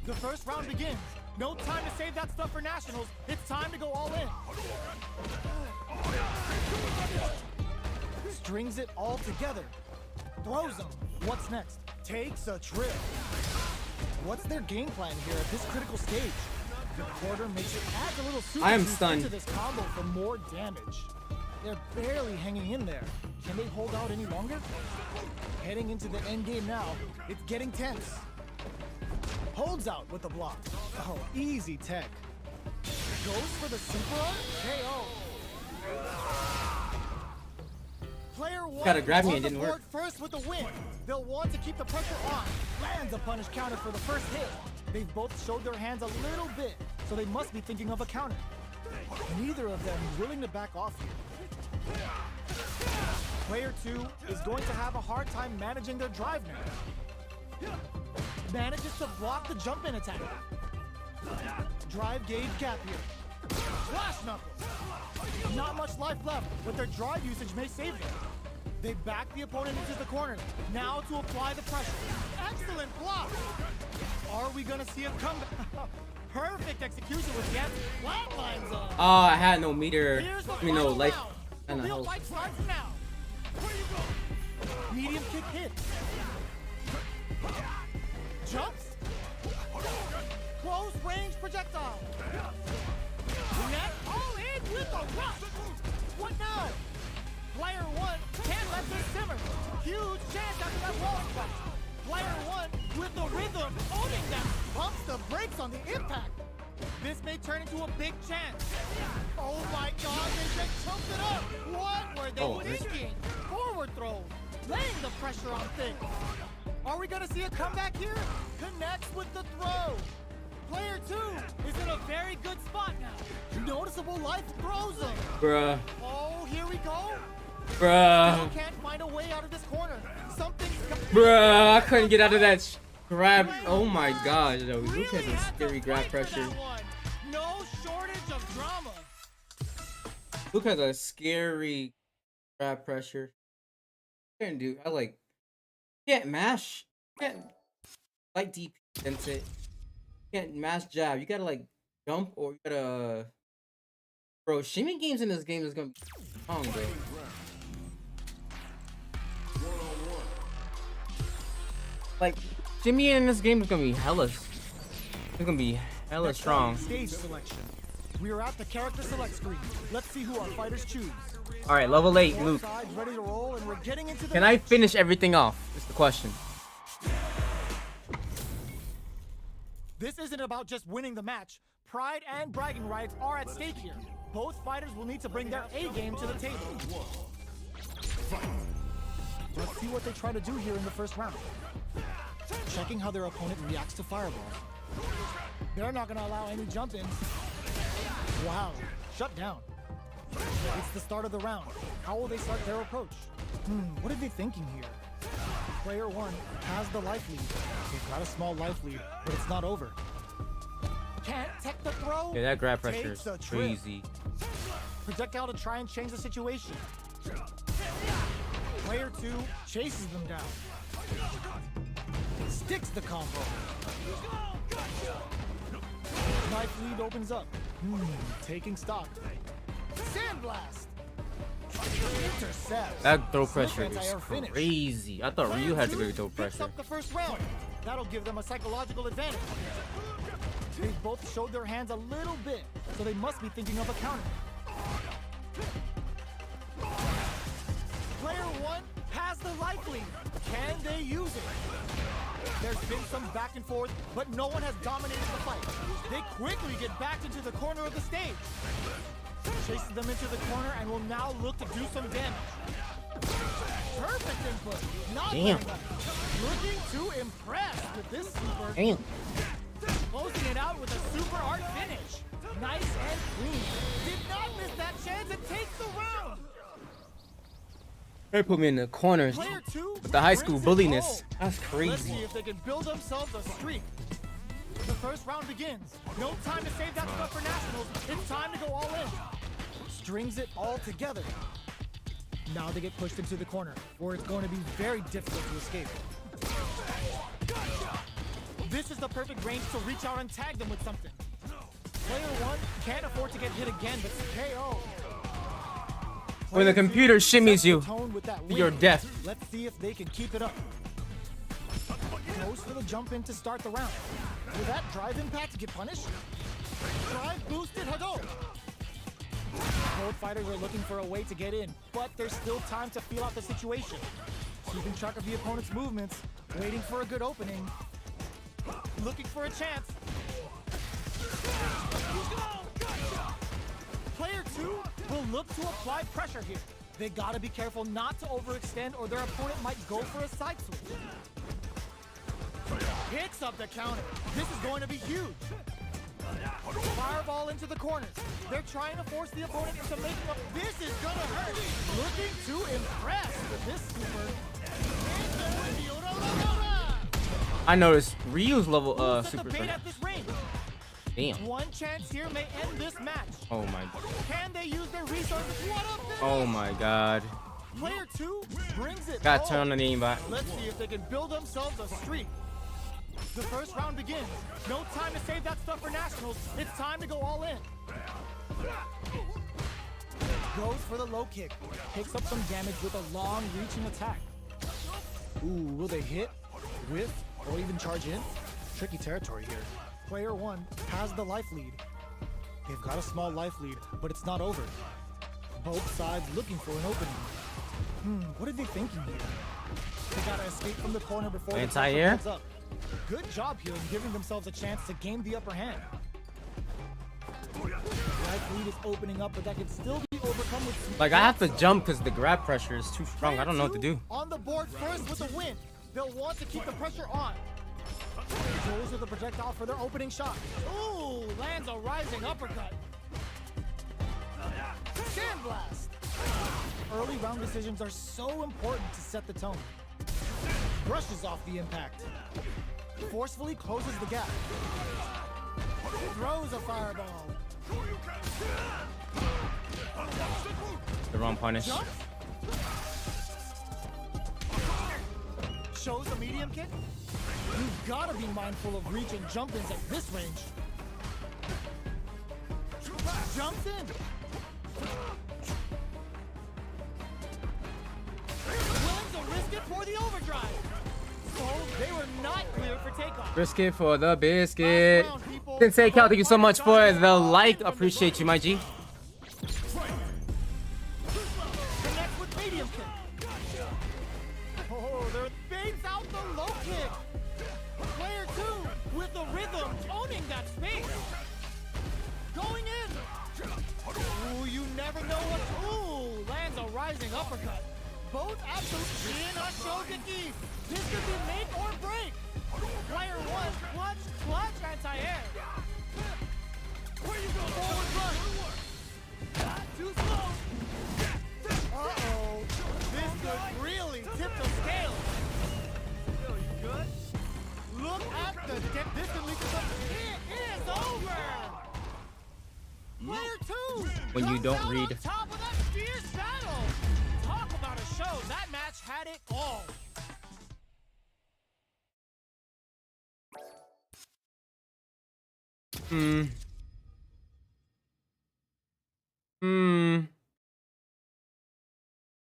The first round begins. No time to save that stuff for nationals. It's time to go all in. Strings it all together. Throws them. What's next? Takes a trip. What's their game plan here at this critical stage? The quarter makes it adds a little super I am boost stunned. into this combo for more damage. They're barely hanging in there. Can they hold out any longer? Heading into the end game now, it's getting tense. Holds out with the block. Oh, easy tech. Goes for the super art? KO. Player 1 Gotta grab me, on it the didn't board work. first with the win. They'll want to keep the pressure on. Lands a punish counter for the first hit. They've both showed their hands a little bit, so they must be thinking of a counter. Neither of them willing to back off here. Player 2 is going to have a hard time managing their drive now. Manages to block the jump-in attack. Drive gauge gap here. Flash knuckle. Not much life left, but their drive usage may save them. They back the opponent into the corner. Now to apply the pressure. Excellent block. Are we gonna see a comeback? Perfect execution with the flatlines on. Oh, I had no meter. Here's the I mean, no final life. round. And The a real health. fight starts now. Where you go? Medium kick hit. Jumps. Close range projectile. Net all in with the rush. What now? Player 1 can't let this simmer. Huge chance after that wall fight. Player 1 with the rhythm, owning that. Pumps the brakes on the impact. This may turn into a big chance. Oh my God, they just chumped it up. What were they thinking? Forward throw, laying the pressure on things. Are we gonna see a comeback here? Connects with the throw. Player 2 is in a very good spot now. Noticeable life throws him. Bruh. Oh, here we go. Bruh. Still can't find a way out of this corner. Something's Bruh. I couldn't get out of that grab. Oh my gosh. Yo, Luke has a scary grab pressure. No shortage of drama. Luke has a scary grab pressure. Can't do. Can't mash. Can't like deep sense it. Can't mash jab. You gotta like jump or you gotta. Bro, shimmy games in this game is gonna be strong, bro. Like shimmy in this game is gonna be hella. It's gonna be hella strong. Stage selection. We are at the character select screen. Let's see who our fighters choose. All right, level 8, Luke. Sides ready to roll, and we're getting into the Can I finish everything off? Is the question. This isn't about just winning the match. Pride and bragging rights are at stake here. Both fighters will need to bring their A game to the table. Let's see what they try to do here in the first round. Checking how their opponent reacts to fireball. They're not going to allow any jump-ins. Wow, shut down. It's the start of the round. How will they start their approach? What are they thinking here? Player 1 has the life lead. They've got a small life lead, but it's not over. Can't tech the throw. Yeah, that grab pressure Takes is a trip. crazy. Projectile to try and change the situation. Player 2 chases them down. Sticks the combo. Knife lead opens up. Taking stock. Sandblast. Intercept. That throw Smoke pressure is anti-air finish. crazy. I thought Ryu had to go throw Picks pressure. up the first round. That'll give them a psychological advantage. They've both showed their hands a little bit, so they must be thinking of a counter. the life lead. Can they use it? There's been some back and forth, but no one has dominated the fight. They quickly get back into the corner of the stage. Chases them into the corner and will now look to do some damage. Perfect input. Not Damn. looking to impress with this super. Damn. Closing it out with a super art finish. Nice and clean. Did not miss that chance and takes the round. They put me in the corners Player 2 with the high school brings it bulliness. home. That's Let's crazy. see if they can build themselves a streak. The first round begins. No time to save that stuff for nationals. It's time to go all in. Strings it all together. Now they get pushed into the corner, where it's going to be very difficult to escape. This is the perfect range to reach out and tag them with something. Player 1 can't afford to get hit again, but KO. When the computer shimmies you, you're you're deaf. Let's see if they can keep it up. Goes for the jump in to start the round. Will that drive impact get punished? Drive boosted Hadou. Both fighters are looking for a way to get in, but there's still time to feel out the situation. Keeping track of the opponent's movements, waiting for a good opening, looking for a chance. Player 2 will look to apply pressure here. They gotta be careful not to overextend or their opponent might go for a side switch. Picks up the counter. This is going to be huge. Fireball into the corners. They're trying to force the opponent into making up. This is gonna hurt. Looking to impress with this super. I noticed Ryu's level Set super the bait strength. at this range. Damn. One chance here may end this match. Oh my. Can they use their resources? What up, Oh my God. Player 2 brings it Got home. turned on the aimbot. Let's see if they can build themselves a streak. The first round begins. No time to save that stuff for nationals. It's time to go all in. Goes for the low kick. Picks up some damage with a long reaching attack. Ooh, will they hit, whiff, or even charge in? Tricky territory here. Player 1 has the life lead. They've got a small life lead, but it's not over. Both sides looking for an opening. What are they thinking here? They gotta escape from the corner before the pressure Anti-air? builds up. Good job here in giving themselves a chance to gain the upper hand. Life lead is opening up, but that can still be overcome with some Like I have to jump because the grab pressure is too strong. I don't know what to do. On the board first with a win. They'll want to keep the pressure on. Goes with the projectile for their opening shot. Ooh, lands a rising uppercut. Sandblast. Early round decisions are so important to set the tone. Brushes off the impact. Forcefully closes the gap. Throws a fireball. The wrong punish. Jump. Shows a medium kick. You've got to be mindful of reach and jump-ins at this range. Jumps in. Willing to risk it for the overdrive. So they were not clear for takeoff. Risk it for the biscuit. Sensei Cal, thank you so much for the like. Appreciate you, my G. Connects with medium kick. Oh, there baits out the low kick. Player 2 with the rhythm, owning that space. Going in. Ooh, you never know what. Ooh, lands a rising uppercut. Both absolutely in a Shogeki. This could be make or break. Player 1, clutch, anti-air. Where you go? Forward run. Too slow. Uh-oh. This could really tip the scale. You good? Look at the dip. This could lead to something. It is over. Player 2. When you don't comes out read. on top of that fierce battle. Talk about a show. That match had it all.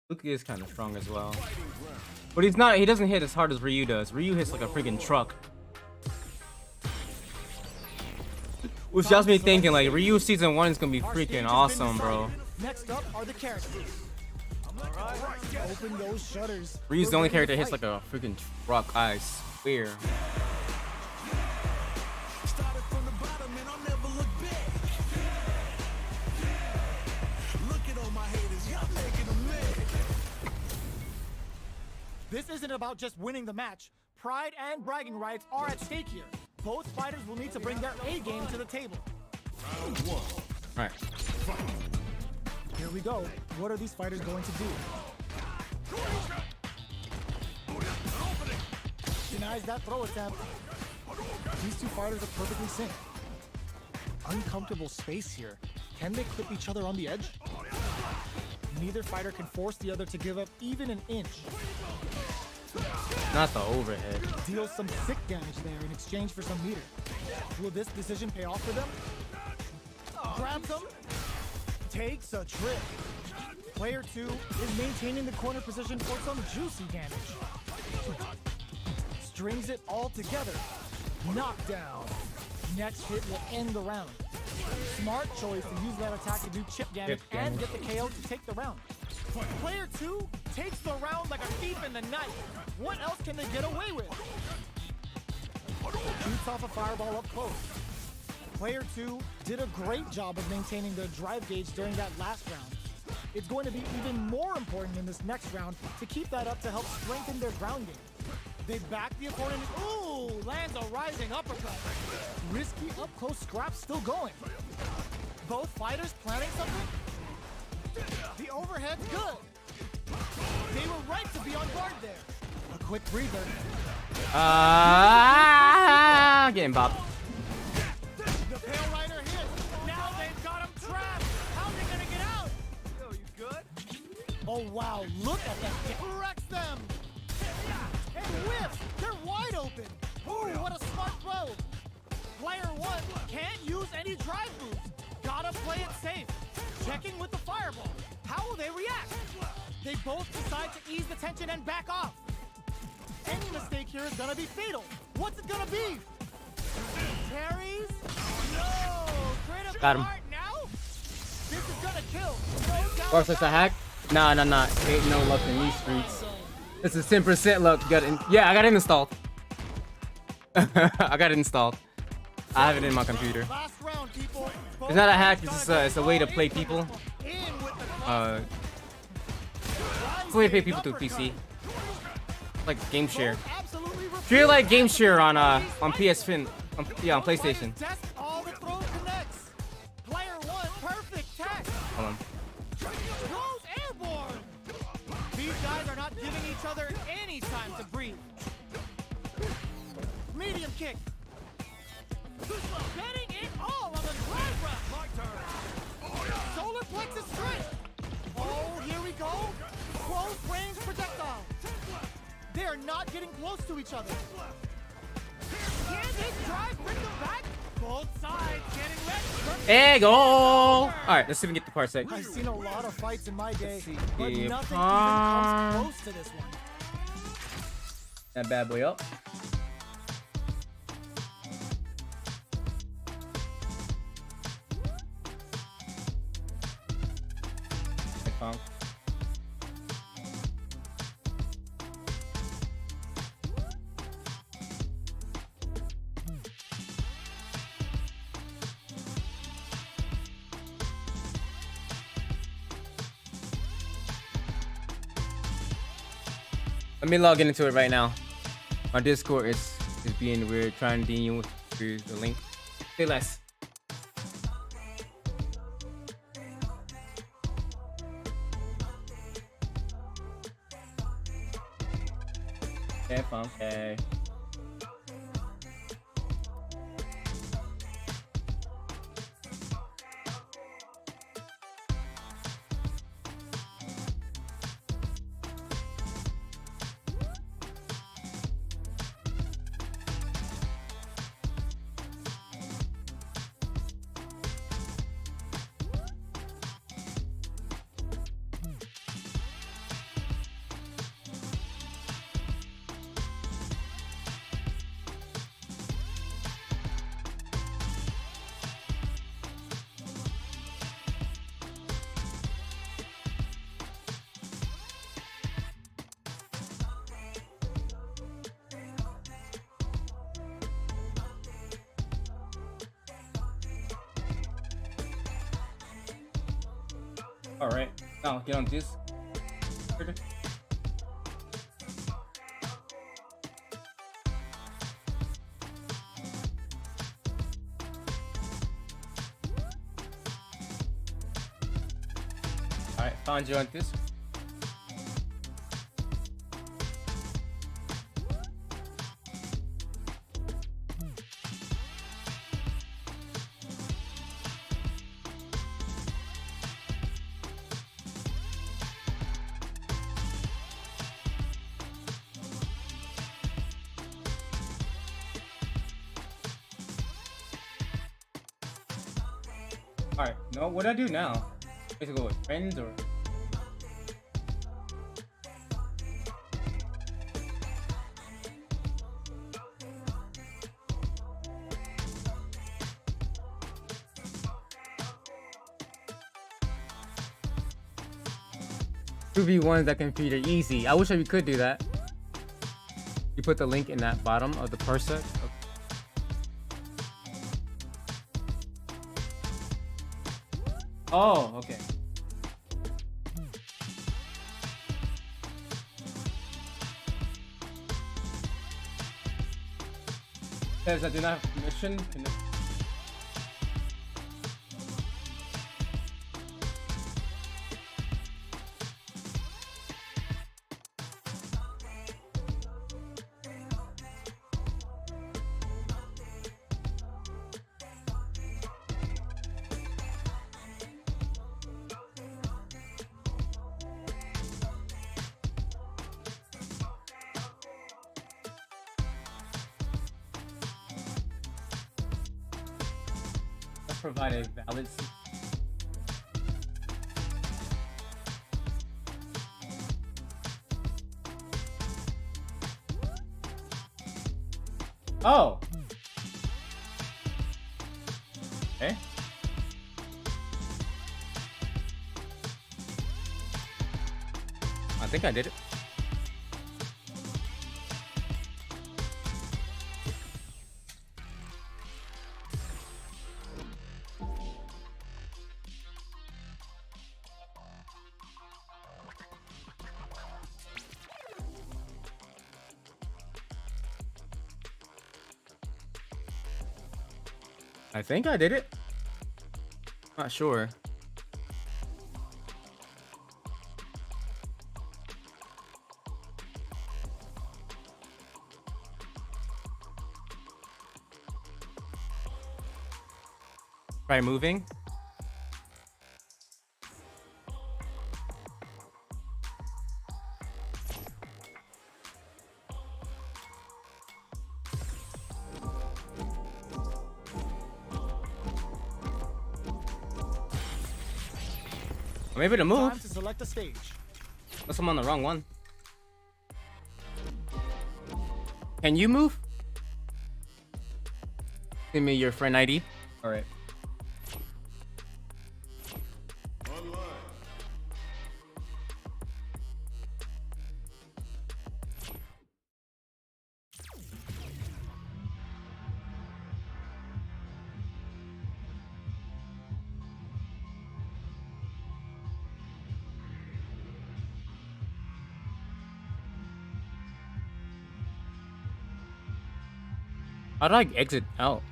Luke is kind of strong as well. But he's not, he doesn't hit as hard as Ryu does. Ryu hits like a freaking truck. Which has me thinking like Ryu season 1 is gonna be freaking awesome, bro. Next up are the characters. Open those shutters. Ryu's the We're only ready to character that hits fight. like a freaking truck, I swear. Started from the bottom and I'll never look back. Look at all my haters, y'all making them mad. This isn't about just winning the match. Pride and bragging rights are at stake here. Both fighters will need to bring their A game to the table. Alright. Here we go. What are these fighters going to do? Denies that throw attempt. These two fighters are perfectly synced. Uncomfortable space here. Can they clip each other on the edge? Neither fighter can force the other to give up even an inch. Not the overhead. Deals some sick damage there in exchange for some meter. Will this decision pay off for them? Grabs him. Takes a trip. Player 2 is maintaining the corner position for some juicy damage. Strings it all together. Knockdown. Next hit will end the round. Smart choice to use that attack to do chip damage and get the KO to take the round. Player 2 takes the round like a thief in the night. What else can they get away with? Shoots off a fireball up close. Player 2 did a great job of maintaining their drive gauge during that last round. It's going to be even more important in this next round to keep that up to help strengthen their ground game. They back the opponent. Ooh, lands a rising uppercut. Risky up-close scrap still going. Both fighters planning something? The overhead's good. They were right to be on guard there. A quick breather. Getting bopped. The Pale Rider hits. Now they've got him trapped. How are they gonna get out? Yo, you good? Oh wow, look at that. Wrecks them. And whiffs. They're wide open. Ooh, what a smart throw. Player 1 can't use any drive moves. Gotta play it safe. Checking with the fireball. How will they react? They both decide to ease the tension and back off. Any mistake here is gonna be fatal. What's it gonna be? Carries? No! Critical Got him. heart now? This is gonna kill. No doubt Or if it's a about hack? Nah. Ain't no luck in these streets. It's a 10% luck. Yeah, I got it installed. I got it installed. I have it in my computer. it. Last round, people. It's not a hack. It's a way to play people. In with the It's a way to play people through PC. Like game share. absolutely Treat it like game share on PSN. On PlayStation. Test all the throw connects. Player 1, perfect tech. Hold on. Goes airborne. These guys are not giving each other any time to breathe. Medium kick. Betting it all on the drive round. My turn. Solar plexus straight. Oh, here we go. Close range projectile. They are not getting close to each other. Can this drive bring them back? Both sides getting ready. Hey, go! Alright, let's see if we can get the parsec. I've seen a lot of fights in my day, but Yeah, nothing even comes close to this one. That bad boy up. Hey, Pong. Let me log into it right now. My Discord is being weird, trying to DM you through the link. Say less. Okay, okay. All right, now get on this. All right, found you on this. All right, no, what do I do now? Let's go with friends or. Two v1s that compete are easy. I wish we could do that. You put the link in that bottom of the parser. Okay. Oh, okay. Says I do not have permission. Provide a valid. Oh. Okay. I think I did it. I think I did it. Not sure. Try moving. I'm able to move. Time to select a stage. Unless I'm on the wrong one. Can you move? Give me your friend ID. All right. How do I exit out?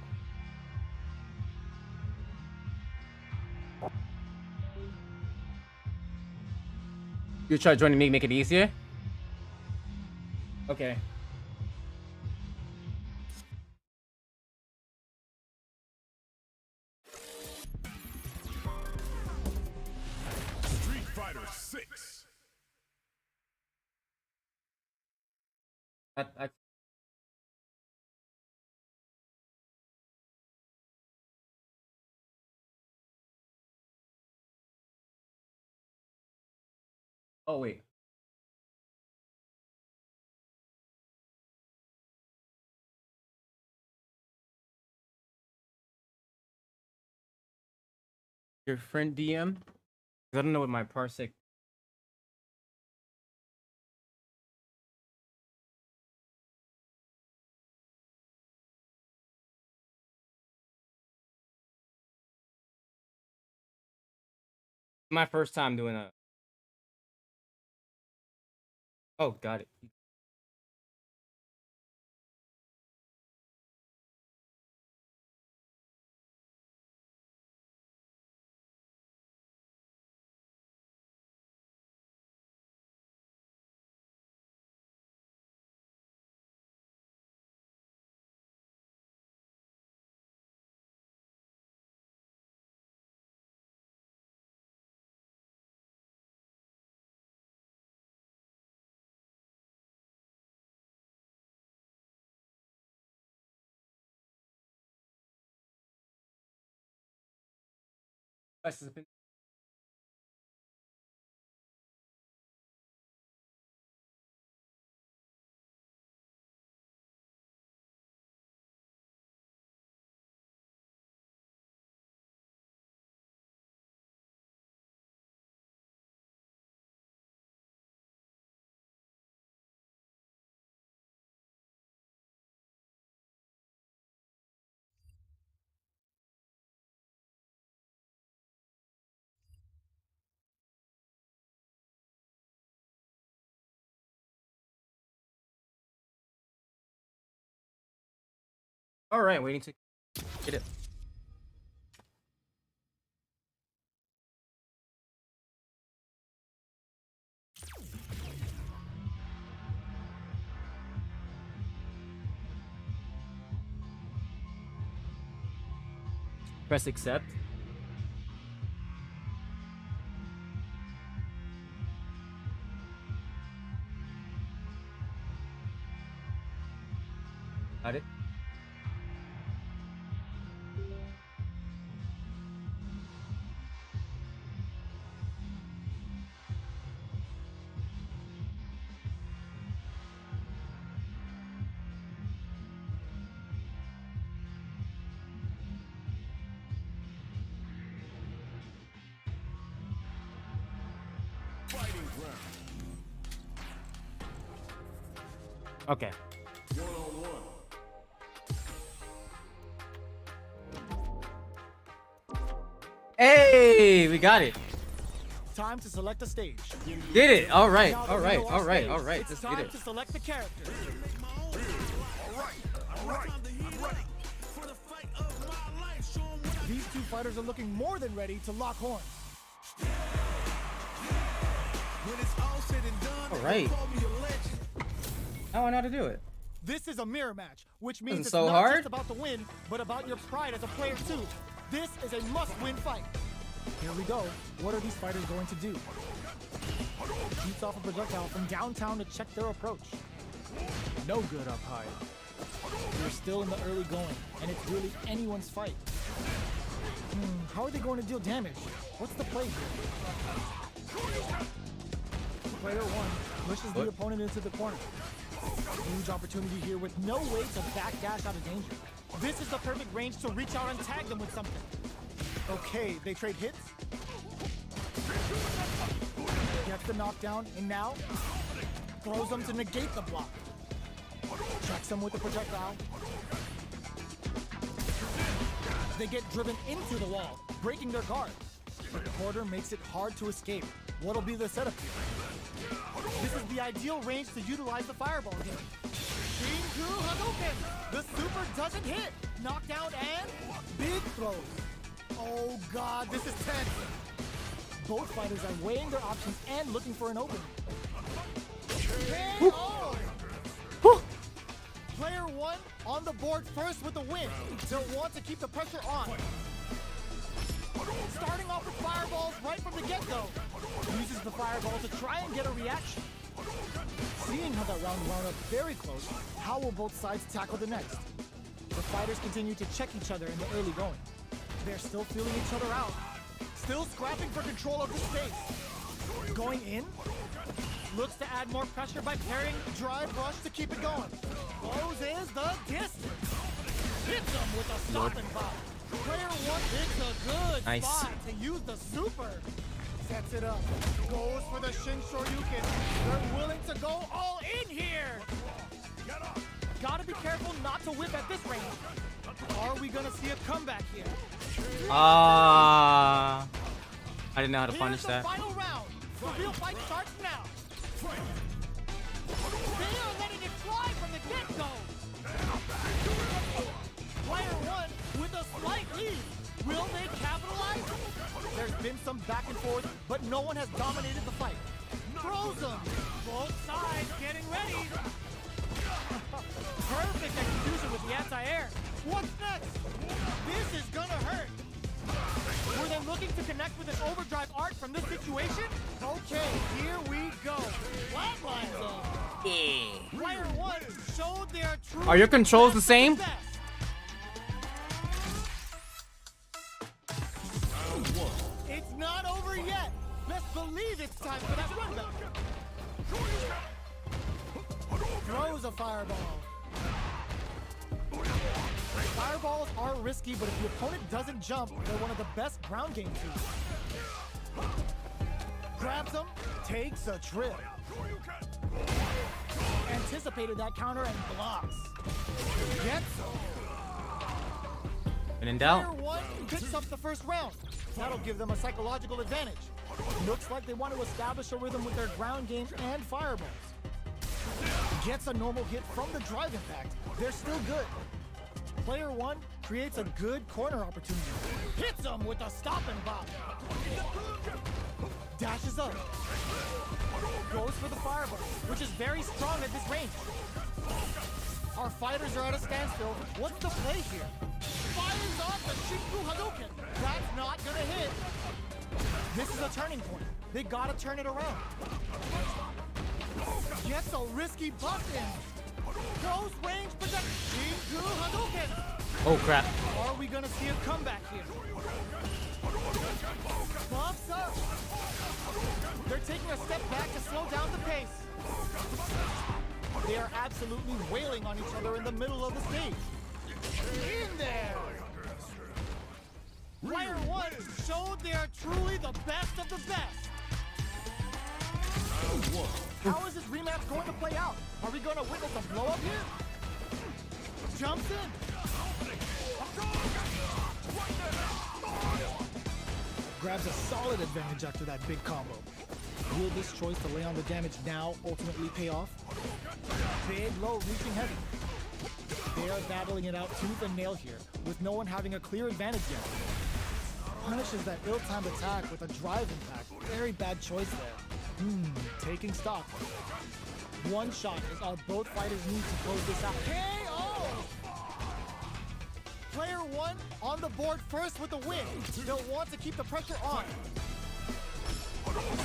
You try joining me, make it easier? Okay. Street Fighter 6. Oh, wait. Your friend DM? 'Cause I don't know what my parsec. My first time doing a. Oh, got it. All right, waiting to get it. Press accept. Got it. Fighting ground. Okay. 1-on-1. Hey, we got it. Time to select a stage. Did it. All right. Now that All we right. know our All right. stage, All right. It's Let's time get it. to select the character. These two fighters are looking more than ready to lock horns. When it's all said and done, All right. call me a legend. Now I know how to do it. This is a mirror match, which means Isn't it's so not hard? just about the win, but about your pride as a player too. This is a must-win fight. Here we go. What are these fighters going to do? Shoots off a projectile from downtown to check their approach. No good up high. We're still in the early going, and it's really anyone's fight. How are they going to deal damage? What's the play here? Player one pushes the What? opponent into the corner. Huge opportunity here with no way to backdash out of danger. This is the perfect range to reach out and tag them with something. Okay, they trade hits. Gets the knockdown, and now throws them to negate the block. Tracks them with the projectile. They get driven into the wall, breaking their guard. But the quarter makes it hard to escape. What'll be the setup here? This is the ideal range to utilize the fireball game. Shinku Hadouken! The super doesn't hit! Knockdown and big throws. Oh god, this is tense. Both fighters are weighing their options and looking for an opening. KO! Player one on the board first with the win. They'll want to keep the pressure on. Starting off with fireballs right from the get-go. Uses the fireball to try and get a reaction. Seeing how that round wound up very close, how will both sides tackle the next? The fighters continue to check each other in the early going. They're still feeling each other out. Still scrapping for control of the space. Going in. Looks to add more pressure by parrying drive rush to keep it going. Closes the distance. Hits them with a stopping block. Player one picks a good Nice. spot to use the super. Sets it up. Goes for the Shin Shoryuken. They're willing to go all in here. Gotta be careful not to whip at this range. Are we gonna see a comeback here? I I didn't know how to punish Here's the that. final round. The real fight starts now. They are letting it fly from the get-go. Player one with a slight lead. Will they capitalize? There's been some back and forth, but no one has dominated the fight. Throws them. Both sides getting ready. Perfect execution with the anti-air. What's next? This is gonna hurt. Were they looking to connect with an overdrive art from this situation? Okay, here we go. Flatlines them. Player one showed their true. Are your controls the same? best. It's not over yet. Best believe it's time for that run back. Throws a fireball. Fireballs are risky, but if the opponent doesn't jump, they're one of the best ground game tools. Grabs him, takes a trip. Anticipated that counter and blocks. Gets him. And in Player doubt. one picks up the first round. That'll give them a psychological advantage. Looks like they want to establish a rhythm with their ground game and fireballs. Gets a normal hit from the drive impact. They're still good. Player one creates a good corner opportunity. Hits him with a stop and bop. Dashes up. Goes for the fireball, which is very strong at this range. Our fighters are at a standstill. What's the play here? Fires off the Shinku Hadouken. That's not gonna hit. This is a turning point. They gotta turn it around. Gets a risky buff in. Close range protect. Shinku Hadouken. Oh crap. Are we gonna see a comeback here? Bumps up. They're taking a step back to slow down the pace. They are absolutely wailing on each other in the middle of the stage. In there! Player one showed they are truly the best of the best. How is this rematch going to play out? Are we going to witness a blow up here? Jumps in. Grabs a solid advantage after that big combo. Will this choice to lay on the damage now ultimately pay off? Big low reaching heavy. They are battling it out tooth and nail here, with no one having a clear advantage yet. Punishes that ill-timed attack with a drive impact. Very bad choice there. Taking stock. One shot is all both fighters need to close this out. KO! Player one on the board first with the win. They'll want to keep the pressure on.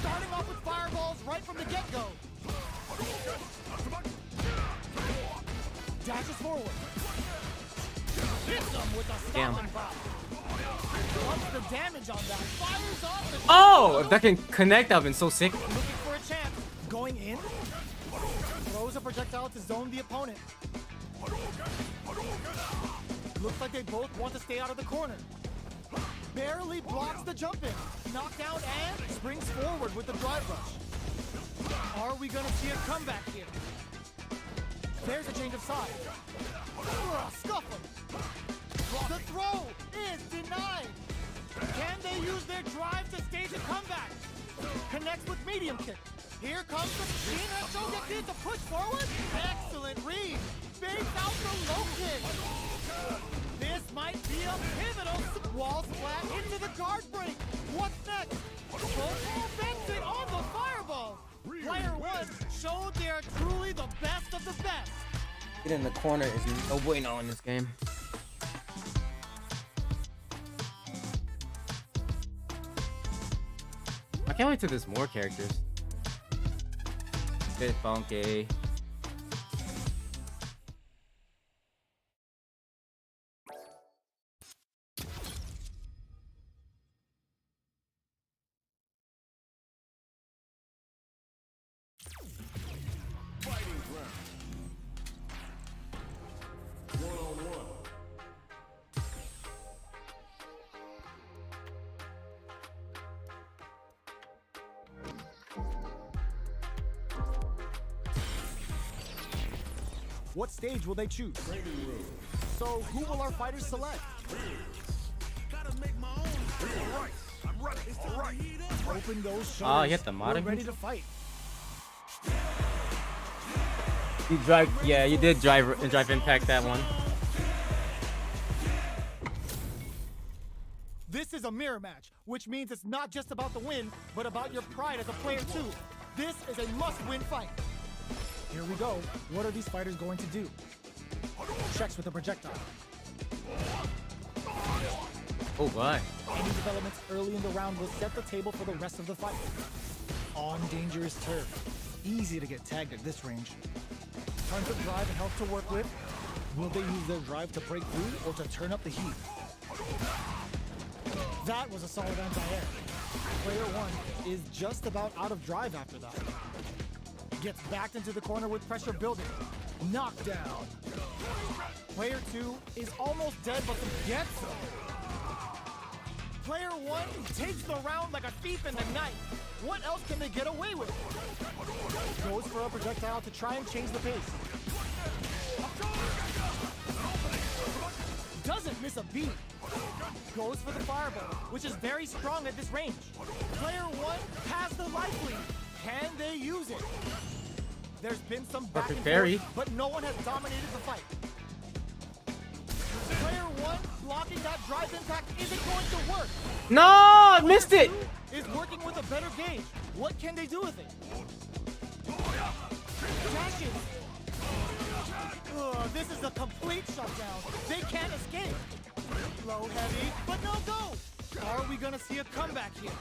Starting off with fireballs right from the get-go. Dashes forward. Hits them with a stop and pop. What's the damage on that? Fires off the Oh, if that can connect, I've been so sick. looking for a chance. Going in. Throws a projectile to zone the opponent. Looks like they both want to stay out of the corner. Barely blocks the jump in. Knockdown and springs forward with the drive rush. Are we gonna see a comeback here? There's a change of side. Scuffle. The throw is denied. Can they use their drive to stage a comeback? Connects with medium kick. Here comes the Shina Shogeki to push forward. Excellent read. Fakes out the low kick. This might be a pivotal wall splat into the guard break. What's next? Both bends it on the fireball. Player one showed they are truly the best of the best. Get in the corner is no bueno in this game. I can't wait till there's more characters. Bit funky. What stage will they choose? So who will our fighters select? Gotta make my own. Right. I'm Open those shoulders. Oh, he hit the We're mod. ready to fight. You drive, yeah, you did drive impact that one. This is a mirror match, which means it's not just about the win, but about your pride as a player too. This is a must-win fight. Here we go. What are these fighters going to do? Checks with the projectile. Oh my. Any developments early in the round will set the table for the rest of the fight. On dangerous turf. Easy to get tagged at this range. Tons of drive and health to work with. Will they use their drive to break through or to turn up the heat? That was a solid anti-air. Player one is just about out of drive after that. Gets backed into the corner with pressure building. Knockdown. Player two is almost dead but gets him. Player one takes the round like a thief in the night. What else can they get away with? Goes for a projectile to try and change the pace. Doesn't miss a beat. Goes for the fireball, which is very strong at this range. Player one has the life lead. Can they use it? There's been some back and forth, but no one has dominated the fight. Player one blocking that drive impact isn't going to work. No, I missed it. Is working with a better gauge. What can they do with it? Dashes. Ugh, this is a complete shutdown. They can't escape. Low heavy, but no go. Are we gonna see a comeback here?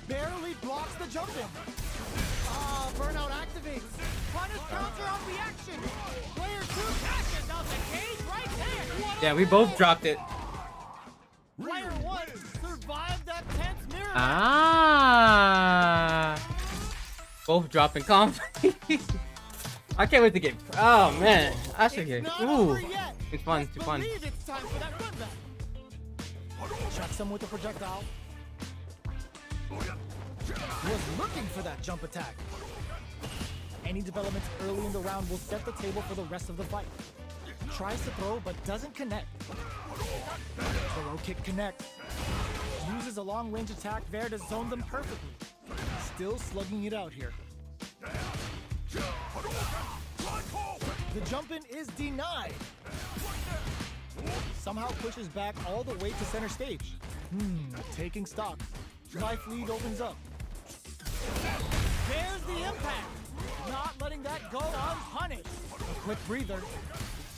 Barely blocks the jump in. Ah, burnout activates. Punish counter on reaction. Player two cashes out the cage right there. Yeah, we both dropped it. Player one survived that tense mirror. Ah. Both dropping comp. I can't wait to get. Oh man, I should get. Ooh, it's fun. It's fun. It's time for that run back. Checks him with the projectile. Was looking for that jump attack. Any developments early in the round will set the table for the rest of the fight. Tries to throw but doesn't connect. The low kick connects. Uses a long range attack there to zone them perfectly. Still slugging it out here. The jump in is denied. Somehow pushes back all the way to center stage. Taking stock. Life lead opens up. There's the impact. Not letting that go unpunished. A quick breather.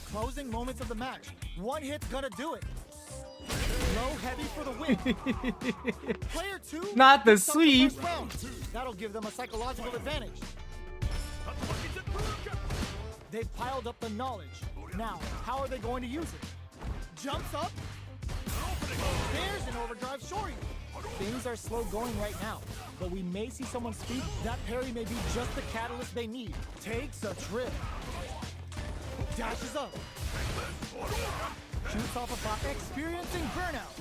Closing moments of the match. One hit's gonna do it. Low heavy for the win. Player two. Not the sweep. That'll give them a psychological advantage. They've piled up the knowledge. Now, how are they going to use it? Jumps up. There's an overdrive shorty. Things are slow going right now, but we may see someone speak. That parry may be just the catalyst they need. Takes a trip. Dashes up. Shoots off a bot. Experiencing burnout.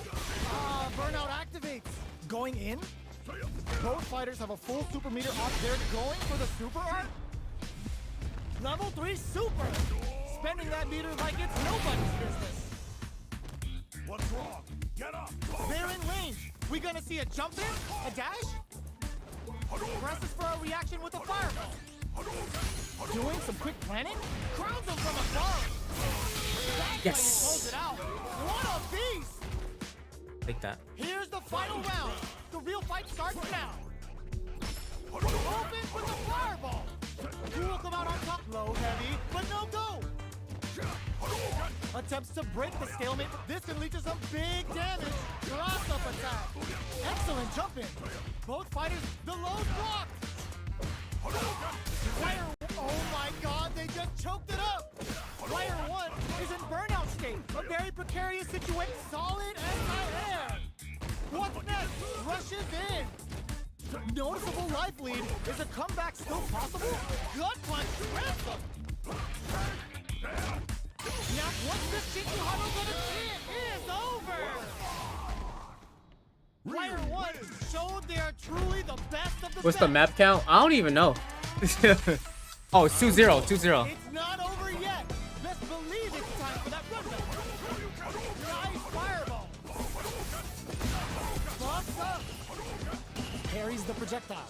Burnout activates. Going in. Both fighters have a full super meter up. They're going for the super art. Level 3 super. Spending that meter like it's nobody's business. What's wrong? Get up! They're in range. We gonna see a jump in? A dash? Presses for a reaction with a fireball. Doing some quick planning? Crowds them from afar. Yes. Close it out. What a beast! Take that. Here's the final round. The real fight starts now. Opens with a fireball. Who will come out on top? Low heavy, but no go. Attempts to break the stalemate. This can lead to some big damage. Cross up attack. Excellent jump in. Both fighters, the low block. Player, oh my god, they just choked it up. Player one is in burnout state. A very precarious situation. Solid anti-air. What's next? Rushes in. Noticeable life lead. Is a comeback still possible? Gut punch ransom. Now, what's this Jinju Huddle gonna see? It is over! Player one showed they are truly the best of the What's best. the map count? I don't even know. Oh, it's 2-0. 2-0. It's not over yet. Best believe it's time for that run back. Nice fireball. Buffs up. parries the projectile.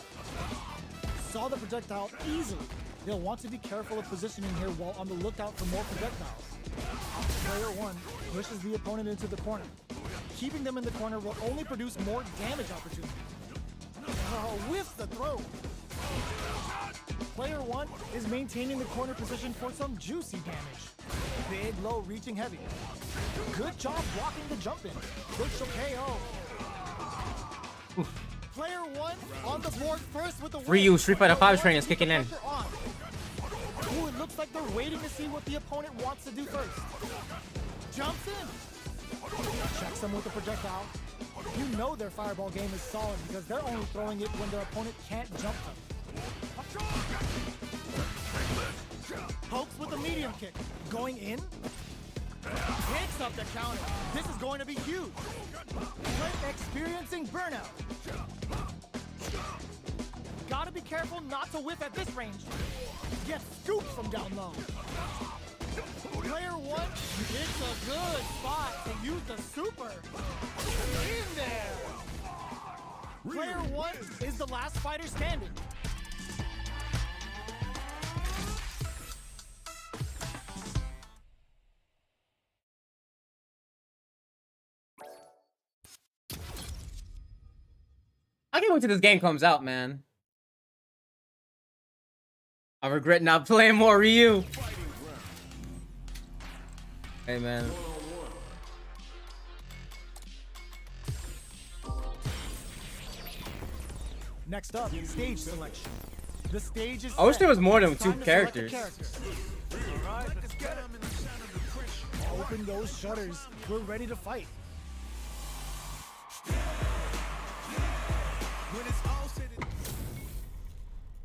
Saw the projectile easily. They'll want to be careful of positioning here while on the lookout for more projectiles. Player 1 pushes the opponent into the corner. Keeping them in the corner will only produce more damage opportunities. Whiffs the throw. Player 1 is maintaining the corner position for some juicy damage. Big, low, reaching heavy. Good job blocking the jump in. Push KO. Player 1 on the board first with the Ryu Street Fighter 5 train is kicking in. Ooh, it looks like they're waiting to see what the opponent wants to do first. Jumps in. Checks them with the projectile. You know their fireball game is solid because they're only throwing it when their opponent can't jump them. Pokes with a medium kick. Going in. Picks up the counter. This is going to be huge. Experiencing burnout. Gotta be careful not to whiff at this range. Get scooped from down low. Player 1, it's a good spot to use the super. In there. Player 1 is the last fighter standing. I can't wait till this game comes out, man. I regret not playing more Ryu. Hey, man. Next up, stage selection. The stage is I wish there was more than It's two time to select a characters. character. Open those shutters. We're ready to fight.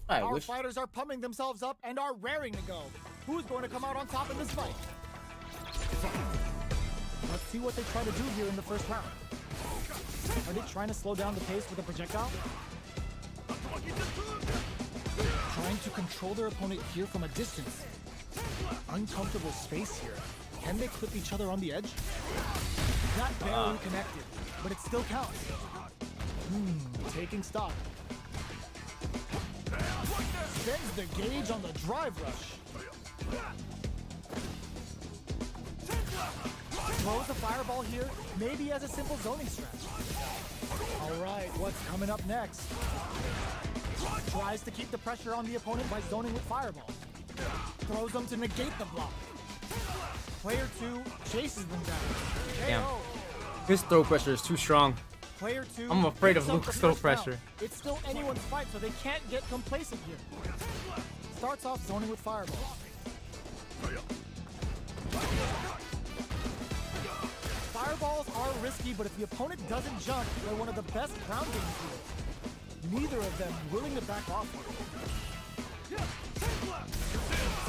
I Our wish. fighters are pumping themselves up and are raring to go. Who's going to come out on top in this fight? Let's see what they try to do here in the first round. Are they trying to slow down the pace with a projectile? Trying to control their opponent here from a distance. Uncomfortable space here. Can they clip each other on the edge? Not barely connected, but it still counts. Taking stock. Spends the gauge on the drive rush. Throws a fireball here, maybe as a simple zoning stretch. All right, what's coming up next? Tries to keep the pressure on the opponent by zoning with fireball. Throws them to negate the block. Player 2 chases them down. Damn. KO. His throw pressure is too strong. Player 2 I'm afraid of picks up Luke's the throw first round. pressure. It's still anyone's fight, so they can't get complacent here. Starts off zoning with fireball. Fireballs are risky, but if the opponent doesn't jump, they're one of the best ground game tools. Neither of them willing to back off here.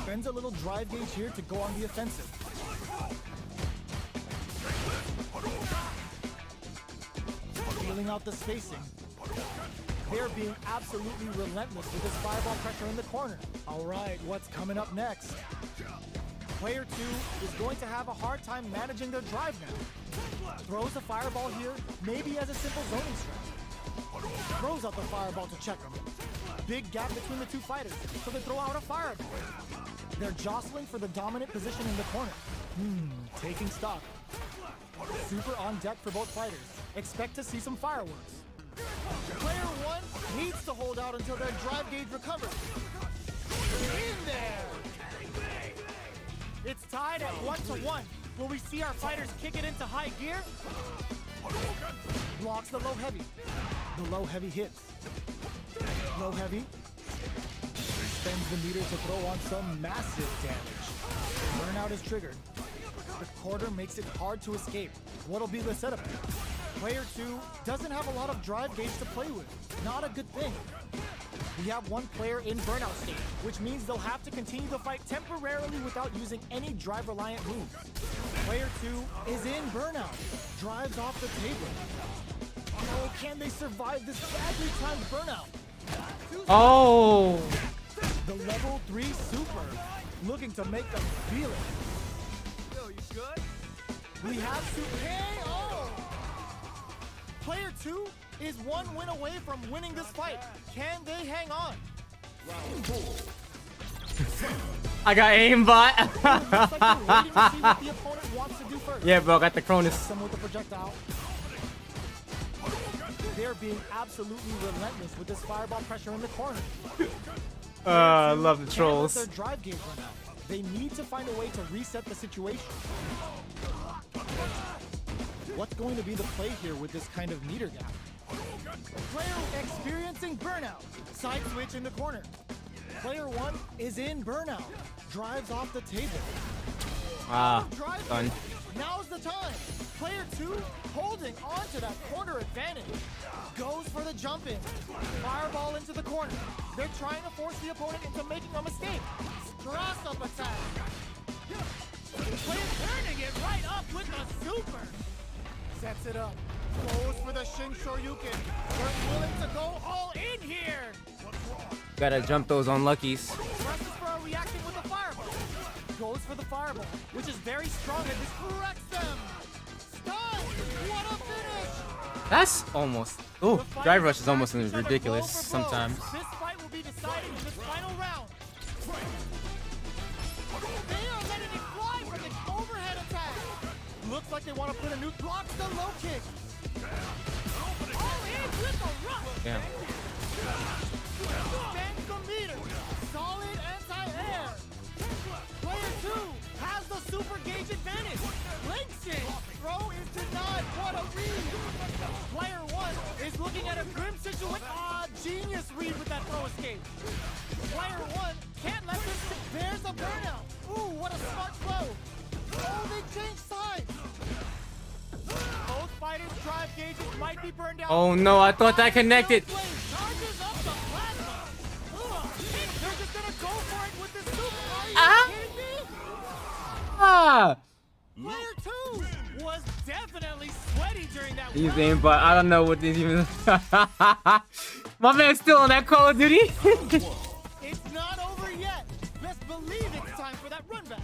Spends a little drive gauge here to go on the offensive. Feeling out the spacing. They're being absolutely relentless with this fireball pressure in the corner. All right, what's coming up next? Player 2 is going to have a hard time managing their drive now. Throws a fireball here, maybe as a simple zoning stretch. Throws out the fireball to check them. Big gap between the two fighters, so they throw out a fireball. They're jostling for the dominant position in the corner. Taking stock. Super on deck for both fighters. Expect to see some fireworks. Player 1 needs to hold out until their drive gauge recovers. In there! It's tied at 1-1. Will we see our fighters kick it into high gear? Blocks the low heavy. The low heavy hits. Low heavy. Spends the meter to throw on some massive damage. Burnout is triggered. The quarter makes it hard to escape. What'll be the setup? Player 2 doesn't have a lot of drive gauge to play with. Not a good thing. We have one player in burnout state, which means they'll have to continue the fight temporarily without using any drive-reliant moves. Player 2 is in burnout. Drives off the table. Oh, can they survive this badly timed burnout? Oh! The level 3 super, looking to make them feel it. Yo, you good? We have to KO! Player 2 is one win away from winning this fight. Can they hang on? I got aimbot. Looks like they're waiting to see what the opponent wants to do first. Yeah, bro, I got the Cronus. Some with the projectile. They're being absolutely relentless with this fireball pressure in the corner. I love the Can't let trolls. their drive gauge run out. They need to find a way to reset the situation. What's going to be the play here with this kind of meter gap? Player experiencing burnout. Side switch in the corner. Player 1 is in burnout. Drives off the table. Done. Now's the time. Player 2 holding on to that corner advantage. Goes for the jump in. Fireball into the corner. They're trying to force the opponent into making a mistake. Cross up attack. Player turning it right up with a super. Sets it up. Goes for the Shin Shoryuken. They're willing to go all in here. Gotta jump those unluckies. Presses for a reaction with the fireball. Goes for the fireball, which is very strong and this corrects them. Stun! What a finish! That's almost. Oh, drive rush is almost ridiculous sometimes. This fight will be decided in this final round. They are letting it fly from the overhead attack. Looks like they want to put a new block to the low kick. All in with the rush. Damn. Bend the meter. Solid anti-air. Player 2 has the super gauge advantage. Links it. Throw is denied. What a read. Player 1 is looking at a grim situation. Genius read with that throw escape. Player 1 can't let this. There's a burnout. Ooh, what a smart throw. Oh, they changed sides. Both fighters' drive gauges might be burned out. Oh no, I thought that connected. Charges up the plasma. Ugh, they're just gonna go for it with this super. Are you kidding me? Ah! Player 2 was definitely sweaty during that He's round. aimed, but I don't know what these even. My man's still on that Call of Duty. It's not over yet. Best believe it's time for that run back.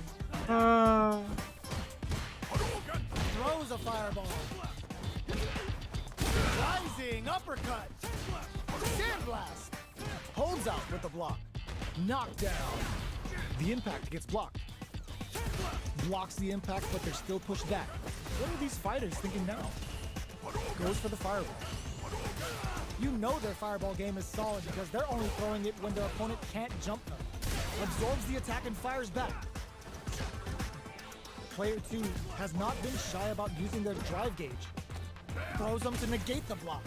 Throws a fireball. Rising uppercut. Sandblast. Holds out with the block. Knockdown. The impact gets blocked. Blocks the impact, but they're still pushed back. What are these fighters thinking now? Goes for the fireball. You know their fireball game is solid because they're only throwing it when their opponent can't jump them. Absorbs the attack and fires back. Player 2 has not been shy about using their drive gauge. Throws them to negate the block.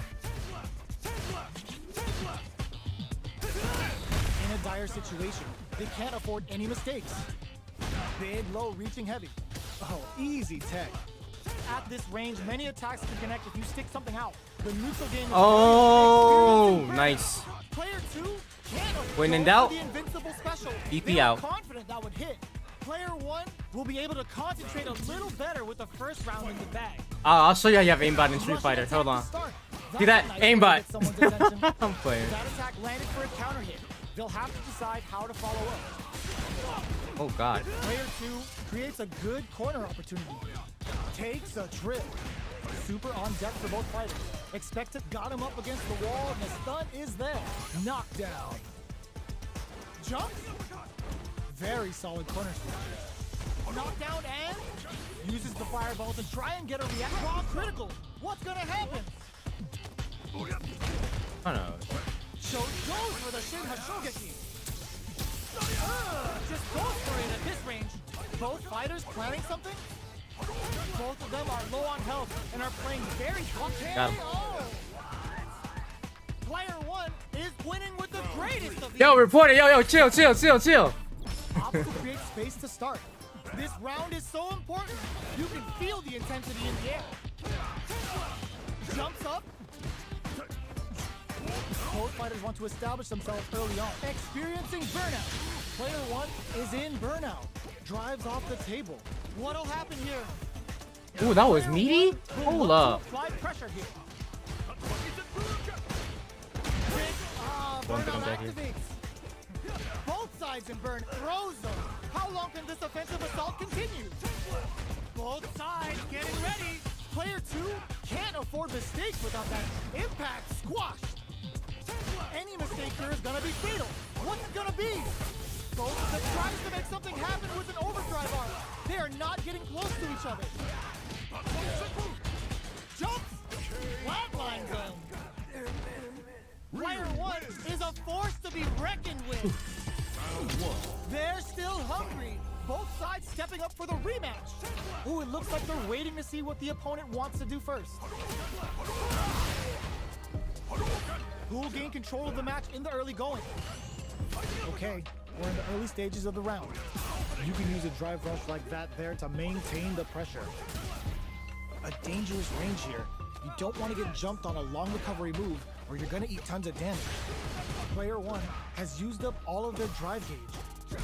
In a dire situation, they can't afford any mistakes. Big, low, reaching heavy. Oh, easy tech. At this range, many attacks can connect if you stick something out. The neutral game is Oh, nice. Player 2 can't When in go doubt, for the invincible special. EP They were out. confident that would hit. Player 1 will be able to concentrate a little better with the first round in the bag. I'll show you how you have aimbot in Street Fighter. Hold on. See that? Aimbot. I'm playing. That attack landed for a counter hit. They'll have to decide how to follow up. Oh god. Player 2 creates a good corner opportunity. Takes a trip. Super on deck for both fighters. Expected, got him up against the wall, and the stun is there. Knockdown. Jump. Very solid corner strike. Knockdown and uses the fireball to try and get a react. Raw critical. What's gonna happen? Oh no. Goes for the Shin Hashogeki. Just goes for it at this range. Both fighters planning something? Both of them are low on health and are playing very good. Got him. Player 1 is winning with the greatest of Yo, these. report it. Yo, chill. Opposite creates space to start. This round is so important. You can feel the intensity in the air. Jumps up. Both fighters want to establish themselves early on. Experiencing burnout. Player 1 is in burnout. Drives off the table. What'll happen here? Ooh, that was meaty? Hold up. Apply pressure here. Don't get him Burnout back here. activates. Both sides in burn. Throws them. How long can this offensive assault continue? Both sides getting ready. Player 2 can't afford mistakes without that impact squash. Any mistake here is gonna be fatal. What's it gonna be? boyz tries to make something happen with an overdrive arm. They are not getting close to each other. Jumps! Flatline zone. Player 1 is a force to be reckoned with. They're still hungry. Both sides stepping up for the rematch. Ooh, it looks like they're waiting to see what the opponent wants to do first. Who will gain control of the match in the early going? Okay, we're in the early stages of the round. You can use a drive rush like that there to maintain the pressure. A dangerous range here. You don't want to get jumped on a long recovery move or you're gonna eat tons of damage. Player 1 has used up all of their drive gauge.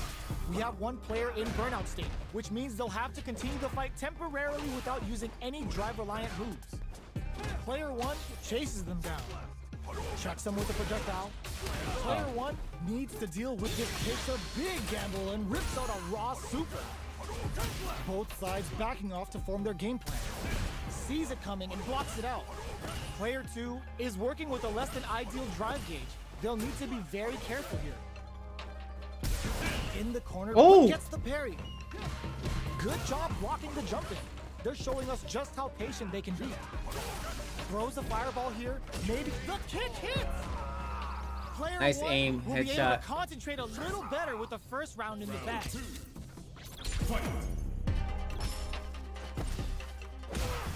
We have one player in burnout state, which means they'll have to continue the fight temporarily without using any drive-reliant moves. Player 1 chases them down. Checks them with a projectile. Player 1 needs to deal with this, takes a big gamble and rips out a raw super. Both sides backing off to form their game plan. Sees it coming and blocks it out. Player 2 is working with a less than ideal drive gauge. They'll need to be very careful here. In the corner, but gets the parry. Good job blocking the jump in. They're showing us just how patient they can be. Throws a fireball here. Maybe the kick hits. Player Nice 1 aim, will be able headshot. to concentrate a little better with the first round in the bag.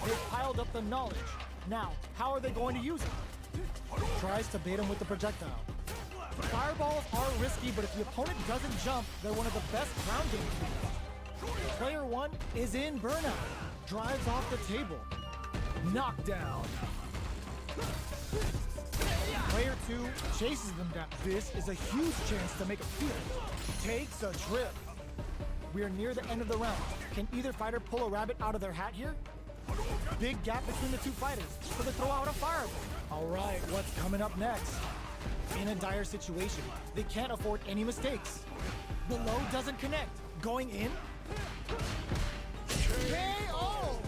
They've piled up the knowledge. Now, how are they going to use it? Tries to bait him with the projectile. Fireballs are risky, but if the opponent doesn't jump, they're one of the best ground game tools. Player 1 is in burnout. Drives off the table. Knockdown. Player 2 chases them down. This is a huge chance to make a field. Takes a trip. We're near the end of the round. Can either fighter pull a rabbit out of their hat here? Big gap between the two fighters, so they throw out a fireball. All right, what's coming up next? In a dire situation, they can't afford any mistakes. The low doesn't connect. Going in? KO!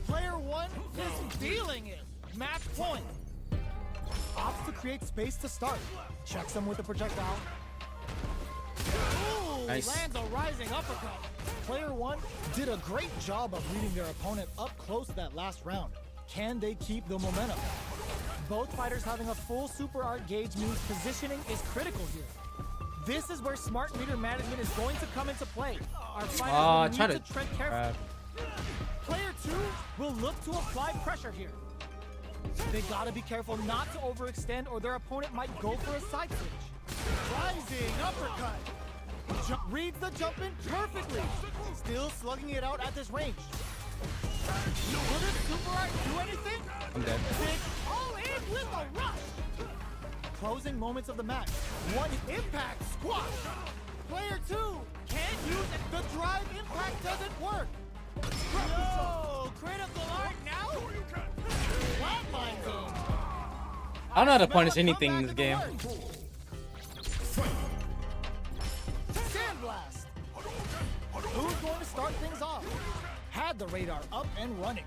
Player 1 is feeling it. Match point. Opts to create space to start. Checks them with a projectile. Ooh, Nice. lands a rising uppercut. Player 1 did a great job of reading their opponent up close that last round. Can they keep the momentum? Both fighters having a full super art gauge means positioning is critical here. This is where smart meter management is going to come into play. Our fighters will need to tread carefully. Player 2 will look to apply pressure here. They gotta be careful not to overextend or their opponent might go for a side switch. Rising uppercut. Reads the jump in perfectly. Still slugging it out at this range. Will this super art do anything? I'm dead. All in with a rush. Closing moments of the match. One impact squash. Player 2 can't use it. The drive impact doesn't work. No, critical art now. Flatline zone. I don't know how to punish anything in this game. Sandblast. Who's going to start things off? Had the radar up and running.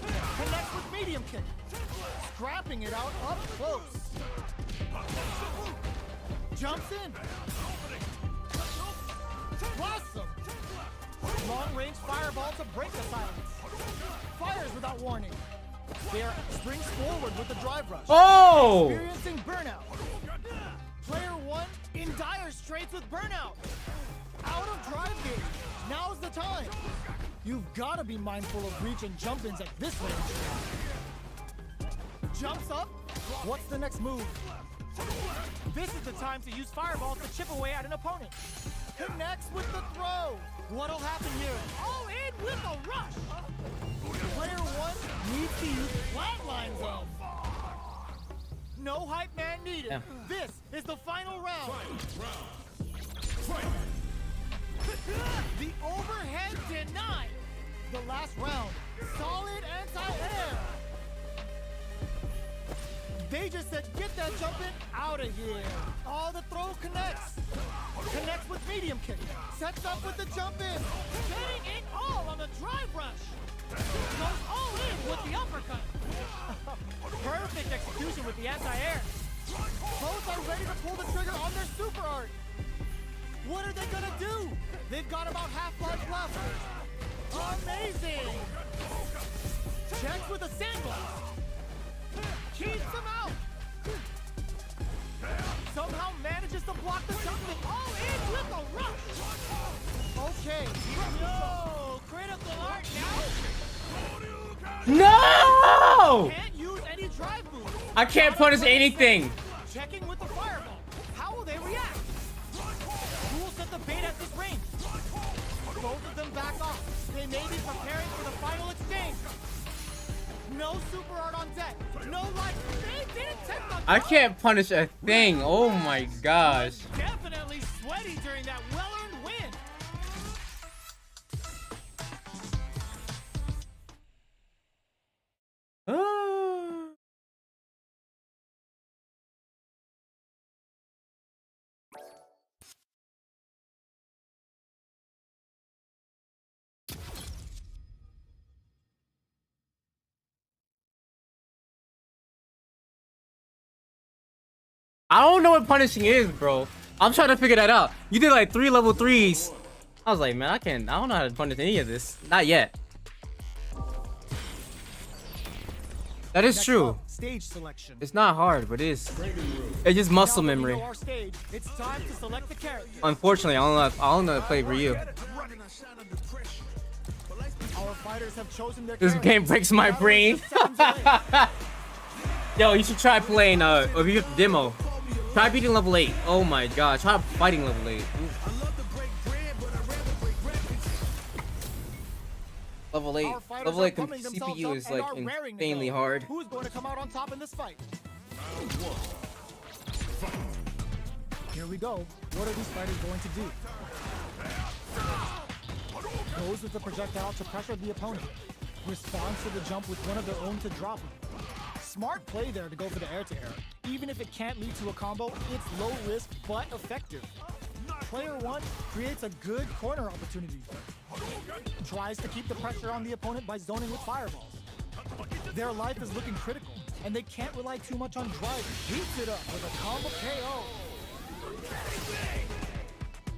Connects with medium kick. Scrapping it out up close. Jumps in. Blossom. Long range fireball to break the silence. Fires without warning. There springs forward with the drive rush. Oh! Experiencing burnout. Player 1 in dire straits with burnout. Out of drive gauge. Now's the time. You've got to be mindful of reach and jump-ins at this range. Jumps up. What's the next move? This is the time to use fireballs to chip away at an opponent. Connects with the throw. What'll happen here? All in with a rush. Player 1 needs to use flatline zone. No hype man needed. Yeah. This is the final round. The overhead denied. The last round. Solid anti-air. They just said, get that jump in out of here. Oh, the throw connects. Connects with medium kick. Sets up with the jump in. Getting it all on the drive rush. Goes all in with the uppercut. Perfect execution with the anti-air. Both are ready to pull the trigger on their super art. What are they gonna do? They've got about half life left. Amazing. Checks with a sandblast. Keeps him out. Somehow manages to block the jumping. All in with a rush. Okay. No. Critical art now. No! Can't use any drive moves. I can't punish anything. Checking with the fireball. How will they react? Who will set the bait at this range? Both of them back off. They may be preparing for the final exchange. No super art on deck. No life. They didn't take the I can't punish a thing. Oh my gosh. Definitely sweaty during that well-earned win. I don't know what punishing is, bro. I'm trying to figure that out. You did like 3 level 3s. I was like, man, I don't know how to punish any of this. Not yet. That is true. Stage selection. It's not hard, but it's just muscle memory. Our stage, it's time to select the character. Unfortunately, I don't know how to play Ryu. Our fighters have chosen their This game breaks my brain. Yo, you should try playing if you get the demo. Try beating level 8. Oh my god, try fighting level 8. Level 8. Level 8 CPU is like insanely hard. Who's going to come out on top in this fight? Here we go. What are these fighters going to do? Goes with the projectile to pressure the opponent. Responds to the jump with one of their own to drop him. Smart play there to go for the air-to-air. Even if it can't lead to a combo, it's low risk but effective. Player 1 creates a good corner opportunity. Tries to keep the pressure on the opponent by zoning with fireballs. Their life is looking critical, and they can't rely too much on driving. Heats it up with a combo KO.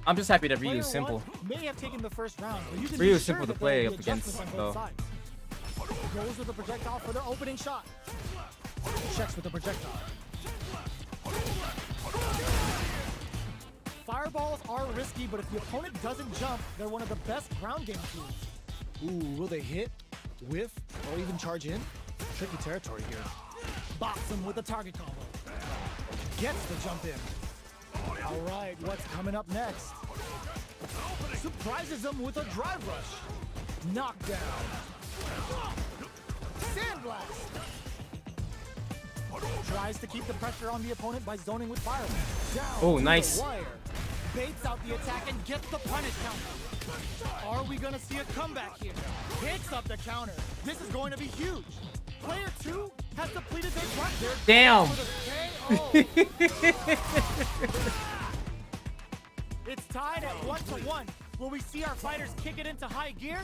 I'm just happy that Ryu Player is simple. 1 may have taken the first round, but you can Ryu be is simple sure to that there play will up be against, adjustments on both though. sides. Goes with the projectile for their opening shot. Checks with the projectile. Fireballs are risky, but if the opponent doesn't jump, they're one of the best ground game tools. Ooh, will they hit, whiff, or even charge in? Tricky territory here. Bops him with a target combo. Gets the jump in. All right, what's coming up next? Surprises him with a drive rush. Knockdown. Sandblast. Tries to keep the pressure on the opponent by zoning with fire. Down Oh, to nice. the wire. Baits out the attack and gets the punish counter. Are we gonna see a comeback here? Picks up the counter. This is going to be huge. Player 2 has depleted their drive. Damn. It's tied at 1-1. Will we see our fighters kick it into high gear?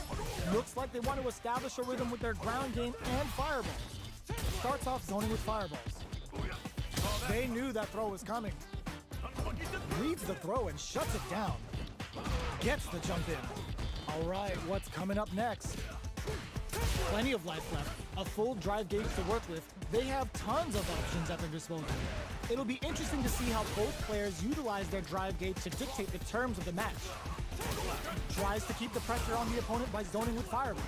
Looks like they want to establish a rhythm with their ground game and fireballs. Starts off zoning with fireballs. They knew that throw was coming. Reads the throw and shuts it down. Gets the jump in. All right, what's coming up next? Plenty of life left. A full drive gauge to work with. They have tons of options at their disposal. It'll be interesting to see how both players utilize their drive gauge to dictate the terms of the match. Tries to keep the pressure on the opponent by zoning with fireballs.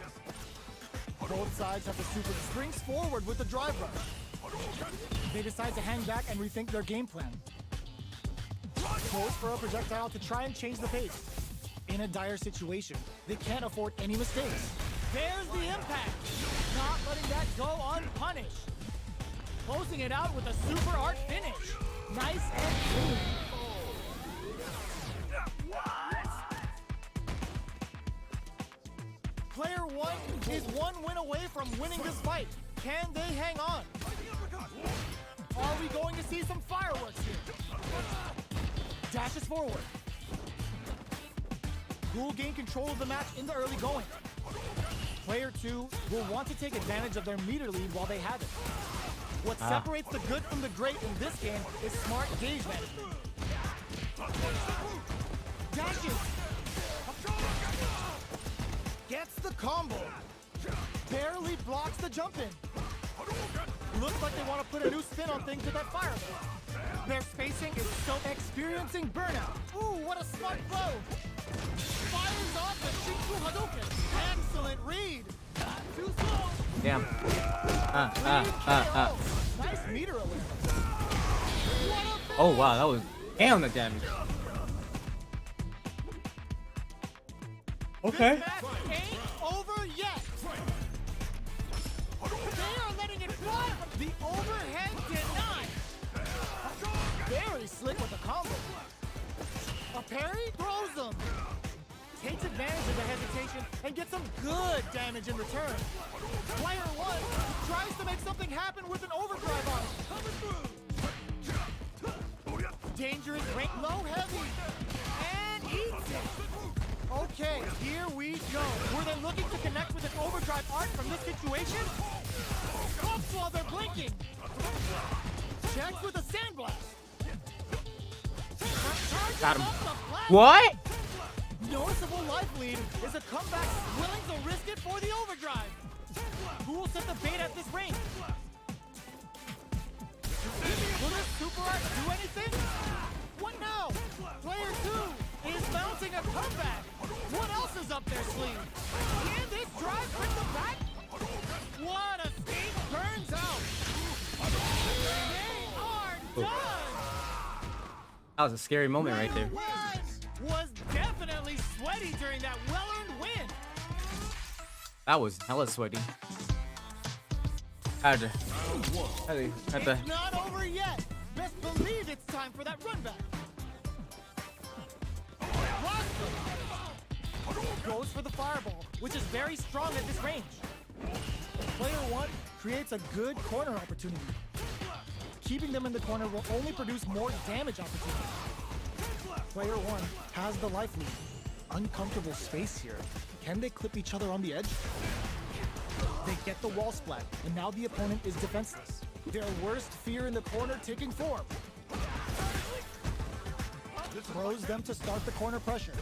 Both sides have the super springs forward with the drive rush. They decide to hang back and rethink their game plan. Goes for a projectile to try and change the pace. In a dire situation, they can't afford any mistakes. There's the impact. Not letting that go unpunished. Closing it out with a super art finish. Nice and clean. Player 1 is one win away from winning this fight. Can they hang on? dashes forward. Who will gain control of the match in the early going. Player 2 will want to take advantage of their meter lead while they have it. What separates the good from the great in this game is smart gauge management. Dashes. Gets the combo. Barely blocks the jump in. Looks like they want to put a new spin on things with that fireball. Their spacing is so experiencing burnout. Ooh, what a smart blow. Fires off the Shinku Hadouken. Excellent read. Too slow. Damn. Nice meter awareness. Oh wow, that was damn the damage. Okay. This match ain't over yet. They are letting it fly. The overhead denied. Very slick with the combo. A parry throws them. Takes advantage of the hesitation and gets some good damage in return. Player 1 tries to make something happen with an overdrive on it. Dangerous rank low heavy. And eats it. Okay, here we go. Were they looking to connect with an overdrive art from this situation? Oops, while they're blinking. Checks with a sandblast. Got him. What? Noticeable life lead is a comeback willing to risk it for the overdrive. Who will set the bait at this range? Will this super art do anything? What now? Player 2 is mounting a comeback. What else is up their sleeve? Can this drive bring them back? What a steam burns out. They are done. That was a scary moment right there. Was definitely sweaty during that well-earned win. That was hella sweaty. Had to. It's not over yet. Best believe it's time for that run back. Goes for the fireball, which is very strong at this range. Player 1 creates a good corner opportunity. Keeping them in the corner will only produce more damage opportunities. Player 1 has the life lead. Uncomfortable space here. Can they clip each other on the edge? They get the wall splat, and now the opponent is defenseless. Their worst fear in the corner taking form. Throws them to start the corner pressure.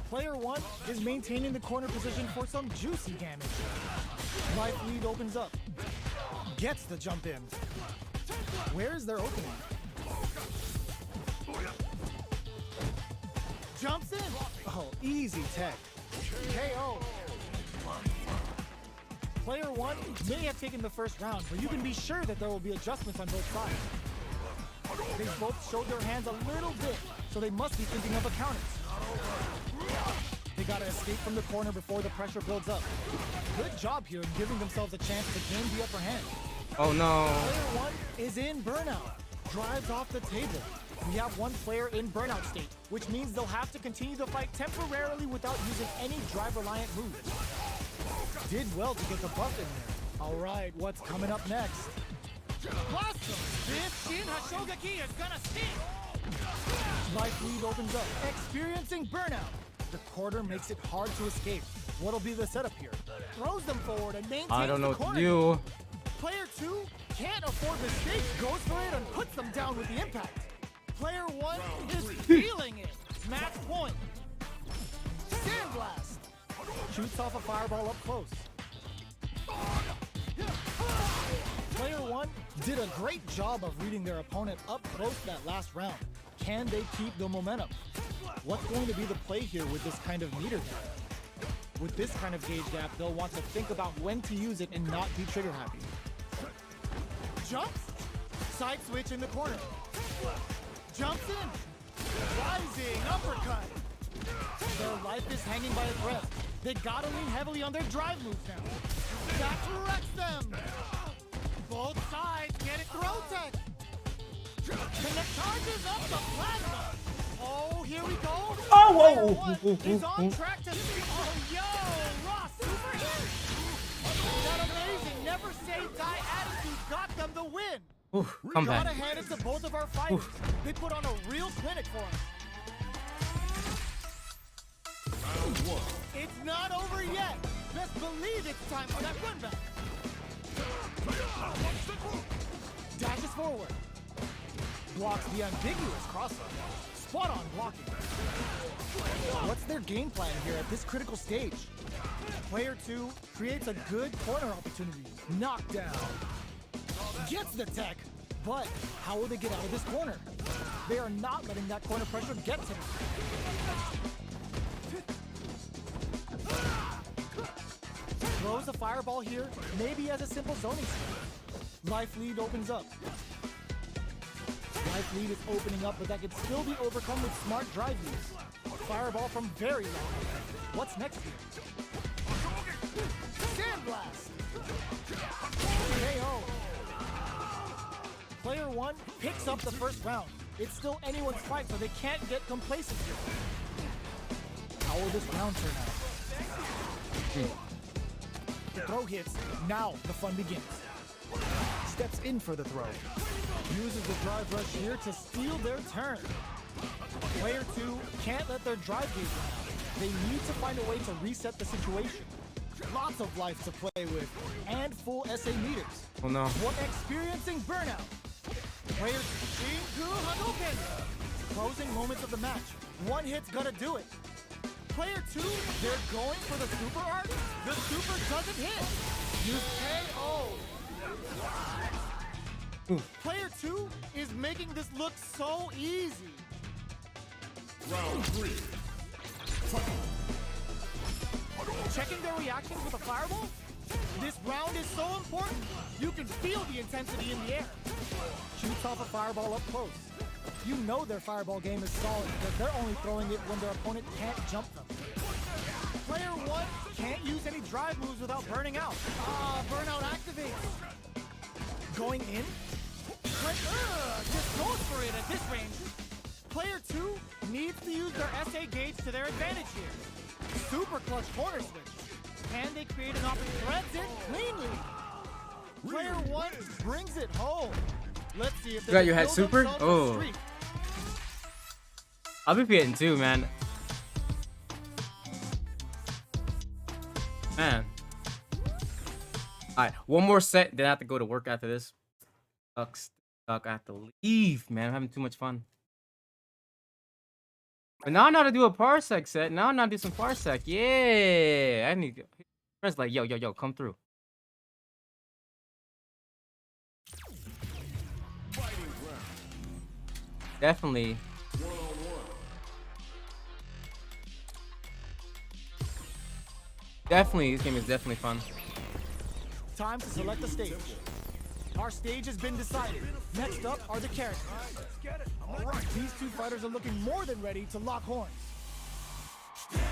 Player 1 is maintaining the corner position for some juicy damage. Life lead opens up. Gets the jump in. Where is their opening? Jumps in. Oh, easy tech. KO. Player 1 may have taken the first round, but you can be sure that there will be adjustments on both sides. They both showed their hands a little bit, so they must be thinking of a counter. They gotta escape from the corner before the pressure builds up. Good job here in giving themselves a chance to gain the upper hand. Oh no. Player 1 is in burnout. Drives off the table. We have one player in burnout state, which means they'll have to continue the fight temporarily without using any drive-reliant moves. Did well to get the buff in there. All right, what's coming up next? Blossom! This Shin Hashogaki is gonna sting! Life lead opens up, experiencing burnout. The quarter makes it hard to escape. What'll be the setup here? Throws them forward and maintains I don't know the what corner. to do. Player 2 can't afford mistakes, goes for it and puts them down with the impact. Player 1 is feeling it. Match point. Sandblast. Shoots off a fireball up close. Player 1 did a great job of reading their opponent up close that last round. Can they keep the momentum? What's going to be the play here with this kind of meter gap? With this kind of gauge gap, they'll want to think about when to use it and not be trigger happy. Jumps. Side switch in the corner. Jumps in. Rising uppercut. Their life is hanging by a thread. They gotta lean heavily on their drive moves now. That wrecks them. Both sides get it throw tech. And the charges up the plasma. Oh, here we go. Oh, Player whoa. 1 is on track to see. Oh, yo, Ross, super hit. That amazing, never say die attitude got them the win. Oof, come Gotta back. hand it to both of our fighters. They put on a real clinic for us. It's not over yet. Best believe it's time for that run back. Dashes forward. Blocks the ambiguous crossover. Spot on blocking. What's their game plan here at this critical stage? Player 2 creates a good corner opportunity. Knockdown. Gets the tech, but how will they get out of this corner? They are not letting that corner pressure get to them. Throws a fireball here, maybe as a simple zoning scheme. Life lead opens up. Life lead is opening up, but that could still be overcome with smart drive use. Fireball from very long. What's next here? Sandblast! KO. Player 1 picks up the first round. It's still anyone's fight, so they can't get complacent here. How will this round turn out? The throw hits. Now the fun begins. Steps in for the throw. Uses the drive rush here to steal their turn. Player 2 can't let their drive gauge run out. They need to find a way to reset the situation. Lots of life to play with, and full SA meters. Oh no. One experiencing burnout. Player Shinku Hadouken. Closing moments of the match. One hit's gonna do it. Player 2, they're going for the super art. The super doesn't hit. Use KO. Player 2 is making this look so easy. Round 3. Checking their reactions with a fireball? This round is so important. You can feel the intensity in the air. Shoots off a fireball up close. You know their fireball game is solid, but they're only throwing it when their opponent can't jump them. Player 1 can't use any drive moves without burning out. Burnout activates. Going in? Just goes for it at this range. Player 2 needs to use their SA gauge to their advantage here. Super clutch corner switch. Can they create an opportunity? Threads it cleanly. Player 1 brings it home. Let's see if they got your head build super? themselves a Oh. streak. I'll be hitting too, man. Man. Alright, one more set, then I have to go to work after this. Sucks. I have to leave, man. I'm having too much fun. But now I know how to do a parsec set. Now I know how to do some parsec. Yeah. I need to. Friends like, yo, come through. Definitely. Definitely, this game is definitely fun. Time to select the stage. Our stage has been decided. Next up are the characters. Alright, these two fighters are looking more than ready to lock horns.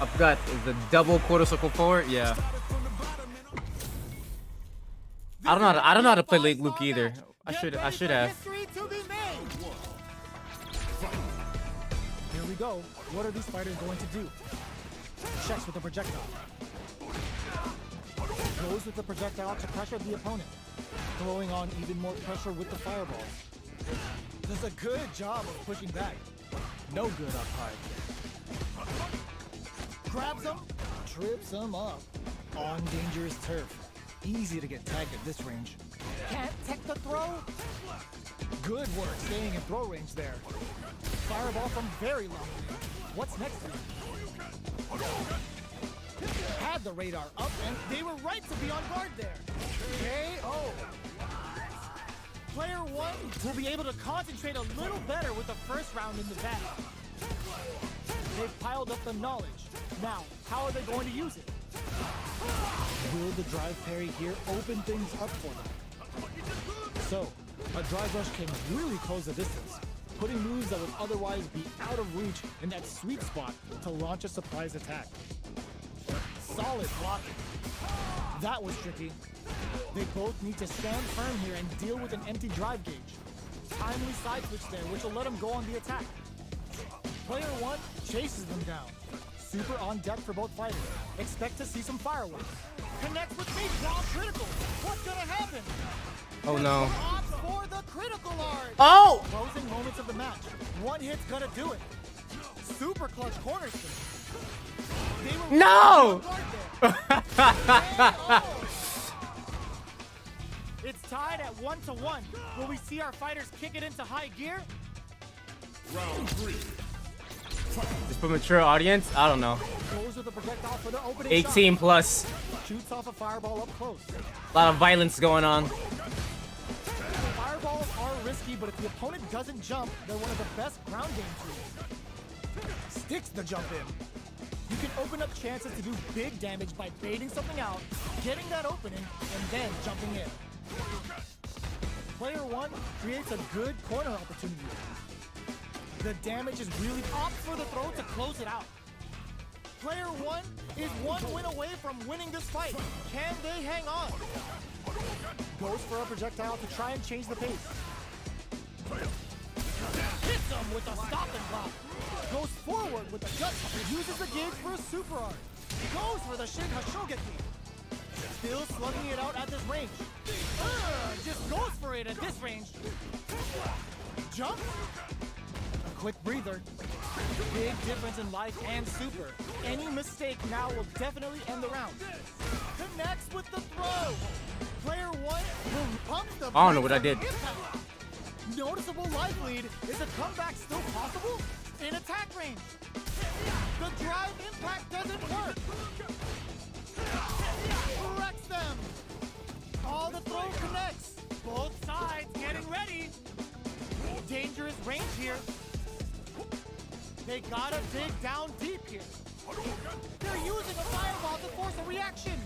I forgot, is the double quarter circle forward? Yeah. I don't know how to play Late Luke either. I should have. History to be made. Here we go. What are these fighters going to do? Checks with the projectile. Goes with the projectile to pressure the opponent. Throwing on even more pressure with the fireball. Does a good job of pushing back. No good up high. Grabs him, trips him up. On dangerous turf. Easy to get tagged at this range. Can't tech the throw? Good work staying in throw range there. Fireball from very long range. What's next for you? Had the radar up and they were right to be on guard there. KO. Player 1 will be able to concentrate a little better with the first round in the bag. They've piled up the knowledge. Now, how are they going to use it? Will the drive parry here open things up for them? So, a drive rush can really close the distance, putting moves that would otherwise be out of reach in that sweet spot to launch a surprise attack. Solid blocking. That was tricky. They both need to stand firm here and deal with an empty drive gauge. Timely side switch there, which will let them go on the attack. Player 1 chases them down. Super on deck for both fighters. Expect to see some fireworks. Connects with me, draw critical. What's gonna happen? Oh no. Opts for the critical art. Oh! Closing moments of the match. One hit's gonna do it. Super clutch corner switch. They were No! It's tied at 1-1. Will we see our fighters kick it into high gear? Round 3. Just for mature audience, I don't know. Goes with a projectile for the opening 18 plus. shot. Shoots off a fireball up close. A lot of violence going on. Fireballs are risky, but if the opponent doesn't jump, they're one of the best ground game tools. Sticks the jump in. You can open up chances to do big damage by baiting something out, getting that opening, and then jumping in. Player 1 creates a good corner opportunity. The damage is really up for the throw to close it out. Player 1 is one win away from winning this fight. Can they hang on? Goes for a projectile to try and change the pace. Hits him with a stop and block. Goes forward with a gut. Uses the gauge for a super art. Goes for the Shin Hashogeki. Still slugging it out at this range. Just goes for it at this range. Jump. A quick breather. Big difference in life and super. Any mistake now will definitely end the round. Connects with the throw. Player 1 will pump the I don't know what I brakes did. on impact. Noticeable life lead. Is a comeback still possible? In attack range. The drive impact doesn't work. Wrecks them. All the throw connects. Both sides getting ready. Dangerous range here. They gotta dig down deep here. They're using a fireball to force a reaction.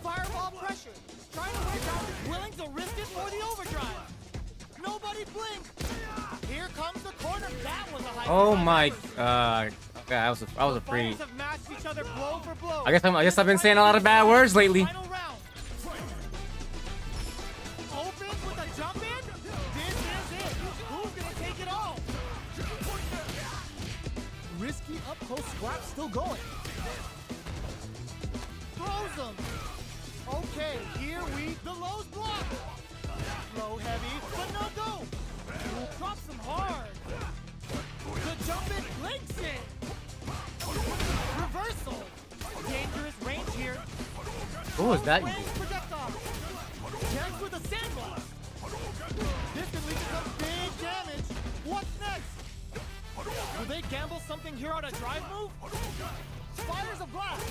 Fireball pressure. Trying to wake out, willing to risk it for the overdrive. Nobody blink. Here comes the corner. That was a high. Oh my god. Okay, I was afraid. Fighters have matched each other blow for blow. I guess I've been saying a lot of bad words lately. Final round. Opens with a jump in. This is it. Who's gonna take it all? Risky up close scrap still going. Throws them. Okay, here the low's block. Low heavy, but no go. Drops them hard. The jump in blinks it. Reversal. Dangerous range here. What was that? Range projectile. Chance with a sandblast. This can lead to some big damage. What's next? Will they gamble something here on a drive move? Fires a blast.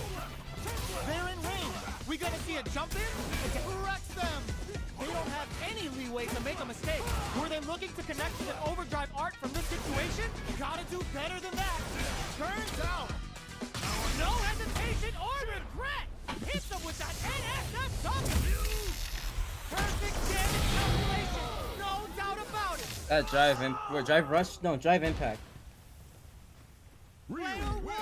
They're in range. We gonna see a jump in? It wrecks them. They don't have any leeway to make a mistake. Were they looking to connect with an overdrive art from this situation? Gotta do better than that. Turns out, no hesitation or regret. Hits them with that NSFW. Perfect damage calculation. No doubt about it. That drive rush? No, drive impact. Player 1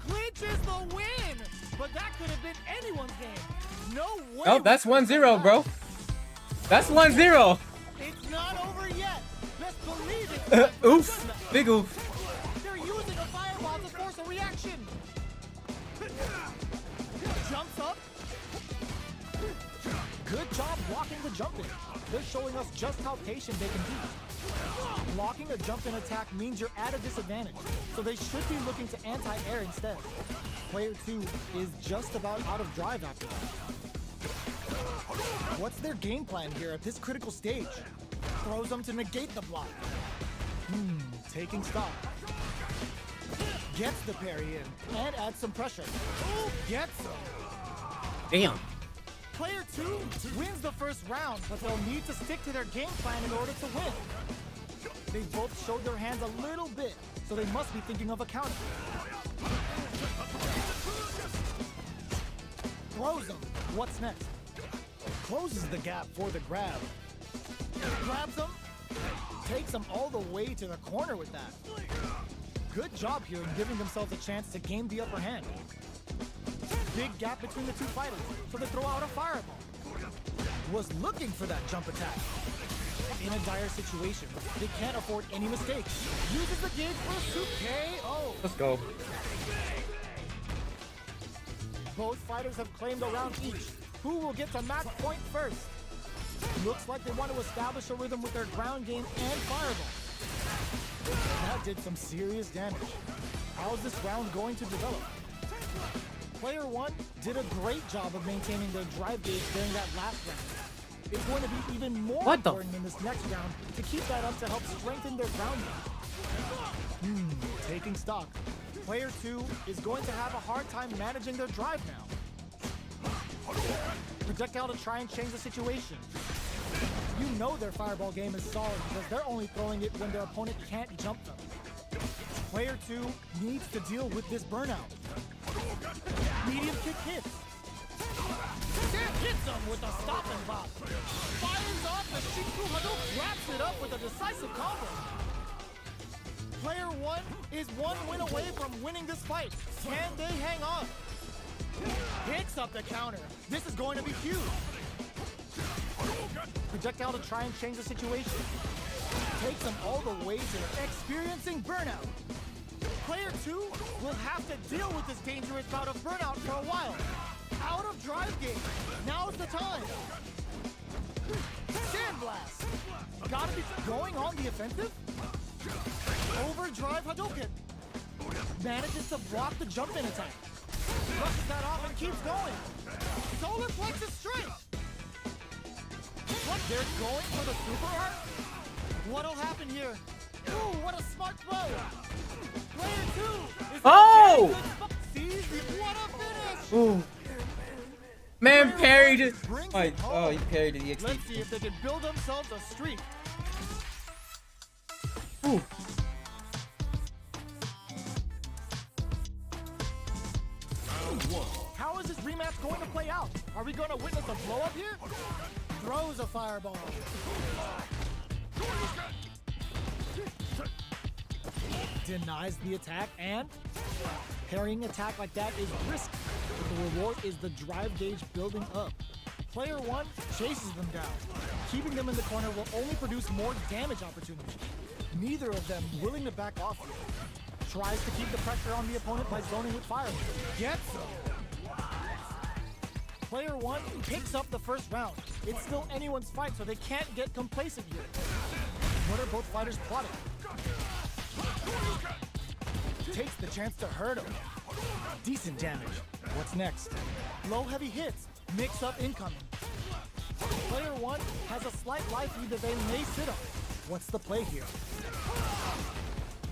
clinches the win. But that could have been anyone's game. No way. Oh, that's 1-0, bro. That's 1-0. It's not over yet. Best believe it. Oof. Big oof. They're using a fireball to force a reaction. Jumps up. Good job blocking the jump in. They're showing us just how patient they can be. Blocking a jump in attack means you're at a disadvantage, so they should be looking to anti-air instead. Player 2 is just about out of drive after that. What's their game plan here at this critical stage? Throws them to negate the block. Taking stock. Gets the parry in and adds some pressure. Ooh, gets them. Damn. Player 2 wins the first round, but they'll need to stick to their game plan in order to win. They both showed their hands a little bit, so they must be thinking of a counter. Throws them. What's next? Closes the gap for the grab. Grabs them. Takes them all the way to the corner with that. Good job here in giving themselves a chance to gain the upper hand. Big gap between the two fighters, so they throw out a fireball. Was looking for that jump attack. In a dire situation, they can't afford any mistakes. Uses the gauge for a soup KO. Let's go. Both fighters have claimed a round each. Who will get to match point first? Looks like they want to establish a rhythm with their ground game and fireball. That did some serious damage. How's this round going to develop? Player 1 did a great job of maintaining their drive gauge during that last round. It's going to be even more important in this next round to keep that up to help strengthen their ground game. Taking stock. Player 2 is going to have a hard time managing their drive now. Projectile to try and change the situation. You know their fireball game is solid because they're only throwing it when their opponent can't jump them. Player 2 needs to deal with this burnout. Medium kick hits. Hits him with a stop and pop. Fires off the Shinku Hadouken, wraps it up with a decisive combo. Player 1 is one win away from winning this fight. Can they hang on? Hits up the counter. This is going to be huge. Projectile to try and change the situation. Takes him all the way to experiencing burnout. Player 2 will have to deal with this dangerous bout of burnout for a while. Out of drive game. Now's the time. Sandblast. Gotta be going on the offensive. Overdrive Hadouken. Manages to block the jump in attack. Brushes that off and keeps going. Solar Plexus straight. What? They're going for the super art? What'll happen here? Ooh, what a smart throw. Player 2 is sees the what a finish. Ooh. Man parried it. Oh, he parried the EXP. Let's see if they can build themselves a streak. Ooh. How is this rematch going to play out? Are we going to witness a blow up here? Throws a fireball. Denies the attack, and parrying attack like that is risky. The reward is the drive gauge building up. Player 1 chases them down. Keeping them in the corner will only produce more damage opportunities. Neither of them willing to back off here. Tries to keep the pressure on the opponent by zoning with fire. Gets them. Player 1 picks up the first round. It's still anyone's fight, so they can't get complacent here. What are both fighters plotting? Takes the chance to hurt him. Decent damage. What's next? Low heavy hits. Mix up incoming. Player 1 has a slight life lead that they may sit on. What's the play here?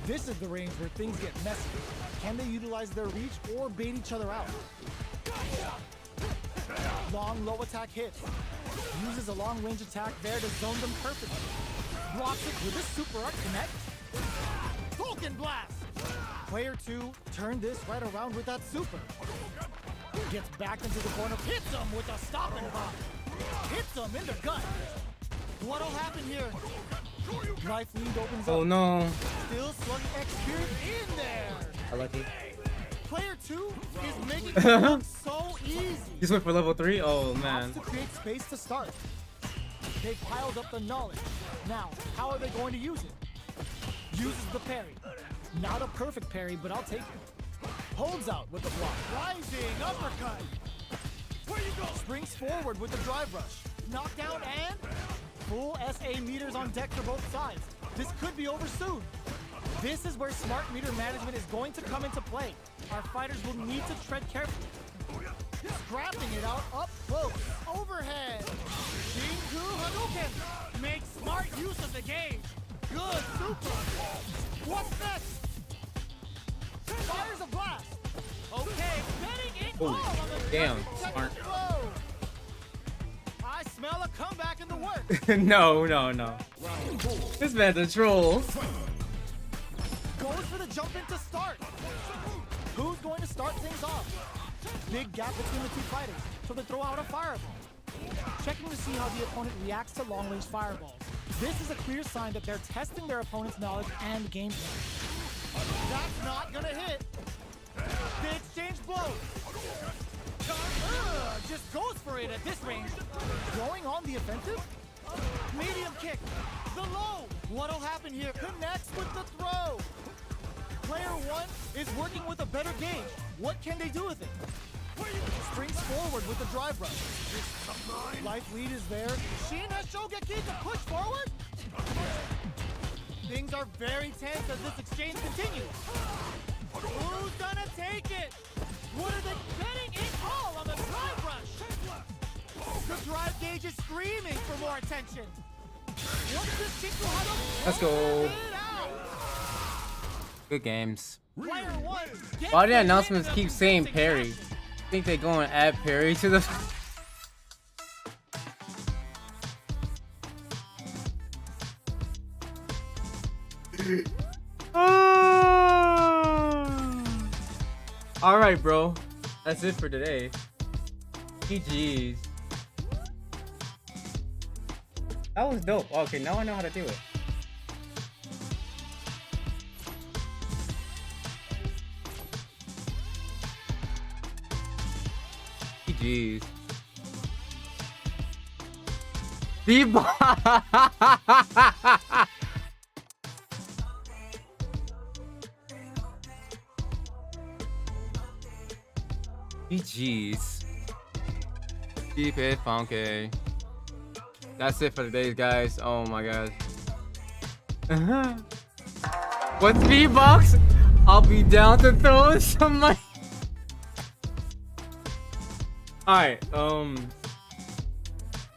This is the range where things get messy. Can they utilize their reach or bait each other out? Long low attack hits. Uses a long range attack there to zone them perfectly. Blocks it with a super art connect. Vulcan blast! Player 2 turned this right around with that super. Gets back into the corner, hits him with a stop and pop. Hits him in the gut. What'll happen here? Life lead opens up. Oh no. Still slugging experience in there. I like it. Player 2 is making it look so easy. Just went for level 3? Oh man. Opts to create space to start. They've piled up the knowledge. Now, how are they going to use it? Uses the parry. Not a perfect parry, but I'll take it. Holds out with the block. Rising uppercut. Where you go? Springs forward with the drive rush. Knockdown and full SA meters on deck for both sides. This could be over soon. This is where smart meter management is going to come into play. Our fighters will need to tread carefully. Scrapping it out up close. Overhead. Shinku Hadouken. Makes smart use of the gauge. Good super. What's next? Fires a blast. Okay, betting it all on the Damn, smart. flow. I smell a comeback in the works. No. This man's a troll. Goes for the jump in to start. Who's going to start things off? Big gap between the two fighters, so they throw out a fireball. Checking to see how the opponent reacts to long-range fireballs. This is a clear sign that they're testing their opponent's knowledge and game plan. That's not gonna hit. They exchange blows. Just goes for it at this range. Going on the offensive? Medium kick. The low. What'll happen here? Connects with the throw. Player 1 is working with a better gauge. What can they do with it? Springs forward with the drive rush. Life lead is there. Shin has Shogeki to push forward. Things are very tense as this exchange continues. Who's gonna take it? What are they getting it all on the drive rush? The drive gauge is screaming for more attention. What's this Chico huddle? Let's go. Get it out. Good games. Player one gets Why do the the announcements win keep of saying boxing parry? action. Think they go and add parry to the. All right, bro. That's it for today. GG's. That was dope. Okay, now I know how to do it. GG's. GG's. Keep it funky. That's it for today, guys. Oh my god. What's V-Bucks? I'll be down to throw some money. Alright, I'm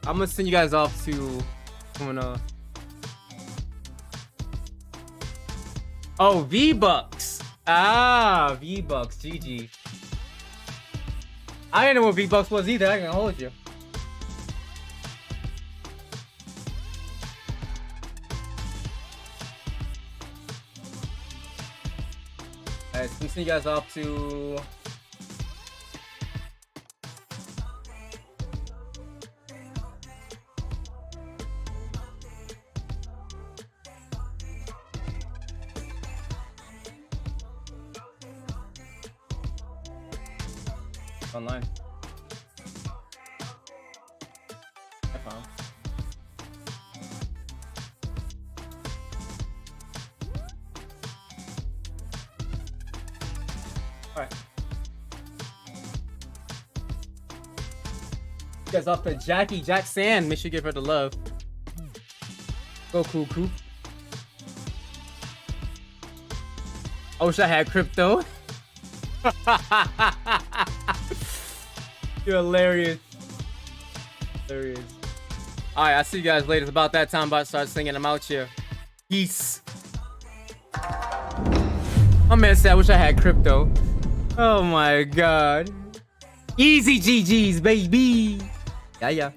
gonna send you guys off to Oh, V-Bucks. Ah, V-Bucks, GG. I didn't know what V-Bucks was either, I can hold you. Alright, so I'm sending you guys off to online. I found. Alright. You guys off to Jackie Jackson. Make sure you give her the love. Go cool. I wish I had crypto. You're hilarious. Alright, I'll see you guys later. It's about that time. About to start singing. I'm out here. Peace. My man said I wish I had crypto. Oh my god. Easy GG's, baby. Yeah.